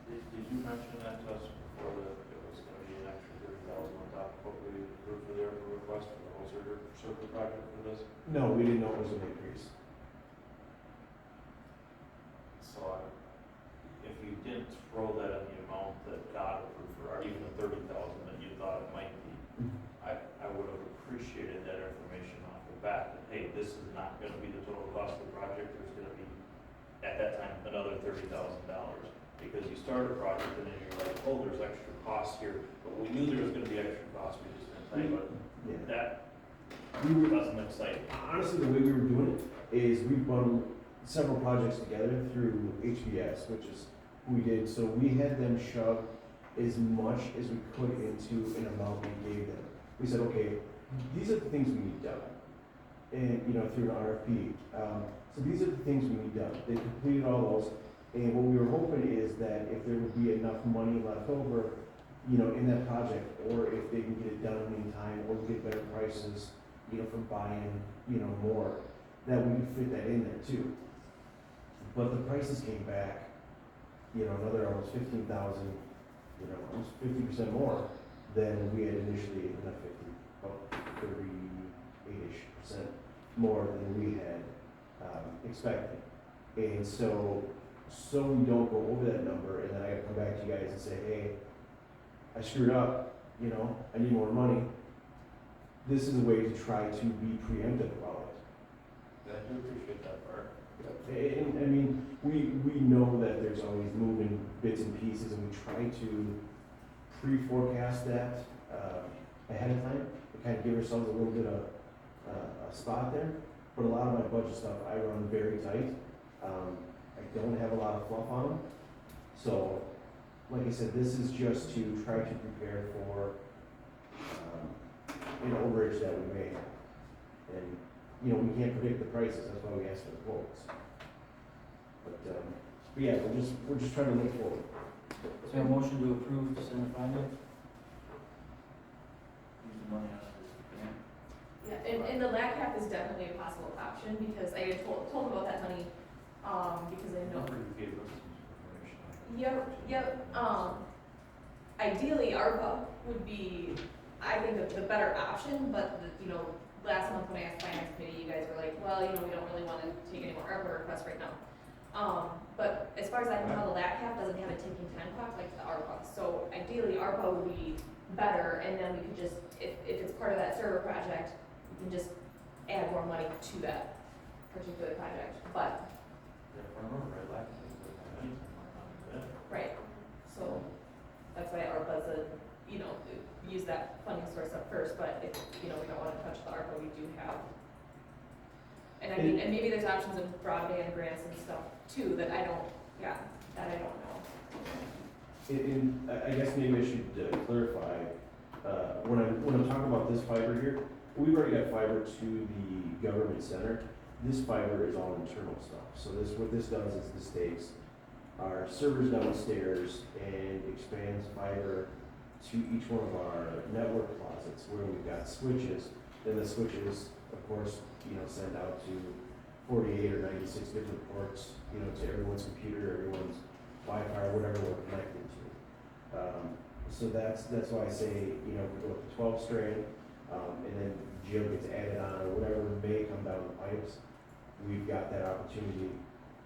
did you mention that to us before that it was gonna be an extra 30,000 on top of what we approved for their request for the whole server project for this? No, we didn't know it was an increase. So if you didn't throw that in the amount that got approved for, or even the 30,000 that you thought it might be, I would have appreciated that information off the bat, that, hey, this is not gonna be the total cost of the project, there's gonna be, at that time, another $30,000. Because you start a project and then you're like, oh, there's extra costs here, but we knew there was gonna be extra costs, we just didn't tell you, but Yeah. that We were, doesn't excite me. honestly, the way we were doing it is we bundled several projects together through HBS, which is who we did. So we had them shove as much as we could into an amount we gave them. We said, okay, these are the things we need done. And, through an RFP. So these are the things we need done. They completed all those. And what we were hoping is that if there would be enough money left over, in that project, or if they can get it done in time, or get better prices, from buying, more, that we could fit that in there too. But the prices came back, another almost 15,000, almost 50% more than we had initially, not 50, about 38-ish% more than we had expected. And so we don't go over that number, and then I gotta come back to you guys and say, hey, I screwed up, I need more money. This is a way to try to be preemptive about it. I do appreciate that part. And, I mean, we know that there's always moving bits and pieces, and we try to pre-forecast that ahead of time, to kind of give ourselves a little bit of a spot there. But a lot of my budget stuff, I run very tight. I don't have a lot of fluff on them. So, like I said, this is just to try to prepare for an overage that we may have. And, we can't predict the prices, that's why we ask for the quotes. But yeah, we're just trying to look forward. Is there a motion to approve to send the finance? Use the money out of this, Yeah, and the lag cap is definitely a possible option, because I had told about that money, because I know. Number you gave us some information. Yep, ideally, ARPA would be, I think, the better option, but, last month when I asked finance committee, you guys were like, well, we don't really wanna take any more ARPA requests right now. But as far as I can tell, the lag cap doesn't have a ticking time clock like the ARPA, so ideally, ARPA would be better, and then we could just, if it's part of that server project, we can just add more money to that particular project, but, Yeah, if I remember right, last time we put anything on that. right, so that's why ARPA's use that funding source up first, but if, we don't wanna touch the ARPA, we do have. And I mean, and maybe there's options of broadband grants and stuff too, that I don't know. And I guess maybe I should clarify, when I'm talking about this fiber here, we've already got fiber to the government center. This fiber is all internal stuff. So what this does is this takes our servers downstairs and expands fiber to each one of our network closets where we've got switches. Then the switches, of course, send out to 48 or 96 different ports, to everyone's computer, everyone's Wi-Fi, whatever we're connected to. So that's why I say, we go with the 12 strand, and then Jill gets added on, or whatever may come down the pipes. We've got that opportunity.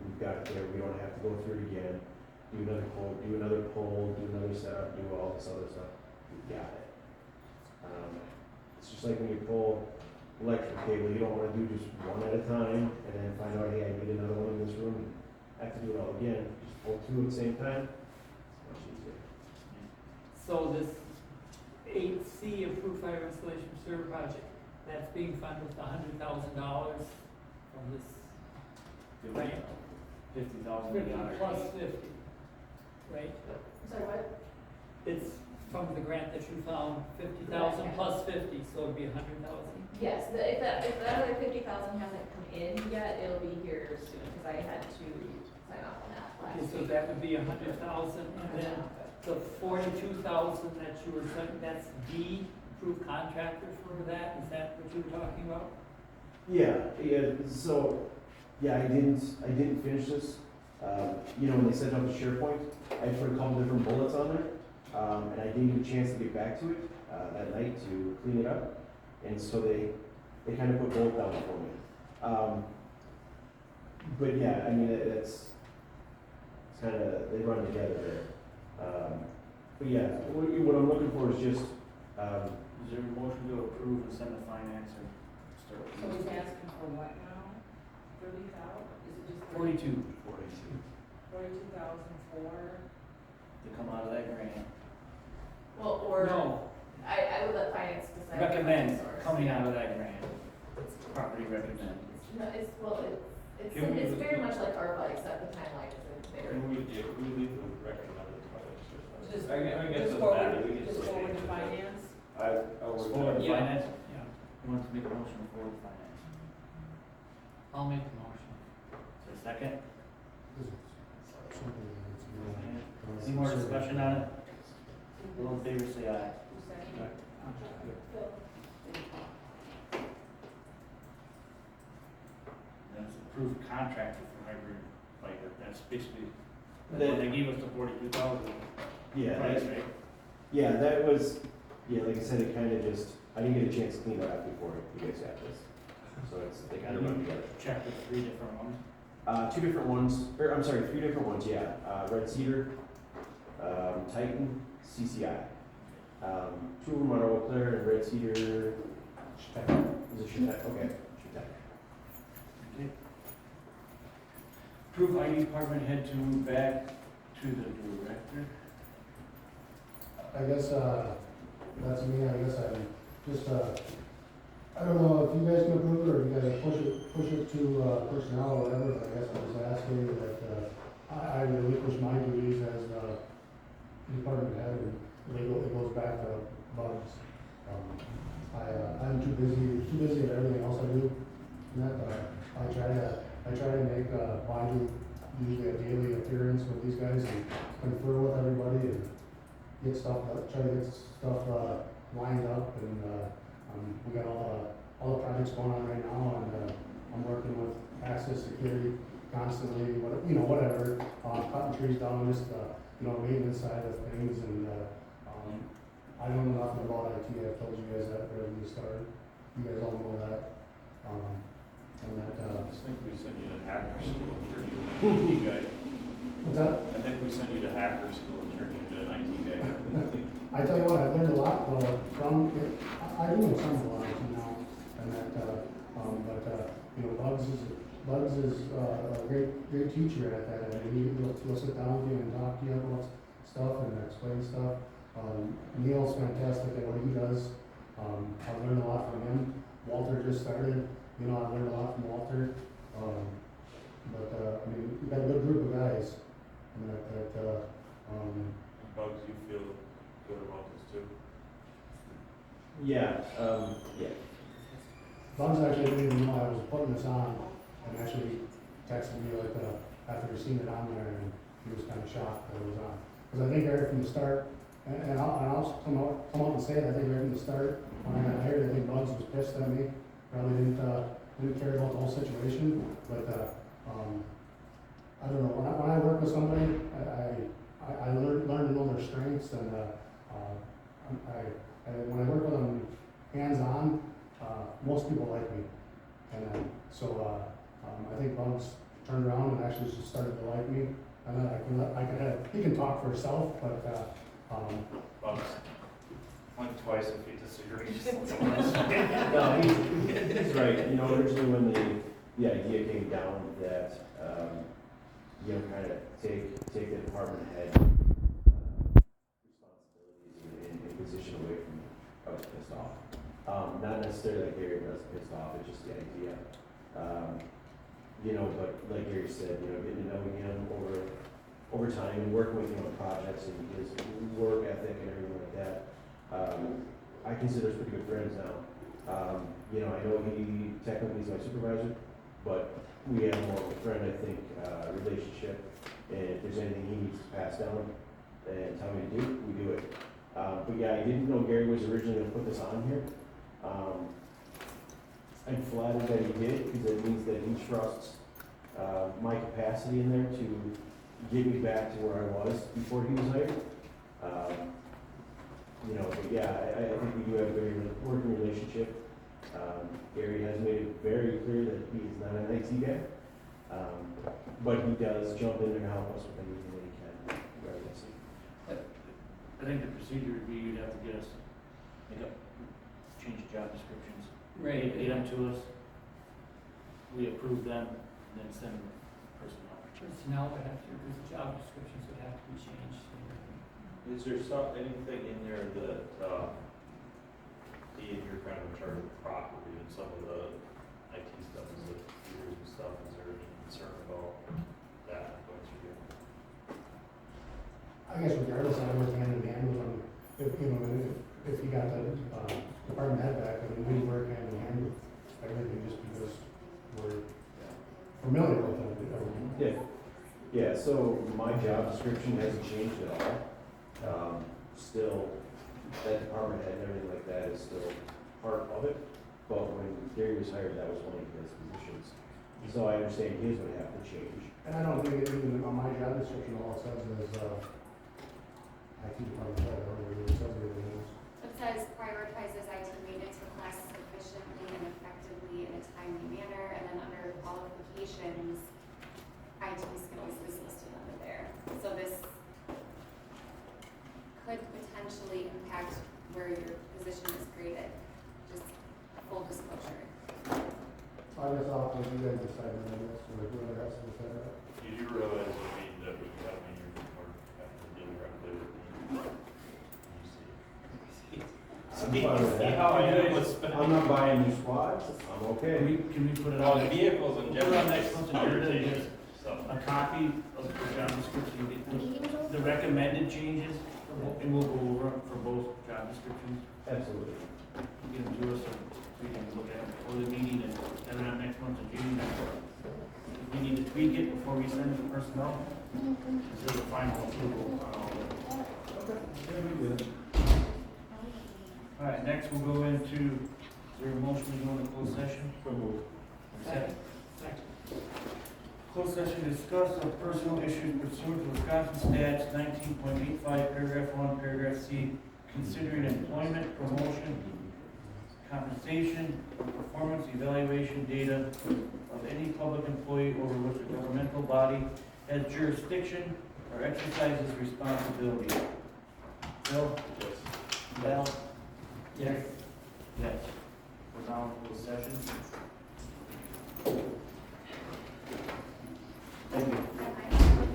We've got it there. We don't have to go through it again. do another quote, do another poll, do another setup, do all this other stuff. We got it. It's just like when you pull electrical cable, you don't wanna do just one at a time and then find out, hey, I need another one in this room. I have to do it all again, just pull two at the same time. It's much easier. So this 8C approved fire installation server project, that's being funded with $100,000 from this grant. $50,000. Plus 50, right? Sorry, what? It's from the grant that you found, 50,000 plus 50, so it'd be 100,000. Yes, if that other 50,000 hasn't come in yet, it'll be here soon, cause I had to sign off on that Okay, last so week. that would be 100,000, and then the 42,000 that you were saying, that's the approved contractor for that, is that what you were talking about? Yeah, so, yeah, I didn't finish this. You know, when they sent out the SharePoint, I put a couple different bullets on there, and I didn't get a chance to get back to it, that night to clean it up. And so they kind of put both down for me. But yeah, I mean, it's kind of, they run together there. But yeah, what I'm looking for is just, Is there a motion to approve and send to finance and start? So he's asking for what now? 30,000? Is it just 42. 42,000 for? To come out of that grant. Well, or, No, I would let finance decide. the Recommend source. coming out of that grant. Property recommend. No, it's, well, it's Can we- very much like ARPA, except the timeline isn't there. Can we leave the recommended projects? Just, I guess just it doesn't forward, matter, we can just still forward change to it. finance? I would. Forward to Yeah. finance? yeah, Who wants to make a motion for forward to finance? I'll make the motion. Is there a second? Something Any more discussion on it? All in favor, say aye. Who seconded? That's approved contractor for hybrid fighter, that's basically, Then- they gave us the 42,000 yeah, price, that, right? yeah, that was, yeah, like I said, it kind of just, I didn't get a chance to clean it up before you guys got this. So they kind of run together. Check with 3 different ones. Two different ones, or I'm sorry, 3 different ones, yeah. Red Cedar, Titan, CCI. 2 of them are Eau Claire and Red Cedar, is it Chitek? Okay, Chitek. Okay. Approve ID department head to move back to the director. I guess, that's me, I guess I'm just, I don't know if you guys can approve it or if you guys push it to, personnel or whatever, but I guess I'm just asking that, I relinquish my duties as, department head and it goes back to Bugs. I'm too busy with everything else I do, and that, I try to make, Biden usually a daily appearance with these guys and confer with everybody and get stuff, try to get stuff, lined up and, we got all the projects going on right now and, I'm working with access security constantly, whatever, cutting trees down, just, maintenance side of things and, I don't know nothing about IT, I've told you guys that right when we started, you guys all know that, and that, I think we sent you to hacker school and turned you into an IT guy. what's that? I think we sent you to hacker school and turned you into an IT guy. I tell you what, I've learned a lot, from it. I do know some of a lot now, and that, Bugs is a great teacher at that, and he'll sit down with you and talk to you about stuff and explain stuff. Neil's fantastic at what he does, I've learned a lot from him. Walter just started, I've learned a lot from Walter, we've got a good group of guys, and Bugs, you feel good about this too? Yeah, yeah. Bugs actually didn't even know I was putting this on, and actually texted me after he seen it on there, and he was kind of shocked that it was on. Because I think right from the start, and I'll come out and say it, I think right from the start, when I got hired, I think Bugs was pissed at me, probably didn't care about the whole situation, but, I don't know, when I work with somebody, I learn to know their strengths, and, when I work with them hands-on, most people like me. And so I think Bugs turned around and actually just started to like me. and I can have, he can talk for himself, but, Like twice if you disagree. No, he's right, you know, originally when the idea came down that, you know, kind of take the department head responsibilities and position away from me, I was pissed off. Not necessarily like Gary was pissed off, it's just the idea. You know, but like Gary said, you know, getting to know him over time and working with him on projects and his work ethic and everything like that, I consider us pretty good friends now. You know, I know he technically is my supervisor, but we have more of a friend, I think, relationship. And if there's anything he needs to pass down and tell me to do, we do it. But yeah, I didn't know Gary was originally gonna put this on here. I'm flattered that he did, because it means that he trusts, my capacity in there to get me back to where I was before he was hired. You know, but yeah, I think we do have a very working relationship. Gary has made it very clear that he is not an IT guy, but he does jump in there and help us with anything that he can. I think the procedure would be you'd have to get us, change the job descriptions. Right. Get them to us, we approve them, and then send them personnel. Personnel would have to, because the job descriptions would have to be changed. Is there anything in there that, Ian, you're kind of in charge of the property and some of the IT stuff, is it computers and stuff, is there any concern about that going through here? I guess regardless, I work hand in hand with him. If, you know, if he got the, department head back, I mean, we work hand in hand with everything just because we're familiar with everything. Yeah, yeah, so my job description hasn't changed at all. Still, that department head and everything like that is still part of it, but when Gary was hired, that was one of his positions. So I understand his would have to change. And I don't think it even on my job description, all it says is, IT department head, or whatever it says everything else. It says prioritizes IT maintenance requests efficiently and effectively in a timely manner, and then under qualifications, IT skills is listed under there. So this could potentially impact where your position is created, just full disclosure. I guess I'll let you guys decide on this, or whoever has to decide that. You do realize, I mean, that we have in your report, have to deal directly with me. You see. I'm fine with that. How I am with spending. I'm not buying new squads, I'm okay. Can we put it Oh, on? the vehicles in Put it general. on next month's agenda, just So, a copy of the job description, the recommended changes, and we'll go over it for both job descriptions. Absolutely. Get them to us, and we can look at it before the meeting, and have it on next month's agenda. If we need to tweak it before we send it to personnel, this is the final approval on all of it. All right, next we'll go into, is there a motion to go into closed session? Second. Closed session to discuss of personal issues pursuant to Wisconsin Stats 19.85, paragraph 1, paragraph C, considering employment, promotion, compensation, or performance evaluation data of any public employee over which a governmental body has jurisdiction or exercises responsibility. Bill? yes. Val? Yes. Yes. We're now in closed session. Thank you. I